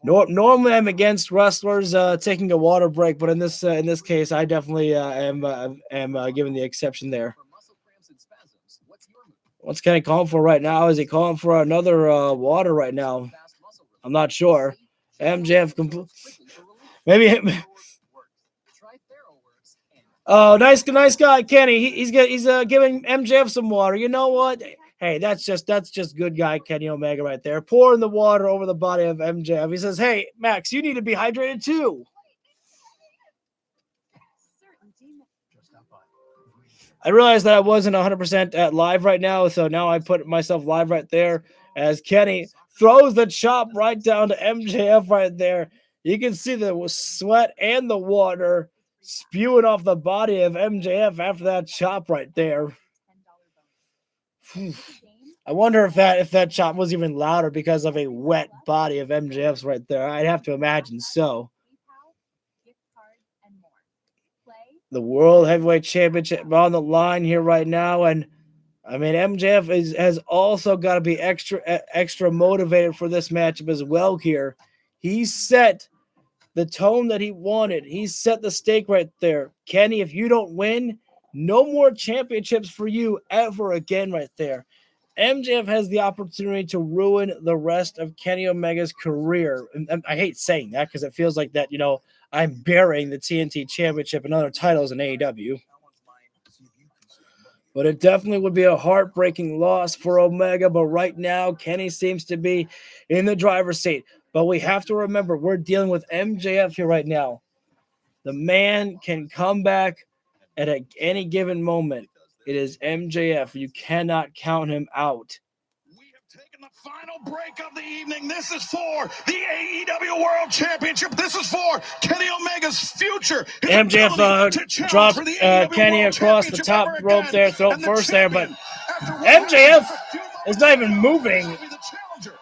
normally I'm against wrestlers taking a water break, but in this case, I definitely am giving the exception there. What's Kenny calling for right now? Is he calling for another water right now? I'm not sure. MJF maybe. Oh, nice guy, Kenny. He's giving MJF some water. You know what? Hey, that's just good guy Kenny Omega right there, pouring the water over the body of MJF. He says, "Hey, Max, you need to be hydrated too." I realized that I wasn't 100% at live right now, so now I put myself live right there as Kenny throws the chop right down to MJF right there. You can see the sweat and the water spewing off the body of MJF after that chop right there. I wonder if that chop was even louder because of a wet body of MJF's right there. I'd have to imagine so. The World Heavyweight Championship on the line here right now, and I mean MJF has also got to be extra motivated for this matchup as well here. He set the tone that he wanted. He set the stake right there. Kenny, if you don't win, no more championships for you ever again right there. MJF has the opportunity to ruin the rest of Kenny Omega's career. And I hate saying that because it feels like that, I'm burying the TNT Championship and other titles in AEW. But it definitely would be a heartbreaking loss for Omega. But right now, Kenny seems to be in the driver's seat. But we have to remember, we're dealing with MJF here right now. The man can come back at any given moment. It is MJF. You cannot count him out. Final break of the evening. This is for the AEW World Championship. This is for Kenny Omega's future. MJF dropped Kenny across the top rope there, throat first there, but MJF is not even moving. The challenger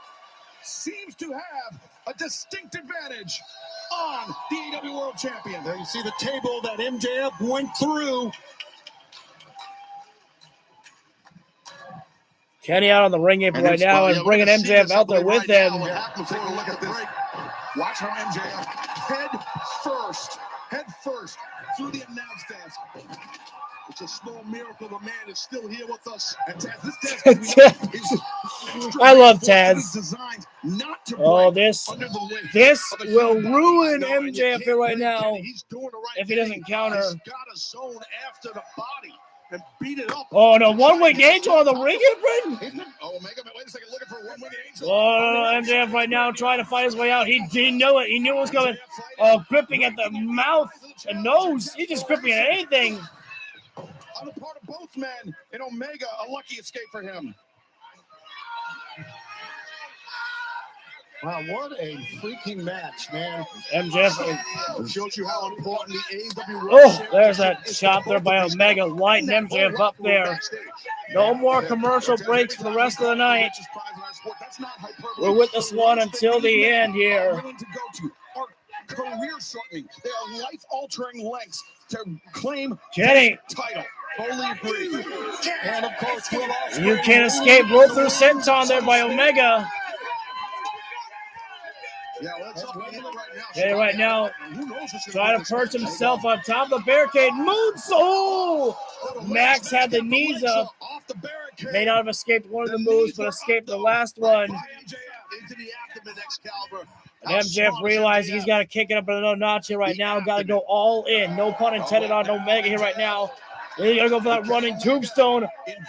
seems to have a distinct advantage on the AEW World Champion. There you see the table that MJF went through. Kenny out on the ring apron right now and bringing MJF out there with him. Take a look at this. Watch how MJF head first through the announce desk. It's a small miracle the man is still here with us. And Taz, this I love Taz. designed not to Oh, break this under the weight will of a human body. ruin I know, and you MJF can't here right blame now Kenny. He's doing the right if he thing. doesn't counter. He's got a zone after the body and beat it up. Oh, no, one-winged angel on the ring apron. Oh, Omega, wait a second, looking for a one-winged angel. Oh, MJF right now trying to fight his way out. He didn't know it. He knew it was coming. Oh, gripping at the mouth and nose. He's just gripping at anything. On the part of both men, and Omega, a lucky escape for him. Wow, what a freaking match, man. MJF. Shows you how important the AEW Oh, there's that shot there by Omega, lighting MJF up there. No more commercial breaks for the rest of the night. We're with this one until the end here. Career shortening. They are life-altering lengths to claim Kenny. this title. Totally agree. And of course, we'll also You can't escape. Roll through senton there by Omega. Yeah, right now, trying to perch himself on top of the barricade. Moonsault! Max had the knees up. May not have escaped one of the moves, but escaped the last one. And MJF realized he's got to kick it up another notch here right now. Got to go all in. No pun intended on Omega here right now. He's got to go for that running tombstone.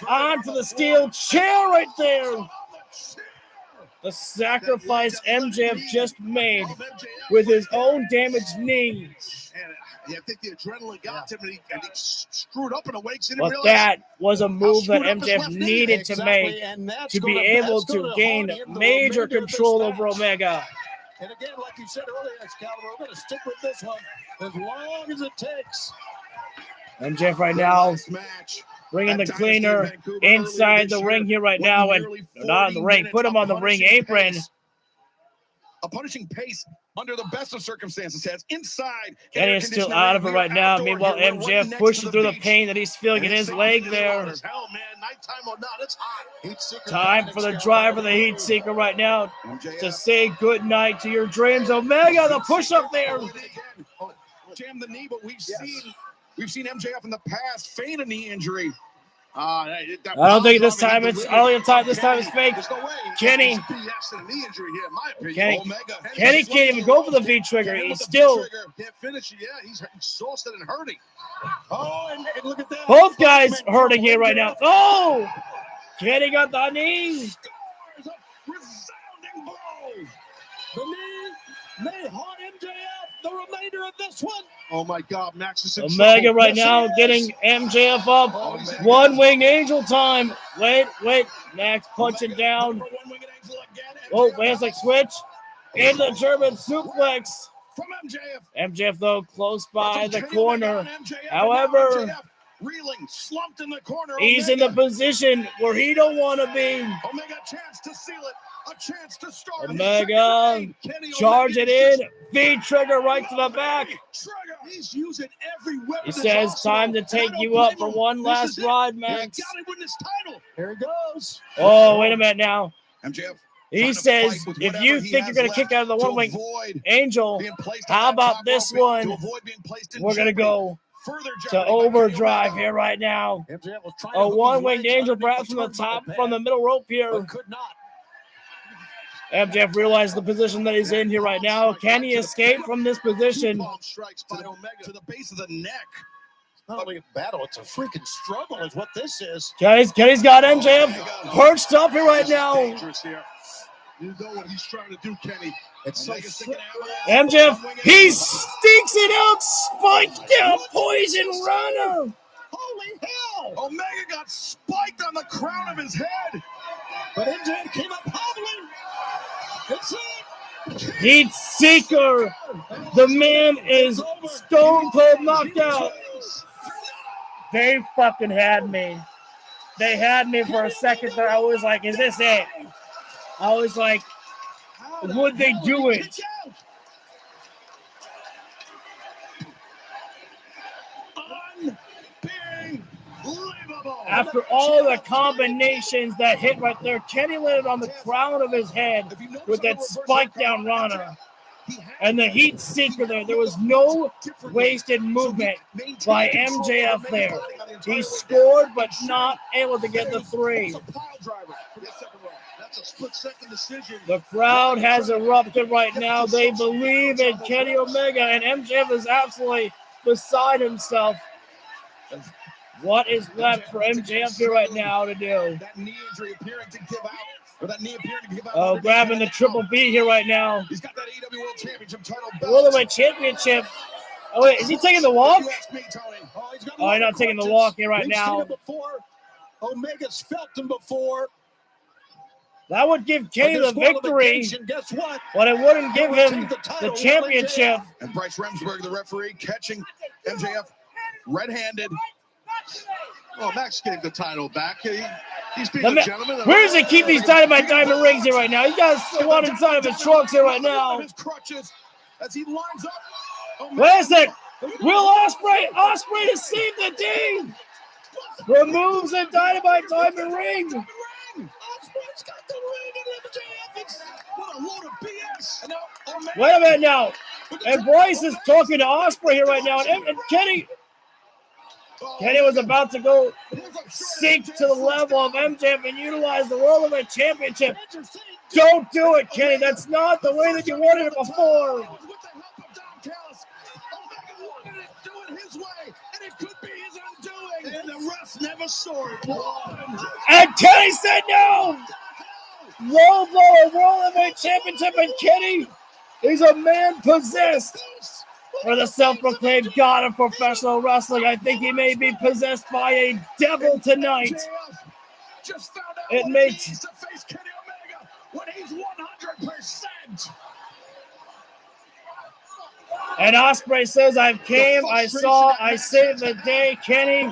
On for the steel chair right there. The sacrifice MJF just made with his own damaged knee. And I think the adrenaline got him, and he screwed up in a way. But that was a move that MJF needed to make to be able to gain major control over Omega. And again, like you said earlier, Excalibur, we're going to stick with this one as long as it takes. MJF right now bringing the cleaner inside the ring here right now, and not in the ring. Put him on the ring apron. A punishing pace under the best of circumstances. Has inside. Kenny is still out of it right now. Meanwhile, MJF pushing through the pain that he's feeling in his leg there. Time for the drive of the Heat Seeker right now to say goodnight to your dreams. Omega, the push up there. Jam the knee, but we've seen MJF in the past feign a knee injury. I don't think this time it's early time. This time it's fake. Kenny can't even go for the V trigger. He's still. Can't finish it. Yeah, he's exhausted and hurting. Oh, and look at that. Both guys hurting here right now. Oh, Kenny got the knees. Resounding blow. The knee may haunt MJF the remainder of this one. Oh my God, Max is in Omega trouble. right now getting MJF up. One-wing angel time. Wait. Max punching down. Oh, wait, like switch. Into the German suplex. From MJF. MJF, though, close by the corner. However, reeling, slumped in the corner. He's in the position where he don't want to be. Omega chance to seal it. A chance to start. Omega charge it in. V-trigger right to the back. He's using every weapon. He says time to take you up for one last ride, Max. Here he goes. Oh, wait a minute now. MJF. He says, if you think you're going to kick out of the one-wing angel, how about this one? We're going to go to overdrive here right now. A one-winged angel perhaps from the top, from the middle rope here. MJF realized the position that he's in here right now. Can he escape from this position? Strikes to the base of the neck. Not only a battle, it's a freaking struggle is what this is. Kenny's got MJF perched up here right now. You know what he's trying to do, Kenny. It's so MJF, he stinks it out, spiked down, poison runner. Holy hell! Omega got spiked on the crown of his head. But MJF came up hobbling. It's it. Heat Seeker. The man is stone cold knocked out. They fucking had me. They had me for a second there. I was like, is this it? I was like, would they do it? After all the combinations that hit right there, Kenny landed on the crown of his head with that spike down Rana. And the heat seeker there. There was no wasted movement by MJF there. He scored, but not able to get the 3. That's a split-second decision. The crowd has erupted right now. They believe in Kenny Omega, and MJF is absolutely beside himself. What is left for MJF here right now to do? That knee injury appearing to give out. Or that knee appearing to give out. Oh, grabbing the triple B here right now. He's got that AEW World Championship title belt. World Championship. Oh, wait, is he taking the walk? You ask me, Tony. Oh, he's not taking the walk here right We've seen now. him before. Omega's felt him before. That would give Kenny the victory, guess what? but it wouldn't give him the championship. And Bryce Remsburg, the referee, catching MJF red-handed. Well, Max gave the title back. He's being a gentleman. Where does he keep these Dynamite diamond rings here right now? He got one inside of his trunks here right now. His crutches as he lines up. Wait a sec. Will Ospreay to save the day. Removes the Dynamite diamond ring. Ospreay's got the ring and MJF. What a load of BS. And now, Wait a minute now. And Bryce is talking to Ospreay here right now. And Kenny was about to go sink to the level of MJF and utilize the World Heavyweight Championship. Don't do it, Kenny. That's not the way that you wanted it before. And the ref never saw it. And Kenny said no. Low blow, World Heavyweight Championship, and Kenny is a man possessed. For the self-proclaimed god of professional wrestling, I think he may be possessed by a devil tonight. It makes to face Kenny Omega when he's 100%. And Ospreay says, "I've came, I saw, I saved the day, Kenny."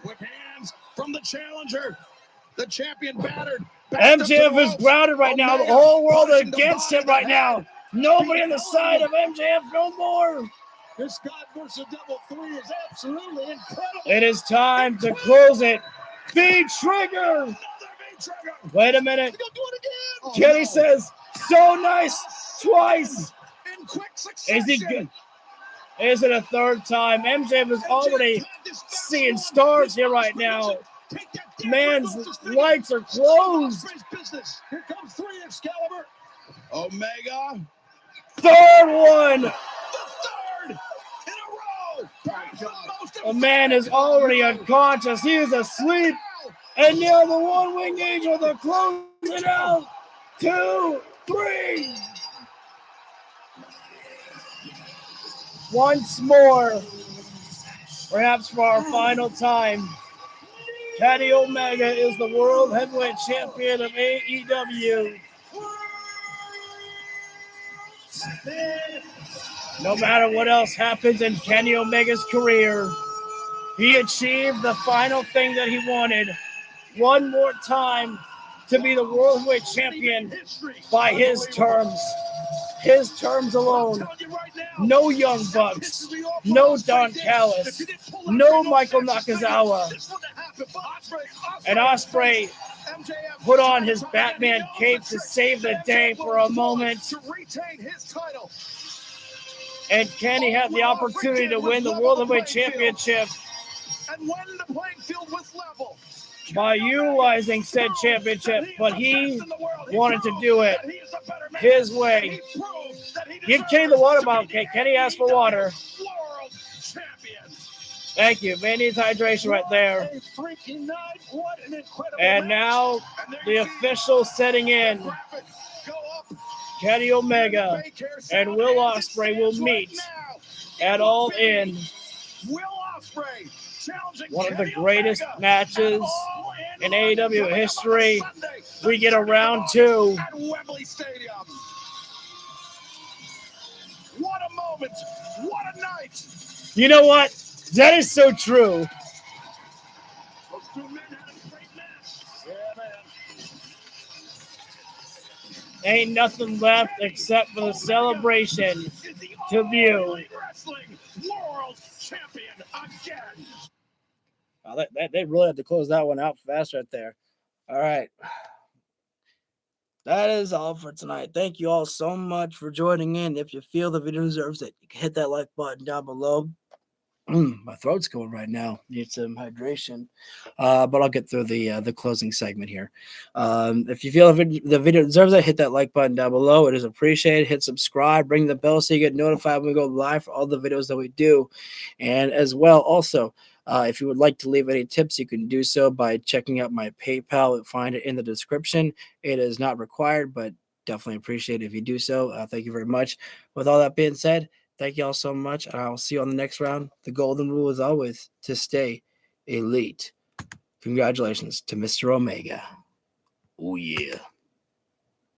With hands from the challenger, the champion battered. MJF is grounded right now. The whole world against him right now. Nobody on the side of MJF no more. This God versus Devil 3 is absolutely incredible. It is time to close it. V-Trigger. Wait a minute. Kenny says, "So nice," twice. In quick Is succession. he good? Is it a third time? MJF is already seeing stars here right now. Man's lights are closed. Here comes 3 Excalibur. Omega. Third one. The third in a row. A man is already unconscious. He is asleep. And now the one-winged angel, they're closing it out. 2, 3. Once more, perhaps for our final time, Kenny Omega is the World Heavyweight Champion of AEW. No matter what else happens in Kenny Omega's career, he achieved the final thing that he wanted. One more time to be the World Heavyweight Champion by his terms. His terms alone. No Young Bucks. No Don Callis. No Michael Nakazawa. And Ospreay put on his Batman cape to save the day for a moment. And Kenny had the opportunity to win the World Heavyweight Championship by utilizing said championship, but he wanted to do it his way. Give Kenny the water bottle, Kenny. Kenny asked for water. Thank you. Man needs hydration right there. And now the official setting in. Kenny Omega and Will Ospreay will meet at All In. One of the greatest matches in AEW history. We get a round 2. At Wembley Stadium. What a moment. What a night. You know what? That is so true. Those 2 men had a great match. Yeah, man. Ain't nothing left except for the celebration to view. Wrestling World Champion again. Wow, they really had to close that one out fast right there. All right. that is all for tonight. Thank you all so much for joining in. If you feel the video deserves it, you can hit that like button down below. My throat's going right now. Need some hydration. But I'll get through the closing segment here. If you feel the video deserves it, hit that like button down below. It is appreciated. Hit subscribe. Ring the bell so you get notified when we go live for all the videos that we do. And as well, also, if you would like to leave any tips, you can do so by checking out my PayPal. Find it in the description. It is not required, but definitely appreciate it if you do so. Thank you very much. With all that being said, thank you all so much, and I will see you on the next round. The golden rule is always to stay elite. Congratulations to Mr. Omega. Oh, yeah.